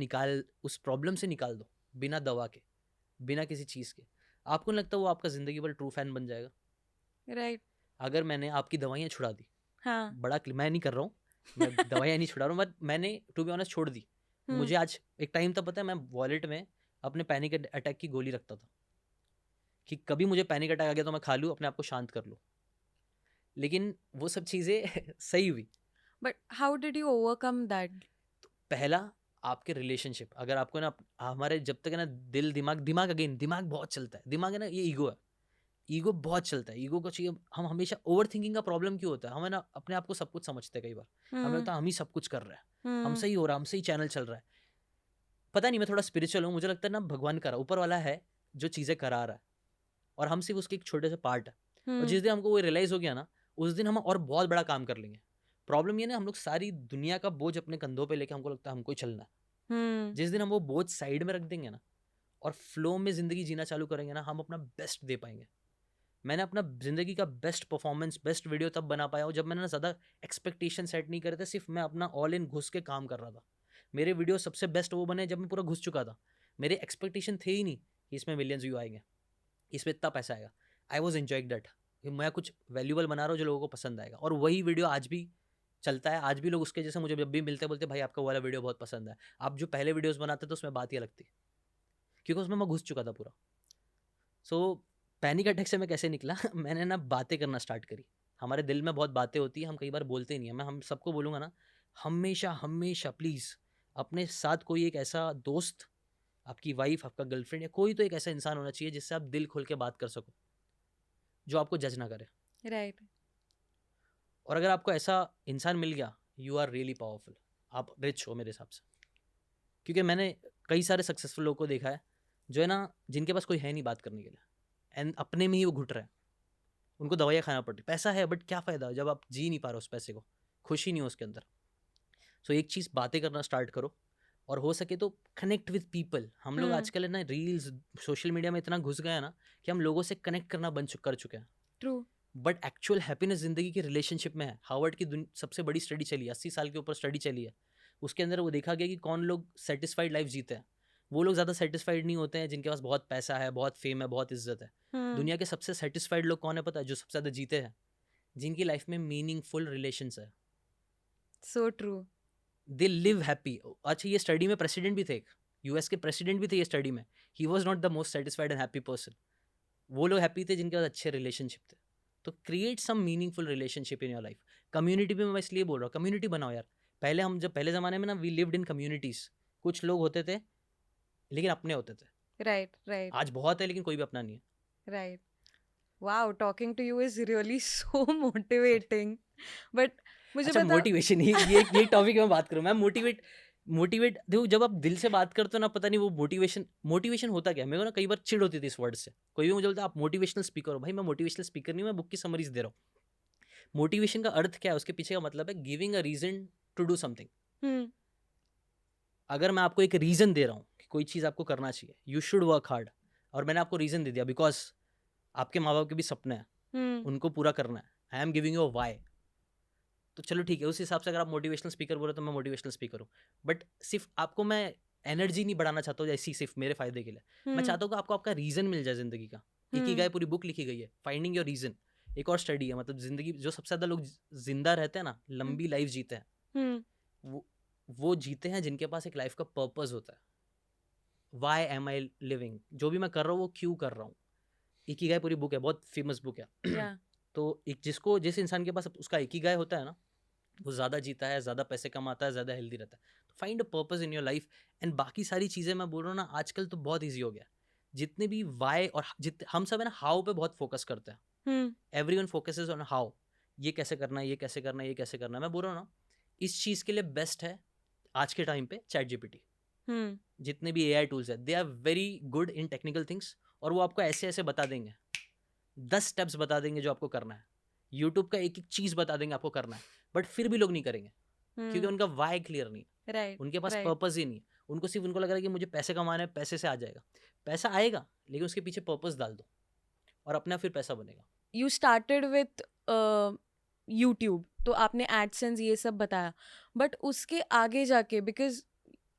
उस प्रॉब्लम से निकाल दो बिना दवा के, बिना किसी चीज़ के, आपको नहीं लगता वो आपका ज़िंदगी भर ट्रू फैन बन जाएगा? राइट। अगर मैंने आपकी दवाइयाँ छुड़ा दी, हाँ। मैं नहीं कर रहा हूँ, मैं दवाइयाँ नहीं छुड़ा रहा हूँ, बट मैंने टू बी ऑनेस्ट छोड़ दी। मुझे आज एक टाइम था, पता है, मैं वॉलेट में अपने पैनिक अटैक की गोली रखता था कि कभी मुझे पैनिक अटैक आ गया तो मैं खा लूँ, अपने आप को शांत कर लूँ। लेकिन वो सब चीज़ें सही हुई। But how did you overcome that? पहला, आपके रिलेशनशिप, अगर आपको ना हमारे जब तक है ना दिमाग बहुत चलता है। दिमाग है ना, ये ईगो है, ईगो बहुत चलता है। ईगो को चाहिए, हम हमेशा ओवर थिंकिंग का प्रॉब्लम क्यों होता है, हमें ना अपने आप को सब कुछ समझते हैं। कई बार हमें लगता है हम ही सब कुछ कर रहे हैं, हम सही हो रहा है, हमसे ही चैनल चल रहा है। पता नहीं, मैं थोड़ा स्पिरिचुअल हूँ, मुझे लगता है ना भगवान करा, ऊपर वाला है जो चीज़ें करा रहा है और हम सिर्फ उसके एक छोटे से पार्ट है। और जिस दिन हमको वो रियलाइज हो गया ना, उस दिन हम और बहुत बड़ा काम कर लेंगे। प्रॉब्लम ये ना, हम लोग सारी दुनिया का बोझ अपने कंधों पे लेके हमको लगता है हमको ही चलना है। जिस दिन हम वो बोझ साइड में रख देंगे ना और फ्लो में जिंदगी जीना चालू करेंगे ना, हम अपना बेस्ट दे पाएंगे। मैंने अपना जिंदगी का बेस्ट परफॉर्मेंस, बेस्ट वीडियो तब बना पाया हूँ जब मैंने ना ज़्यादा एक्सपेक्टेशन सेट नहीं करे थे, सिर्फ मैं अपना ऑल इन घुस के काम कर रहा था। मेरे वीडियो सबसे बेस्ट वो बने जब मैं पूरा घुस चुका था। मेरे एक्सपेक्टेशन थे ही नहीं कि इसमें मिलियंस व्यू आएंगे, इसमें इतना पैसा आएगा। आई वॉज एंजॉइंग दैट, मैं कुछ वैल्यूबल बना रहा हूँ जो लोगों को पसंद आएगा। और वही वीडियो आज भी चलता है। आज भी लोग उसके जैसे मुझे जब भी मिलते बोलते भाई आपका वाला वीडियो बहुत पसंद है। आप जो पहले वीडियोस बनाते थे उसमें बात ही अलग थी, क्योंकि उसमें मैं घुस चुका था पूरा। सो पैनिक अटैक से मैं कैसे निकला मैंने ना बातें करना स्टार्ट करी। हमारे दिल में बहुत बातें होती है, हम कई बार बोलते नहीं है। मैं हम सबको बोलूँगा ना, हमेशा हमेशा प्लीज़ अपने साथ कोई एक ऐसा दोस्त, आपकी वाइफ, आपका गर्लफ्रेंड या कोई तो एक ऐसा इंसान होना चाहिए जिससे आप दिल खोल के बात कर सको, जो आपको जज ना करे। राइट। और अगर आपको ऐसा इंसान मिल गया, यू आर रियली पावरफुल, आप रिच हो मेरे हिसाब से। क्योंकि मैंने कई सारे सक्सेसफुल लोगों को देखा है जो है ना, जिनके पास कोई है नहीं बात करने के लिए, एंड अपने में ही वो घुट रहे हैं। उनको दवाइयाँ खाना पड़ रही, पैसा है बट क्या फ़ायदा जब आप जी नहीं पा रहे उस पैसे को, खुशी नहीं हो उसके अंदर। सो एक चीज़, बातें करना स्टार्ट करो और हो सके तो कनेक्ट विद पीपल। हम लोग आजकल है ना रील्स, सोशल मीडिया में इतना घुस गए हैं ना कि हम लोगों से कनेक्ट करना कर चुके हैं। ट्रू। बट एक्चुअल हैप्पीनेस जिंदगी के रिलेशनशिप में है। हार्वर्ड की सबसे बड़ी स्टडी चली है, 80 साल के ऊपर स्टडी चली है। उसके अंदर वो देखा गया कि कौन लोग सेटिस्फाइड लाइफ जीते हैं। वो लोग ज़्यादा सेटिस्फाइड नहीं होते हैं जिनके पास बहुत पैसा है, बहुत फेम है, बहुत इज्जत है। दुनिया के सबसे सेटिस्फाइड लोग कौन है पता है? जो सबसे ज़्यादा जीते हैं, जिनकी लाइफ में मीनिंगफुल रिलेशंस है। So true. They live happy. अच्छा, ये स्टडी में प्रेसिडेंट भी थे, यूएस के प्रेसिडेंट भी थे ये स्टडी में। He was not the most satisfied and happy person. वो लोग हैप्पी थे जिनके पास अच्छे रिलेशनशिप थे। तो create some meaningful relationship in your life. Community भी मैं इसलिए बोल रहा हूँ, कम्युनिटी बनाओ यार। पहले हम जब पहले ज़माने में ना, वी लिव्ड इन कम्युनिटीज़। कुछ लोग होते थे लेकिन अपने होते थे। राइट राइट आज बहुत है लेकिन कोई भी अपना नहीं है। Right. Wow, talking to you is really so motivating. But मुझे अच्छा, बता। मोटिवेशन, ये टॉपिक में बात करूँ मैं। मोटिवेट देखो, जब आप दिल से बात करते हो ना, पता नहीं वो मोटिवेशन होता क्या है। मेरे को ना कई बार चिढ़ होती थी इस वर्ड से। कोई भी मुझे बोलता है आप मोटिवेशनल स्पीकर हो। भाई मैं मोटिवेशनल स्पीकर नहीं हूँ, मैं बुक की समरीज दे रहा हूँ। मोटिवेशन का अर्थ क्या है, उसके पीछे का मतलब है giving a reason to do something. अगर मैं आपको एक रीजन दे रहा हूँ कि कोई चीज़ आपको करना चाहिए, यू शुड वर्क हार्ड, और मैंने आपको रीजन दे दिया बिकॉज आपके माँ बाप के भी सपने हैं, उनको पूरा करना है, I am giving you a why, तो चलो ठीक है। उस हिसाब से अगर आप मोटिवेशनल स्पीकर बोल रहे हो तो मैं मोटिवेशनल स्पीकर हूँ। बट सिर्फ आपको मैं एनर्जी नहीं बढ़ाना चाहता हूँ ऐसी सिर्फ मेरे फायदे के लिए। मैं चाहता हूँ कि आपको आपका रीजन मिल जाए जिंदगी का। इकिगाई पूरी बुक लिखी गई है, फाइंडिंग योर रीजन। एक और स्टडी है, मतलब जिंदगी जो सबसे ज्यादा लोग जिंदा रहते हैं ना, लंबी लाइफ जीते हैं, वो जीते हैं जिनके पास एक लाइफ का पर्पस होता है। वाई एम आई लिविंग, जो भी मैं कर रहा हूँ वो क्यों कर रहा हूँ। इकिगाई पूरी बुक है, बहुत फेमस बुक है। तो जिस इंसान के पास उसका इकिगाई होता है ना, वो ज़्यादा जीता है, ज़्यादा पैसे कमाता है, ज़्यादा हेल्दी रहता है। तो find a purpose in your life. And बाकी सारी चीज़ें मैं बोल रहा हूँ ना, आजकल तो बहुत ईजी हो गया। जितने भी वाई और हम सब है ना, हाउ पे बहुत फोकस करते हैं। एवरीवन फोकसेस ऑन हाउ, ये कैसे करना है, ये कैसे करना है, ये कैसे करना है। मैं बोल रहा हूँ ना, इस चीज़ के लिए बेस्ट है आज के टाइम पे चैट जीपीटी। जितने भी एआई टूल्स है, they are very good in technical things, और वो आपको ऐसे ऐसे बता देंगे, 10 स्टेप्स बता देंगे जो आपको करना है। यूट्यूब का एक एक चीज़ बता देंगे आपको करना है, बट फिर भी लोग नहीं करेंगे क्योंकि उनका वाई क्लियर नहीं है। राइट, उनके पास पर्पस ही नहीं है। उनको सिर्फ उनको लग रहा है कि मुझे पैसे कमाना है, पैसे से आ जाएगा। पैसा आएगा लेकिन उसके पीछे पर्पस डाल दो और अपने आप फिर पैसा बनेगा। यू स्टार्टेड विथ यूट्यूब, तो आपने एडसेंस ये सब बताया, बट उसके आगे जाके, because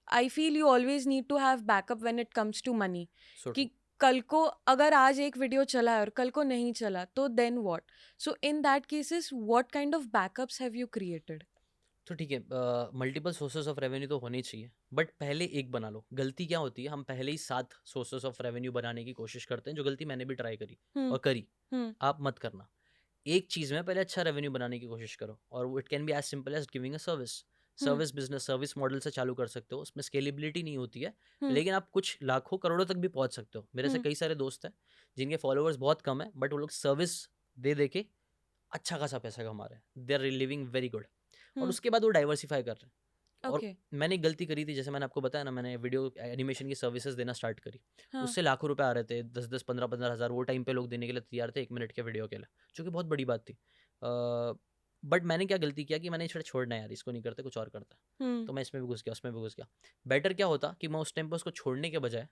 I feel you always need to have backup when it comes to money, कि कल को अगर आज एक वीडियो चला है और कल को नहीं चला तो then what? So in that cases what kind of backups have you created? तो ठीक है, मल्टीपल सोर्सेज ऑफ रेवेन्यू तो होने चाहिए, बट पहले एक बना लो। गलती क्या होती है, हम पहले ही 7 सोर्सेज ऑफ रेवेन्यू बनाने की कोशिश करते हैं, जो गलती मैंने भी ट्राई करी और करी। आप मत करना। एक चीज़ में पहले अच्छा रेवेन्यू बनाने की कोशिश करो, और it can be as simple as giving a service business. Service model से चालू कर सकते हो, उसमें स्केलेबिलिटी नहीं होती है, लेकिन आप कुछ लाखों करोड़ों तक भी पहुंच सकते हो। मेरे से कई सारे दोस्त हैं जिनके फॉलोअर्स बहुत कम है, बट वो लोग सर्विस दे के अच्छा खासा पैसा कमा रहे हैं। They are living very good. और उसके बाद वो डाइवर्सिफाई कर रहे हैं। और मैंने एक गलती करी थी, जैसे मैंने आपको बताया ना, मैंने वीडियो एनिमेशन की सर्विसेज देना स्टार्ट करी। उससे लाखों रुपए आ रहे थे, 10-10, 15-15 हज़ार वो टाइम पे लोग देने के लिए तैयार थे 1 मिनट के वीडियो के लिए, जो कि बहुत बड़ी बात थी। बट मैंने क्या गलती किया कि मैंने छोड़ना है यार, इसको नहीं करते, कुछ और करता। तो मैं इसमें भी घुस गया, उसमें भी घुस गया। बेटर क्या होता कि मैं उस टाइम पर उसको छोड़ने के बजाय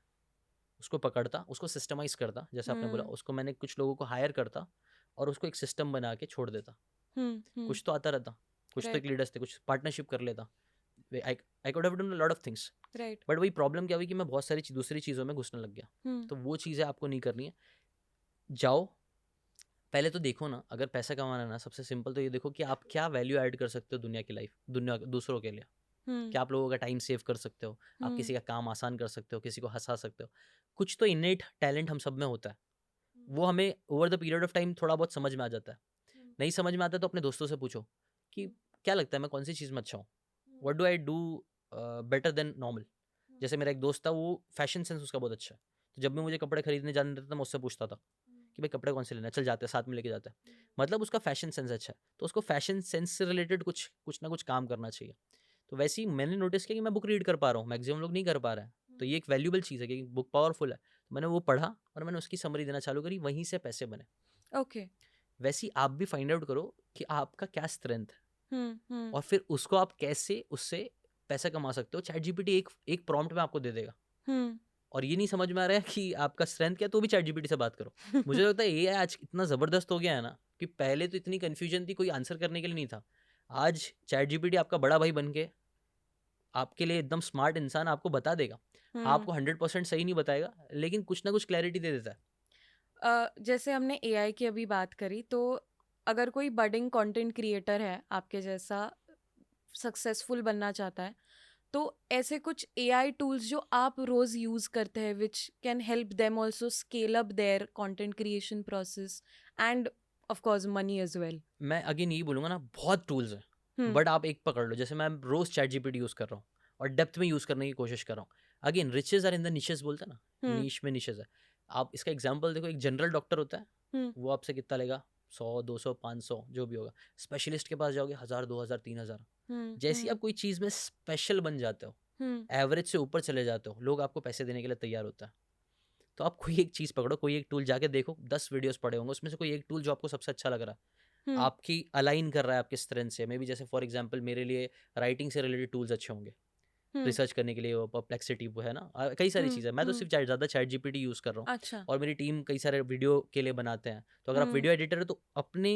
उसको पकड़ता, उसको सिस्टमाइज करता, जैसे आपने बोला, उसको मैंने कुछ लोगों को हायर करता और उसको एक सिस्टम बना के छोड़ देता। कुछ तो आता रहता, कुछ तो एक लीडर्स थे, कुछ पार्टनरशिप कर लेता। I could have done a lot of things, but वही प्रॉब्लम क्या हुई कि मैं बहुत सारी दूसरी चीज़ों में घुसने लग गया। तो वो चीज़ें आपको नहीं करनी है। जाओ पहले तो देखो ना, अगर पैसा कमाना है ना, सबसे सिंपल तो ये देखो कि आप क्या वैल्यू ऐड कर सकते हो दुनिया की लाइफ, दुनिया दूसरों के लिए। क्या आप लोगों का टाइम सेव कर सकते हो, आप किसी का काम आसान कर सकते हो, किसी को हंसा सकते हो। कुछ तो इनेट टैलेंट हम सब में होता है, वो हमें over the period of time थोड़ा बहुत समझ में आ जाता है। नहीं समझ में आता तो अपने दोस्तों से पूछो कि क्या लगता है मैं कौन सी चीज़ में अच्छा हूँ, what do I do better than normal. जैसे मेरा एक दोस्त था, वो फैशन सेंस उसका बहुत अच्छा है, तो जब भी मुझे कपड़े खरीदने जाना रहता था, मैं उससे पूछता था कि भाई कपड़े कौन से लेना, चल जाते हैं साथ में लेके जाते हैं। मतलब उसका फैशन सेंस अच्छा है, तो उसको फैशन सेंस से रिलेटेड कुछ ना कुछ काम करना चाहिए। तो वैसे ही मैंने नोटिस किया कि मैं बुक रीड कर पा रहा हूँ, मैक्सिमम लोग नहीं कर पा रहे हैं। तो ये एक वैल्यूबल चीज़ है कि बुक पावरफुल है। तो मैंने वो पढ़ा और मैंने उसकी समरी देना चालू करी, वहीं से पैसे बने। ओके। वैसे ही आप भी फाइंड आउट करो कि आपका क्या स्ट्रेंथ है, और फिर उसको आप कैसे उससे पैसा कमा सकते हो। चैट जीपीटी एक प्रॉम्प्ट में आपको दे देगा, और ये नहीं समझ में आ रहा है कि आपका स्ट्रेंथ क्या है, तो भी चैट जीपीटी से बात करो। मुझे लगता है ये आज इतना ज़बरदस्त हो गया है ना कि पहले तो इतनी कन्फ्यूजन थी, कोई आंसर करने के लिए नहीं था। आज चैट जीपीटी आपका बड़ा भाई बन के आपके लिए एकदम स्मार्ट इंसान आपको बता देगा। आपको 100% सही नहीं बताएगा, लेकिन कुछ ना कुछ क्लैरिटी दे देता है। जैसे हमने एआई की अभी बात करी, तो अगर कोई बडिंग कंटेंट क्रिएटर है आपके जैसा, सक्सेसफुल बनना चाहता है, तो ऐसे कुछ एआई टूल्स जो आप रोज यूज करते हैं which can help them also scale up their content creation process and of course money as well. मैं अगेन यही बोलूँगा ना, बहुत टूल्स हैं, हम्म बट आप एक पकड़ लो। जैसे मैं रोज़ चैट जीपीटी यूज़ कर रहा हूँ और डेप्थ में यूज़ करने की कोशिश कर रहा हूँ। Again riches are in the niches बोलते हैं ना, हम्म नीश में निशेस है। आप इसका एग्जांपल देखो, एक जनरल डॉक्टर होता है, हम्म वो आपसे कितना लेगा, 100 200 500 जो भी होगा। स्पेशलिस्ट के पास जाओगे 1000 2000 3000। जैसे ही आप कोई चीज़ में स्पेशल बन जाते हो, हम्म एवरेज से ऊपर चले जाते हो, लोग आपको पैसे देने के लिए तैयार होता है। तो आप कोई एक चीज़ पकड़ो, कोई एक टूल जाके देखो, 10 वीडियोस पड़े होंगे, उसमें से कोई एक टूल जो आपको सबसे अच्छा लग रहा है, हम्म आपकी अलाइन कर रहा है आपके स्ट्रेंथ से। मे बी जैसे फॉर एग्जांपल मेरे लिए राइटिंग से रिलेटेड टूल्स अच्छे होंगे, हम्म रिसर्च करने के लिए। वो परप्लेक्सिटी वो है ना, कई सारी चीज़ें। मैं तो सिर्फ ज़्यादा चैट जीपीटी यूज़ कर रहा हूँ, अच्छा। और मेरी टीम कई सारे वीडियो के लिए बनाते हैं। तो अगर आप हम्म वीडियो एडिटर है तो अपने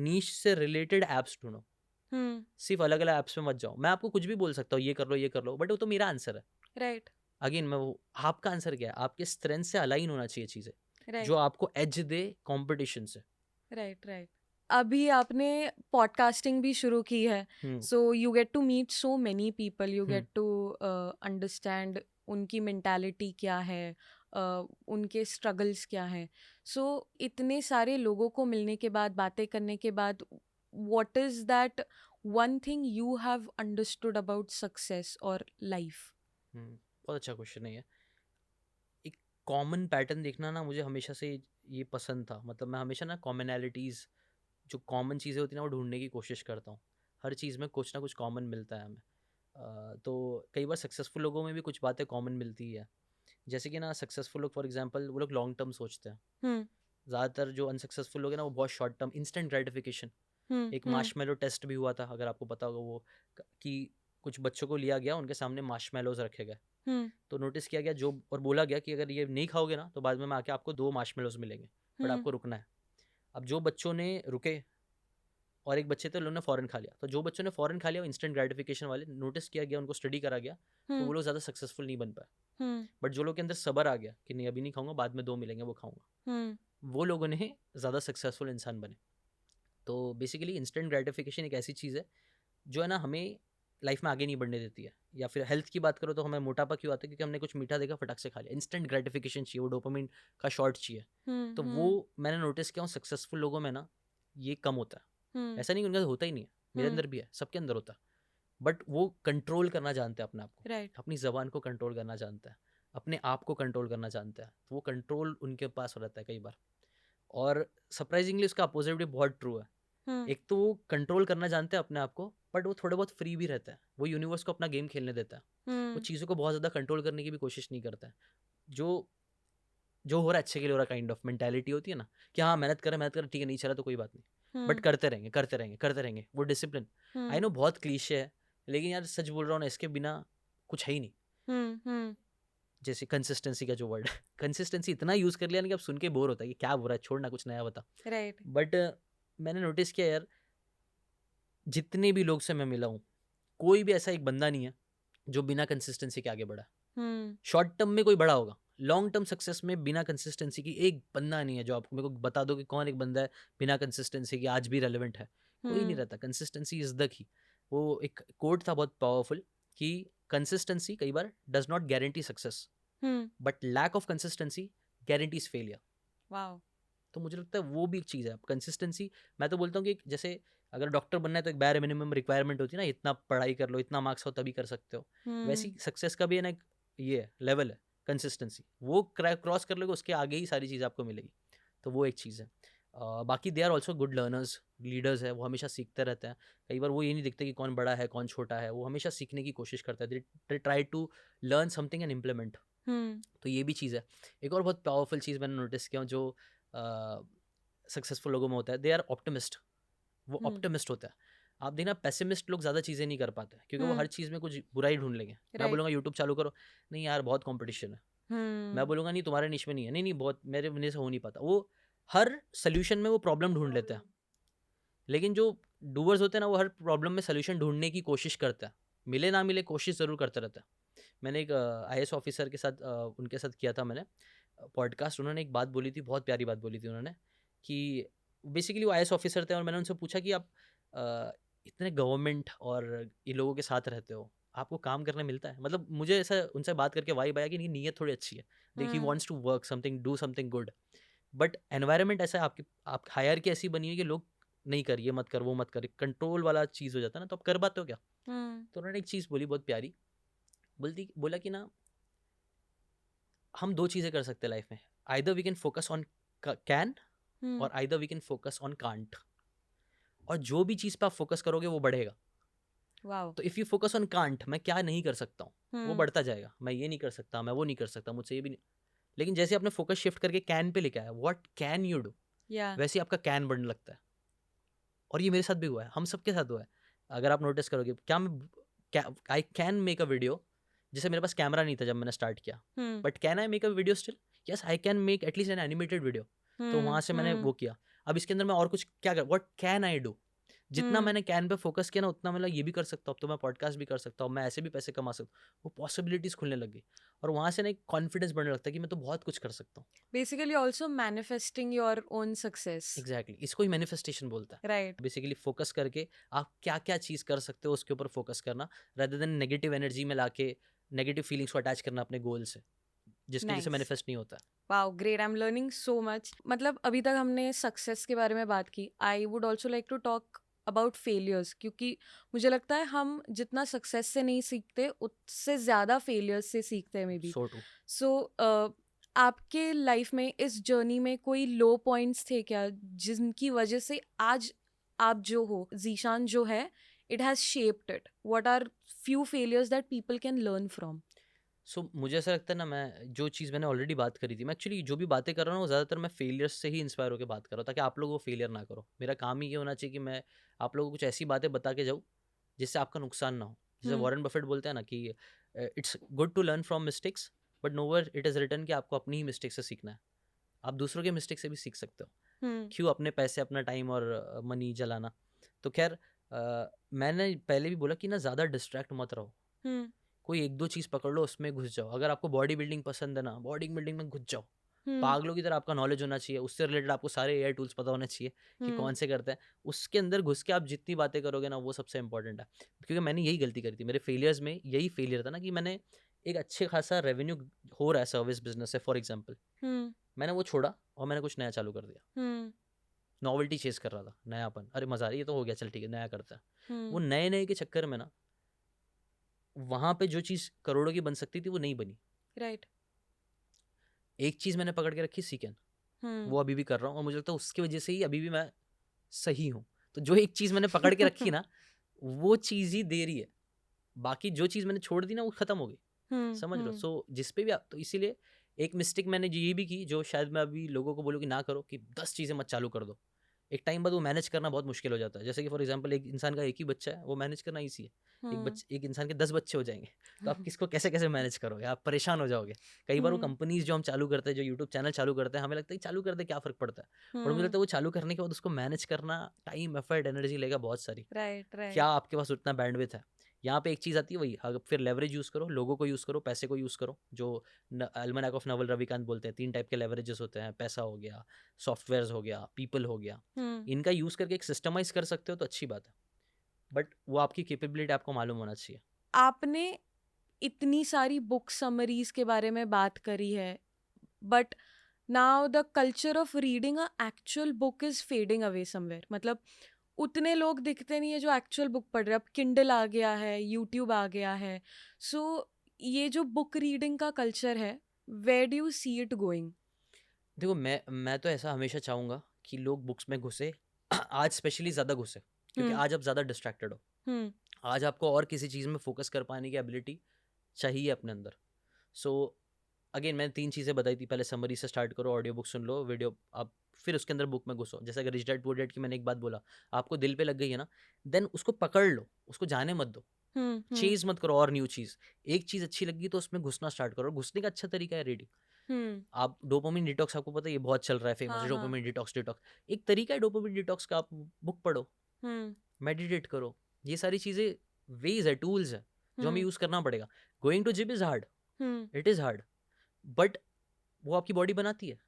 नीश से रिलेटेड ऐप्स ढूंढो, हम्म सिर्फ अलग अलग ऐप्स में मत जाओ। मैं आपको कुछ भी बोल सकता हूँ, ये कर लो, बट वो तो मेरा आंसर है। राइट अगेन मैं वो, आपका आंसर क्या है, आपके स्ट्रेंथ से अलाइन होना चाहिए चीज़ें, जो राइट आपको एज दे कंपटीशन से। Right right. अभी आपने पॉडकास्टिंग भी शुरू की है, hmm so you get to meet so many people, you hmm get to understand उनकी मेंटालिटी क्या है, उनके स्ट्रगल्स क्या हैं। सो इतने सारे लोगों को मिलने के बाद, बातें करने के बाद, what is that one thing you have understood about success और लाइफ? बहुत अच्छा क्वेश्चन है ये। एक कॉमन पैटर्न देखना ना मुझे हमेशा से ये पसंद था। मतलब मैं हमेशा ना कॉमनैलिटीज़, जो कॉमन चीज़ें होती हैं ना, वो ढूंढने की कोशिश करता हूँ। हर चीज़ में कुछ ना कुछ कॉमन मिलता है हमें। तो कई बार सक्सेसफुल लोगों में भी कुछ बातें कॉमन मिलती है। जैसे कि ना सक्सेसफुल लोग, फॉर एग्जांपल, वो लोग लॉन्ग टर्म सोचते हैं। हम्म ज़्यादातर जो अनसक्सेसफुल लोग हैं ना, वो बहुत शॉर्ट टर्म, इंस्टेंट ग्रेटिफिकेशन। एक हम्म मार्शमैलो टेस्ट भी हुआ था, अगर आपको पता होगा वो, कि कुछ बच्चों को लिया गया, उनके सामने मार्शमैलोज रखे गए। हम्म तो नोटिस किया गया जो, और बोला गया कि अगर ये नहीं खाओगे ना तो बाद में आके आपको 2 मार्शमैलोज मिलेंगे, बट हम्म आपको रुकना है। अब जो बच्चों ने रुके, और एक बच्चे थे उन्होंने फ़ौरन खा लिया, तो जो बच्चों ने फ़ौरन खा लिया, इंस्टेंट ग्रेटिफिकेशन वाले, नोटिस किया गया, उनको स्टडी करा गया, तो वो हम्म लोग ज़्यादा सक्सेसफुल नहीं बन पाए। हम्म बट जो लोग के अंदर सब्र आ गया कि नहीं अभी नहीं खाऊंगा, बाद में 2 मिलेंगे वो खाऊंगा, हम्म वो लोगों ने ज़्यादा सक्सेसफुल इंसान बने। तो बेसिकली इंस्टेंट ग्रेटिफिकेशन एक ऐसी चीज़ है जो है ना, हमें लाइफ में आगे नहीं बढ़ने देती है। या फिर हेल्थ की बात करो तो हमें मोटापा क्यों आता है, क्योंकि हमने कुछ मीठा देखा, फटाक से खा लिया। इंस्टेंट ग्रेटिफिकेशन चाहिए, वो डोपामिन का शॉट चाहिए। तो वो हम्म मैंने नोटिस किया हूँ सक्सेसफुल लोगों में ना, ये कम होता है। हम्म ऐसा नहीं कि उनका होता ही नहीं है, मेरे हम्म अंदर भी है, सबके अंदर होता है। बट वो कंट्रोल करना जानते हैं अपने आप को, राइट अपनी ज़बान को कंट्रोल करना जानता है, अपने आप को कंट्रोल करना जानता है। तो वो कंट्रोल उनके पास रहता है कई बार। और सरप्राइजिंगली उसका अपोजिट भी बहुत ट्रू है। हम्म एक तो वो कंट्रोल करना जानते हैं अपने आप को, बट वो थोड़े बहुत फ्री भी रहता है। वो यूनिवर्स को अपना गेम खेलने देता है। वो हम्म चीज़ों को बहुत ज़्यादा कंट्रोल करने की भी कोशिश नहीं करता है। जो जो हो रहा है अच्छे के लिए हो रहा है, काइंड ऑफ मेंटालिटी होती है ना, कि हाँ मेहनत करें, ठीक है, नहीं चला तो कोई बात नहीं, बट हम्म करते रहेंगे करते रहेंगे करते रहेंगे, वो डिसिप्लिन। आई हम्म नो बहुत क्लीशे है, लेकिन यार सच बोल रहा हूँ ना, इसके बिना कुछ है ही नहीं। हम्म जैसे कंसिस्टेंसी का जो वर्ड है, कंसिस्टेंसी इतना यूज़ कर लिया ना कि अब सुन के बोर होता है कि क्या बुरा है, छोड़ना, कुछ नया बता। राइट बट मैंने नोटिस किया यार, जितने भी लोग से मैं मिला हूँ, कोई भी ऐसा एक बंदा नहीं है जो बिना कंसिस्टेंसी के आगे बढ़ा। हम्म शॉर्ट टर्म में कोई बड़ा होगा, लॉन्ग टर्म सक्सेस में बिना कंसिस्टेंसी की एक बंदा नहीं है। जो आपको मेरे को बता दो कि कौन एक बंदा है बिना कंसिस्टेंसी के आज भी रेलेवेंट है, कोई नहीं हम्म रहता। Consistency is the key. वो एक कोट था बहुत पावरफुल, कि कंसिस्टेंसी कई बार does not guarantee success, hmm but lack of consistency guarantees failure. Wow तो मुझे लगता है वो भी एक चीज़ है कंसिस्टेंसी। मैं तो बोलता हूँ कि जैसे अगर डॉक्टर बनना है तो एक bare मिनिमम रिक्वायरमेंट होती है ना, इतना पढ़ाई कर लो, इतना मार्क्स हो तभी कर सकते हो। वैसी हम्म सक्सेस का भी है ना एक ये लेवल है, कंसिस्टेंसी। वो क्रॉस कर लोगे, उसके आगे ही सारी चीज़ आपको मिलेगी। तो वो एक चीज़ है। बाकी they are also good learners, leaders है, वो हमेशा सीखते रहते हैं। कई बार वो ये नहीं दिखते कि कौन बड़ा है कौन छोटा है, वो हमेशा सीखने की कोशिश करता है। They try to learn something and implement. Hmm तो ये भी चीज़ है। एक और बहुत पावरफुल चीज़ मैंने नोटिस किया हूँ, जो सक्सेसफुल लोगों में होता है, दे आर ऑप्टिमिस्ट। वो हम्म ऑप्टिमिस्ट होता है। आप देखना पेसिमिस्ट लोग ज़्यादा चीज़ें नहीं कर पाते, क्योंकि वो हर हम्म चीज़ में कुछ बुराई ढूंढ लेंगे। मैं राइट बोलूँगा यूट्यूब चालू करो, नहीं यार बहुत कंपटीशन है, मैं बोलूँगा नहीं तुम्हारे निश में नहीं है, नहीं नहीं बहुत मेरे मेरे से हो नहीं पाता। वो हर सोल्यूशन में वो प्रॉब्लम ढूंढ लेते हैं, लेकिन जो डूअर्स होते हैं ना वो हर प्रॉब्लम में सोल्यूशन ढूंढने की कोशिश करता है, मिले ना मिले कोशिश ज़रूर करता रहता है। मैंने एक IAS ऑफिसर के साथ उनके साथ किया था मैंने पॉडकास्ट। उन्होंने एक बात बोली थी, बहुत प्यारी बात बोली थी उन्होंने, कि बेसिकली वो IAS ऑफिसर थे और मैंने उनसे पूछा कि आप इतने गवर्नमेंट और ये लोगों के साथ रहते हो, आपको काम करने मिलता है? मतलब मुझे ऐसा उनसे बात करके वाइब आया कि इनकी नीयत थोड़ी अच्छी है, देखिए he wants to work something, do something good, but environment ऐसा है आपकी, आप हायर की ऐसी बनी हुई है कि लोग नहीं कर, ये मत कर, वो मत कर, कंट्रोल वाला चीज़ हो जाता है ना, तो आप कर पाते हो क्या? तो उन्होंने एक चीज़ बोली बहुत प्यारी, बोला कि ना हम दो चीज़ें कर सकते हैं लाइफ में, either we can focus on can और either we can focus on can't, और जो भी चीज़ पे आप फोकस करोगे वो बढ़ेगा। वाओ। तो if you focus on can't, मैं क्या नहीं कर सकता हूँ, वो बढ़ता जाएगा, मैं ये नहीं कर सकता, मैं वो नहीं कर सकता, मुझसे ये भी नहीं। लेकिन जैसे आपने फोकस शिफ्ट करके कैन पे लेके आया, व्हाट कैन यू डू, या वैसे ही आपका कैन बढ़ने लगता है। और ये मेरे साथ भी हुआ है, हम सबके साथ हुआ है। अगर आप नोटिस करोगे, क्या मैं I can make a video, जैसे मेरे पास कैमरा नहीं था जब मैंने स्टार्ट किया, but can I make a video still? Yes, I can make at least N animated video. तो वहाँ से मैंने वो किया। अब इसके अंदर मैं और कुछ क्या कर, व्हाट कैन आई डू, जितना मैंने कैन पे फोकस किया ना उतना मतलब ये भी कर सकता हूँ, अब तो मैं पॉडकास्ट भी कर सकता हूँ, मैं ऐसे भी पैसे कमा सकता हूँ, वो पॉसिबिलिटीज खुलने लग गई। और वहाँ से ना एक कॉन्फिडेंस बढ़ने लगता है कि मैं तो बहुत कुछ कर सकता हूँ। Basically also manifesting your own success. Exactly, इसको ही मैनिफेस्टेशन बोलता है। राइट। बेसिकली फोकस करके आप क्या क्या चीज़ कर सकते हो उसके ऊपर फोकस करना, rather देन नेगेटिव एनर्जी में लाके नेगेटिव फीलिंग्स को अटैच करना अपने गोल से, जिसकी वजह से नाइस। मैनिफेस्ट नहीं होता। Wow, great, I am learning so much. मतलब अभी तक हमने सक्सेस के बारे में बात की, I would also like to talk about failures, क्योंकि मुझे लगता है हम जितना सक्सेस से नहीं सीखते उससे ज़्यादा फेलियर्स से सीखते हैं मे बी। So true. सो आपके लाइफ में इस जर्नी में कोई लो पॉइंट्स थे क्या, जिनकी वजह से आज आप जो हो, जीशान जो है, it has shaped it? What are few failures that people can learn from? मुझे ऐसा लगता है ना, मैं जो चीज़ मैंने ऑलरेडी बात करी थी, मैं एक्चुअली जो भी बातें कर रहा हूँ ना वो ज़्यादातर मैं फेलियर्स से ही इंस्पायर होकर बात कर रहा हूँ, ताकि आप लोग वो फेलियर ना करो। मेरा काम ही ये होना चाहिए कि मैं आप लोगों को कुछ ऐसी बातें बता के जाऊँ जिससे आपका नुकसान ना हो। जैसे वॉरेन बफेट बोलते हैं ना कि it's good to learn from mistakes, but nowhere it is written कि आपको अपनी ही मिस्टेक से सीखना है। आप दूसरों के मिस्टेक से भी सीख सकते हो। क्यों अपने पैसे, अपना टाइम और मनी जलाना। तो खैर मैंने पहले भी बोला कि ना ज़्यादा डिस्ट्रैक्ट मत रहो। कोई एक दो चीज़ पकड़ लो, उसमें घुस जाओ। अगर आपको बॉडी बिल्डिंग पसंद है ना, बॉडी बिल्डिंग में घुस जाओ। पागलों की तरह आपका नॉलेज होना चाहिए, उससे रिलेटेड आपको सारे एआई टूल्स पता होने चाहिए कि कौन से करते हैं। उसके अंदर घुस के आप जितनी बातें करोगे ना वो सबसे इंपॉर्टेंट है। क्योंकि मैंने यही गलती करी थी, मेरे फेलियर्स में यही फेलियर था ना कि मैंने एक अच्छे खासा रेवेन्यू हो रहा है सर्विस बिजनेस से फॉर एग्जाम्पल, मैंने वो छोड़ा और मैंने कुछ नया चालू कर दिया। नॉवेल्टी चेस कर रहा था, नयापन, अरे मजा आ रही है, ये तो हो गया, चल ठीक है नया करता है। वो नए नए के चक्कर में ना वहां पे जो चीज करोड़ों की बन सकती थी वो नहीं बनी। राइट। एक चीज मैंने पकड़ के रखी, सीकेन, वो अभी भी कर रहा हूँ और मुझे लगता है उसकी वजह से ही अभी भी मैं सही हूँ। तो जो एक चीज मैंने पकड़ के रखी ना वो चीज ही दे रही है, बाकी जो चीज मैंने छोड़ दी ना वो खत्म हो गई। समझ लो। सो जिस पे भी आप, तो इसीलिए एक मिस्टेक मैंने ये भी की जो शायद मैं अभी लोगों को बोलूँ कि ना करो, कि 10 चीज़ें मत चालू कर दो। एक टाइम बाद वो मैनेज करना बहुत मुश्किल हो जाता है। जैसे कि फॉर एग्जांपल एक इंसान का एक ही बच्चा है, वो मैनेज करना ईजी है। एक इंसान के 10 बच्चे हो जाएंगे, तो आप किसको कैसे कैसे मैनेज करोगे, आप परेशान हो जाओगे। कई बार वो कंपनीज जो हम चालू करते हैं, जो यूट्यूब चैनल चालू करते हैं, हमें लगता है कि चालू कर दे क्या फ़र्क पड़ता है, और मुझे लगता है वो चालू करने के बाद उसको मैनेज करना टाइम, एफर्ट, एनर्जी लेगा बहुत सारी। राइट। क्या राइट। आपके पास उतना बैंडविड्थ है? यहाँ पे एक चीज़ आती है वही, अगर फिर लेवरेज यूज़ करो, लोगों को यूज़ करो, पैसे को यूज़ करो। जो अल्मनाक ऑफ नवल रविकांत बोलते हैं, 3 टाइप के लेवरेजेस होते हैं, पैसा हो गया, सॉफ्टवेयर्स हो गया, पीपल हो गया। इनका यूज़ करके एक सिस्टमाइज़ कर सकते हो तो अच्छी बात है, बट वो आपकी कैपेबिलिटी आपको मालूम होना चाहिए। आपने इतनी सारी बुक समरीज के बारे में बात करी है, but now the culture of reading a actual book is fading away somewhere. मतलब उतने लोग दिखते नहीं है जो एक्चुअल बुक पढ़ रहे हैं। अब किंडल आ गया है, यूट्यूब आ गया है। सो ये जो बुक रीडिंग का कल्चर है, where do you see it going? देखो, मैं तो ऐसा हमेशा चाहूँगा कि लोग बुक्स में घुसे आज स्पेशली ज़्यादा घुसे, क्योंकि आज आप ज़्यादा डिस्ट्रैक्टेड हो। आज आपको और किसी चीज़ में फोकस कर पाने की एबिलिटी चाहिए अपने अंदर। सो अगेन मैंने 3 चीज़ें बताई थी, पहले समरी से स्टार्ट करो, ऑडियो बुक सुन लो, वीडियो आप, फिर उसके अंदर बुक में घुसो। जैसे अगर रिच डैड पुअर डैड की मैंने एक बात बोला, आपको दिल पे लग गई है ना, देन उसको पकड़ लो, उसको जाने मत दो। चेज मत करो और न्यू चीज। एक चीज अच्छी लगी तो उसमें घुसना स्टार्ट करो। घुसने का अच्छा तरीका है रीडिंग। आप डोपामिन डिटॉक्स, आपको पता है ये बहुत चल रहा है, फेमस है डोपामिन डिटॉक्स। एक तरीका है डोपामिन डिटॉक्स का, आप बुक पढ़ो, मेडिटेट करो। ये सारी चीजें वेज है, टूल्स है जो हमें यूज करना पड़ेगा। Going to gym is hard, it is hard, but वो आपकी बॉडी बनाती है।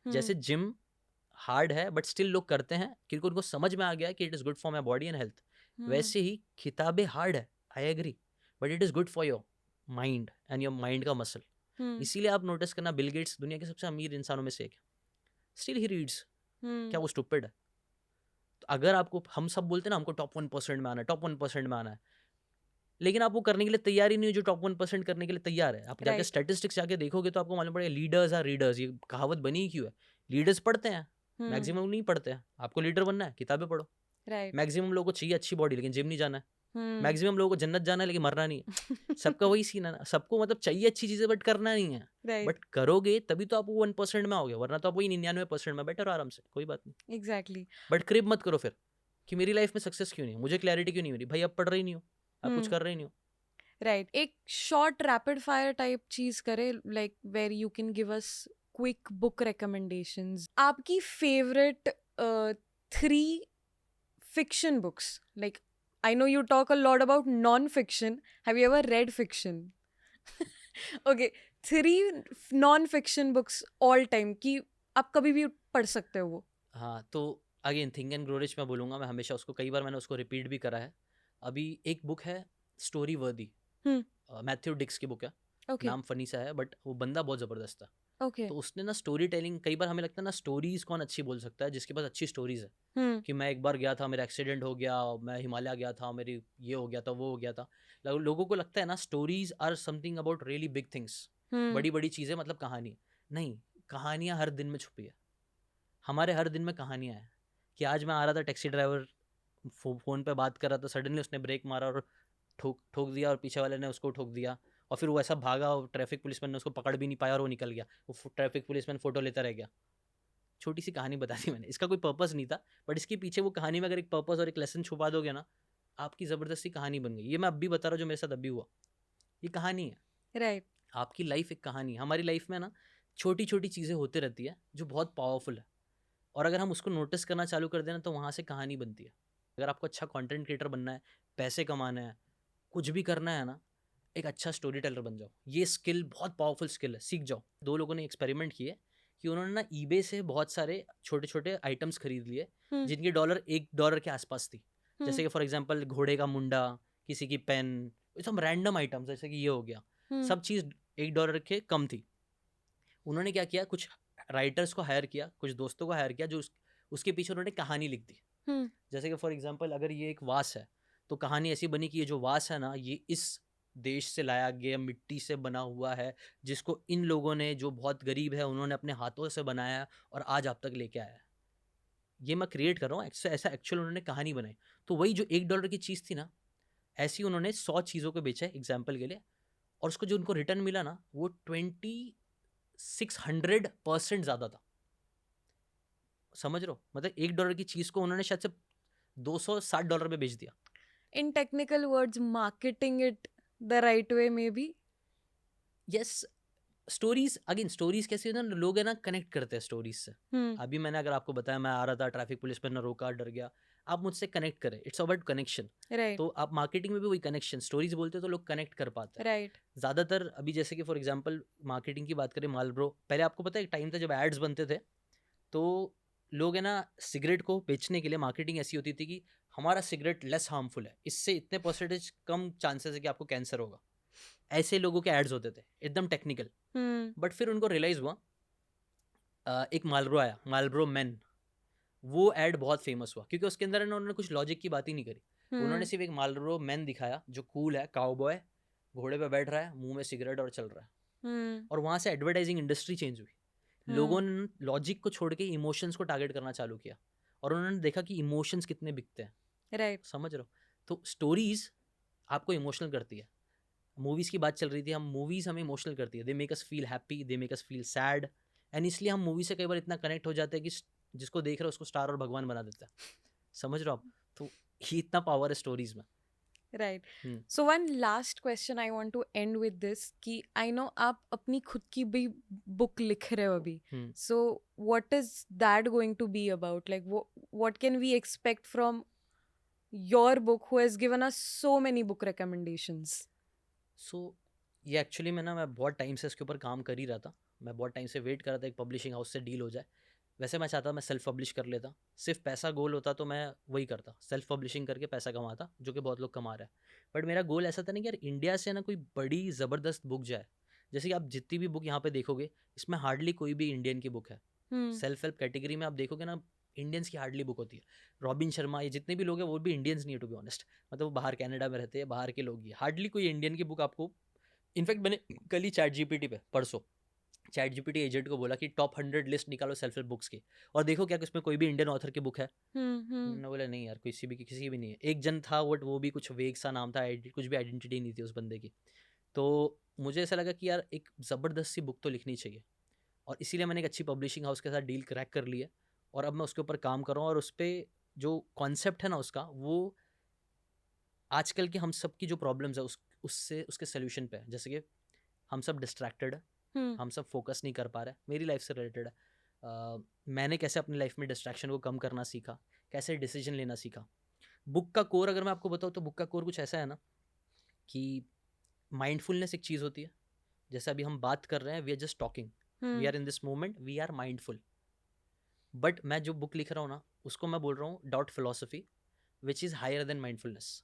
जैसे जिम हार्ड है बट स्टिल लोग करते हैं क्योंकि उनको समझ में आ गया कि it is good for my body and health. वैसे ही किताबें हार्ड है, I agree, but it is good for your mind and your mind का मसल। इसीलिए आप नोटिस करना, बिल गेट्स दुनिया के सबसे अमीर इंसानों में से एक है, स्टिल ही रीड्स। क्या वो स्टूपिड है? तो अगर आपको, हम सब बोलते हैं ना हमको टॉप 1% में आना है, टॉप 1% में आना है, लेकिन आप वो करने के लिए तैयार ही नहीं हो जो टॉप 1% करने के लिए तैयार है। आप जाके स्टैटिस्टिक्स जाके देखोगे तो आपको मालूम पड़ेगा लीडर्स आर रीडर्स। ये कहावत बनी क्यों है? लीडर्स पढ़ते हैं, मैक्सिमम नहीं पढ़ते हैं। आपको लीडर बनना है, किताबें पढ़ो। मैक्सिमम लोगों को चाहिए अच्छी बॉडी लेकिन जिम नहीं जाना है। मैक्सिमम लोगों को जन्नत जाना है लेकिन मरना नहीं है। सबका वही सीन है ना, सबको मतलब चाहिए अच्छी चीजें बट करना नहीं है। बट करोगे तभी तो आप 1% में आओगे, वरना तो आप वही 99% में बैठे रहो आराम से, कोई बात नहीं। एग्जैक्टली। बट क्रिप मत करो फिर कि मेरी लाइफ में सक्सेस क्यों नहीं है, मुझे क्लैरिटी क्यों नहीं मिली। भाई आप पढ़ रही नहीं हो, आप कुछ कर रही नहीं हो। राइट, एक शॉर्ट रैपिड फायर टाइप चीज करे, like where you can give us quick book recommendations. आपकी favourite 3 fiction books? Like, I know you talk a lot about non-fiction. Have you ever read fiction? Okay, 3 non-fiction books all time कि आप कभी भी पढ़ सकते हो वो। हाँ, तो again think and grow rich मैं बोलूँगा, मैं हमेशा उसको, कई बार मैंने उसको रिपीट भी करा है। अभी एक बुक है स्टोरी वर्दी, मैथ्यू डिक्स की बुक है। नाम फनी सा है बट वो बंदा बहुत ज़बरदस्त है। तो उसने ना स्टोरी टेलिंग, कई बार हमें लगता है ना स्टोरीज कौन अच्छी बोल सकता है, जिसके पास अच्छी स्टोरीज है। कि मैं एक बार गया था, मेरा एक्सीडेंट हो गया, मैं हिमालय गया था, मेरी ये हो गया था, वो हो गया था। लोगों को लगता है ना stories are something about really big things, बड़ी बड़ी चीज़ें, मतलब कहानी। नहीं, कहानियाँ हर दिन में छुपी है। हमारे हर दिन में कहानियाँ हैं। कि आज मैं आ रहा था, टैक्सी ड्राइवर फ़ोन पे बात कर रहा था, सडनली उसने ब्रेक मारा और ठोक दिया, और पीछे वाले ने उसको ठोक दिया, और फिर वो ऐसा भागा और ट्रैफिक पुलिसमैन ने उसको पकड़ भी नहीं पाया और वो निकल गया। वो ट्रैफिक पुलिसमैन फ़ोटो लेता रह गया। छोटी सी कहानी बता दी मैंने, इसका कोई पर्पस नहीं था, बट इसके पीछे वो कहानी में अगर एक पर्पस और एक लेसन छुपा दोगे ना, आपकी ज़बरदस्ती कहानी बन गई। ये मैं अब भी बता रहा हूँ जो मेरे साथ अभी हुआ, ये कहानी है। राइट। आपकी लाइफ एक कहानी है। हमारी लाइफ में ना छोटी छोटी चीज़ें होती रहती है जो बहुत पावरफुल है, और अगर हम उसको नोटिस करना चालू कर देना तो वहाँ से कहानी बनती है। अगर आपको अच्छा कंटेंट क्रिएटर बनना है, पैसे कमाना है, कुछ भी करना है ना, एक अच्छा स्टोरी टेलर बन जाओ। ये स्किल बहुत पावरफुल स्किल है, सीख जाओ। 2 लोगों ने एक्सपेरिमेंट किए कि उन्होंने ना ईबे से बहुत सारे छोटे छोटे आइटम्स खरीद लिए जिनकी डॉलर $1 के आसपास थी। जैसे कि फॉर एग्जाम्पल घोड़े का मुंडा, किसी की पेन, सब रैंडम आइटम्स, जैसे कि ये हो गया, सब चीज़ $1 के कम थी। उन्होंने क्या किया, कुछ राइटर्स को हायर किया, कुछ दोस्तों को हायर किया, जो उसके पीछे उन्होंने कहानी लिख दी। जैसे कि फॉर एग्जांपल अगर ये एक वास है तो कहानी ऐसी बनी कि ये जो वास है ना, ये इस देश से लाया गया मिट्टी से बना हुआ है, जिसको इन लोगों ने, जो बहुत गरीब है, उन्होंने अपने हाथों से बनाया और आज आप तक लेके आया है। ये मैं क्रिएट कर रहा हूँ, ऐसा एक्चुअल उन्होंने कहानी बनाई। तो वही जो $1 की चीज़ थी ना, ऐसी उन्होंने 100 चीज़ों को बेचा है एग्जाम्पल के लिए, और उसको जो उनको रिटर्न मिला ना, वो 2600% ज़्यादा था। समझ रहे हो? मतलब $1 की चीज़ को उन्होंने शायद से $260 में बेच दिया। In technical words, marketing it the right way maybe. Yes, stories, again stories कैसे है ना, लोग है ना कनेक्ट करते हैं स्टोरीज से। अभी मैंने अगर आपको बताया, मैं आ रहा था, ट्रैफिक पुलिस पर ने रोका, डर गया, आप मुझसे कनेक्ट करें, इट्स अबाउट कनेक्शन। तो आप मार्केटिंग में भी वही कनेक्शन, स्टोरीज बोलते हो तो लोग कनेक्ट कर पाते हैं। ज़्यादातर अभी जैसे कि फॉर एग्जांपल मार्केटिंग की बात करें, मालब्रो, पहले आपको पता है एक टाइम था जब एड्स बनते थे, तो लोग है ना सिगरेट को बेचने के लिए मार्केटिंग ऐसी होती थी कि हमारा सिगरेट लेस हार्मफुल है, इससे इतने परसेंटेज कम चांसेस है कि आपको कैंसर होगा। ऐसे लोगों के एड्स होते थे, एकदम टेक्निकल। बट फिर उनको रियलाइज़ हुआ, एक मालब्रो आया, मालब्रो मैन, वो ऐड बहुत फेमस हुआ क्योंकि उसके अंदर उन्होंने कुछ लॉजिक की बात ही नहीं करी। उन्होंने सिर्फ एक मालब्रो मैन दिखाया जो कूल है, काउबॉय, घोड़े पे बैठ रहा है, मुंह में सिगरेट और चल रहा है। और वहाँ से एडवर्टाइजिंग इंडस्ट्री चेंज हुई। लोगों ने लॉजिक को छोड़ के इमोशंस को टारगेट करना चालू किया, और उन्होंने देखा कि इमोशंस कितने बिकते हैं। राइट। समझ रहे हो? तो स्टोरीज आपको इमोशनल करती है। मूवीज़ की बात चल रही थी, हम मूवीज़ हमें इमोशनल करती है, they make us feel happy, they make us feel sad, and इसलिए हम मूवी से कई बार इतना कनेक्ट हो जाते हैं कि जिसको देख रहे हो उसको स्टार और भगवान बना देता है। समझ रहे हो आप? तो ये इतना पावर है स्टोरीज में। Right. Hmm, so one last question I want to end with this कि आई नो आप अपनी खुद की भी बुक लिख रहे हो अभी. Hmm. So what is that going to be about? Like what can we expect from your book who has given us so many book recommendations? So ये एक्चुअली मैं बहुत टाइम से इसके ऊपर काम कर ही रहा था. मैं बहुत टाइम से वेट कर रहा था एक पब्लिशिंग हाउस से डील हो जाए. वैसे मैं चाहता मैं सेल्फ पब्लिश कर लेता. सिर्फ पैसा गोल होता तो मैं वही करता, सेल्फ पब्लिशिंग करके पैसा कमाता, जो कि बहुत लोग कमा रहे हैं. बट मेरा गोल ऐसा था नहीं कि यार इंडिया से ना कोई बड़ी ज़बरदस्त बुक जाए. जैसे कि आप जितनी भी बुक यहाँ पे देखोगे, इसमें हार्डली कोई भी इंडियन की बुक है. सेल्फ हेल्प कैटेगरी में आप देखोगे ना, इंडियंस की हार्डली बुक होती है. रॉबिन शर्मा, ये जितने भी लोग हैं वो भी इंडियंस नहीं है टू बी ऑनेस्ट. मतलब वो बाहर कनाडा में रहते हैं, बाहर के लोग ही. हार्डली कोई इंडियन की बुक आपको. इनफैक्ट मैंने कल ही चैट जीपीटी पे परसों चैट जीपीटी एजेंट को बोला कि टॉप 100 लिस्ट निकालो सेल्फ हेल्प बुक्स की, और देखो क्या उसमें कोई भी इंडियन ऑथर की बुक है. उन्होंने बोला नहीं यार, किसी की भी नहीं है. एक जन था बट वो भी कुछ वेग सा नाम था, कुछ भी आइडेंटिटी नहीं थी उस बंदे की. तो मुझे ऐसा लगा कि यार एक ज़बरदस्त सी बुक तो लिखनी चाहिए, और इसीलिए मैंने एक अच्छी पब्लिशिंग हाउस के साथ डील क्रैक कर ली है. और अब मैं उसके ऊपर काम कर रहा हूँ, और उस पर जो कॉन्सेप्ट है ना उसका, वो आजकल के हम सब की जो प्रॉब्लम्स है उससे उसके सोल्यूशन पे है. जैसे कि हम सब डिस्ट्रैक्टेड है, हम सब फोकस नहीं कर पा रहे. मेरी लाइफ से रिलेटेड है. मैंने कैसे अपनी लाइफ में डिस्ट्रैक्शन को कम करना सीखा, कैसे डिसीजन लेना सीखा. बुक का कोर अगर मैं आपको बताऊँ तो बुक का कोर कुछ ऐसा है ना कि माइंडफुलनेस एक चीज़ होती है. जैसे अभी हम बात कर रहे हैं, we are just talking, we are in this moment, we are mindful. But मैं जो बुक लिख रहा हूँ ना, उसको मैं बोल रहा हूँ dot philosophy which is higher than mindfulness.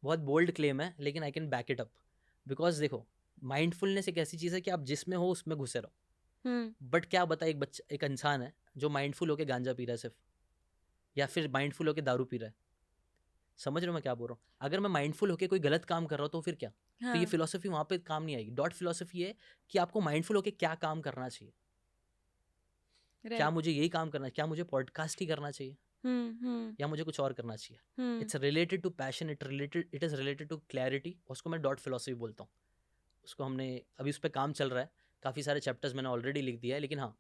बहुत बोल्ड क्लेम है, लेकिन I can back it up. Because देखो, माइंडफुलनेस एक ऐसी चीज़ है कि आप जिसमें हो उसमें घुसे रहो. बट क्या बता, एक इंसान है जो माइंडफुल होकर गांजा पी रहा है सिर्फ, या फिर माइंडफुल होकर दारू पी रहा है. समझ रहे हो मैं क्या बोल रहा हूँ? अगर मैं माइंडफुल होकर कोई गलत काम कर रहा हूँ तो फिर क्या? तो ये फिलोसफी वहाँ पे काम नहीं आएगी. डॉट फिलोसफी है कि आपको माइंडफुल होकर क्या काम करना चाहिए. क्या मुझे यही काम करना है? क्या मुझे पॉडकास्ट ही करना चाहिए, या मुझे कुछ और करना चाहिए? It's related to passion, it is related to clarity. उसको मैं डॉट फिलोसफी बोलता हूँ. उसको हमने अभी उस पर काम चल रहा है. काफ़ी सारे चैप्टर्स मैंने ऑलरेडी लिख दिया है. लेकिन हाँ,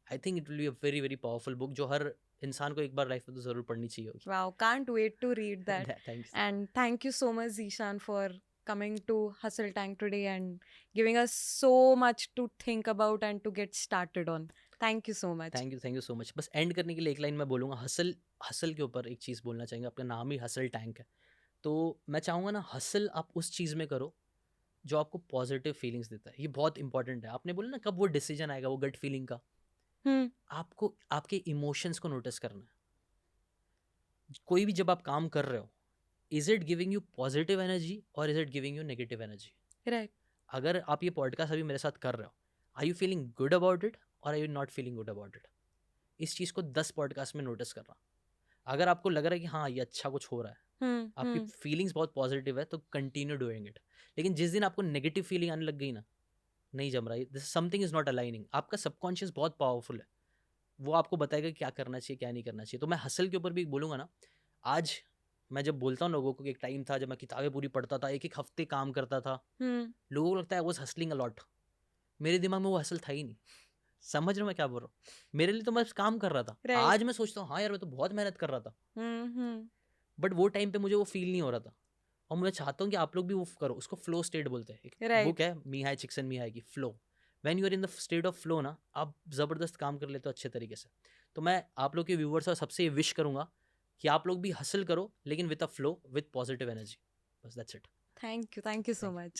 I think it will be a very very powerful book, जो हर इंसान को एक बार लाइफ में तो ज़रूर पढ़नी चाहिए होगी. Wow, can't wait to read that. Thanks. And thank you so much, Zishan, for coming to Hustle Tank today and giving us so much to think about and to get started on. Thank you so much. Thank you so much. बस and करने के लिए एक line मैं बोलूँगा. Hustle hustle के ऊपर एक चीज़ बोलना चाहेंगे. आपका नाम ही हसल टैंक है, तो मैं चाहूँगा ना, हसल आप उस चीज़ में करो जो आपको पॉजिटिव फीलिंग्स देता है. ये बहुत इंपॉर्टेंट है. आपने बोला ना कब वो डिसीजन आएगा, वो गट फीलिंग का. आपको आपके इमोशंस को नोटिस करना है. कोई भी जब आप काम कर रहे हो, is it giving you positive energy और is it giving you negative energy? Right. अगर आप ये पॉडकास्ट अभी मेरे साथ कर रहे हो, are you feeling good about it और are you not feeling good about it? इस चीज़ को 10 पॉडकास्ट में नोटिस करना. अगर आपको लग रहा है कि हाँ ये अच्छा कुछ हो रहा है, आपकी फीलिंग्स बहुत पॉजिटिव है, तो कंटिन्यू डूइंग इट. लेकिन जिस दिन आपको नेगेटिव फीलिंग आने लग गई ना, नहीं जम रहा है, this something is not aligning. आपका सबकॉन्शियस बहुत पावरफुल है, वो आपको बताएगा क्या करना चाहिए क्या नहीं करना चाहिए. तो मैं हसल के ऊपर भी बोलूँगा ना. आज मैं जब बोलता हूँ लोगों को कि एक टाइम था जब मैं किताबें पूरी पढ़ता था, एक एक हफ्ते काम करता था, लोगों को लगता है I was hustling a lot. मेरे दिमाग में वो हसल था ही नहीं. समझ रहे हो मैं क्या बोल रहा हूँ? मेरे लिए तो मैं बस काम कर रहा था. Right. आज मैं सोचता हूँ हाँ यार मैं तो बहुत मेहनत कर रहा था, बट वो टाइम पे मुझे वो फील नहीं हो रहा था. और मैं चाहता हूँ कि आप लोग भी वो करो. उसको फ्लो स्टेट बोलते हैं. एक Right. बुक है मिहाई चिक्सन की, flow. When you are in the state of flow ना, आप ज़बरदस्त काम कर लेते हो अच्छे तरीके से. तो मैं आप लोग के व्यूवर्स और सबसे ये विश करूँगा कि आप लोग भी हसल करो, लेकिन with a flow, with positive energy. बस that's it. Thank you so thank you. much.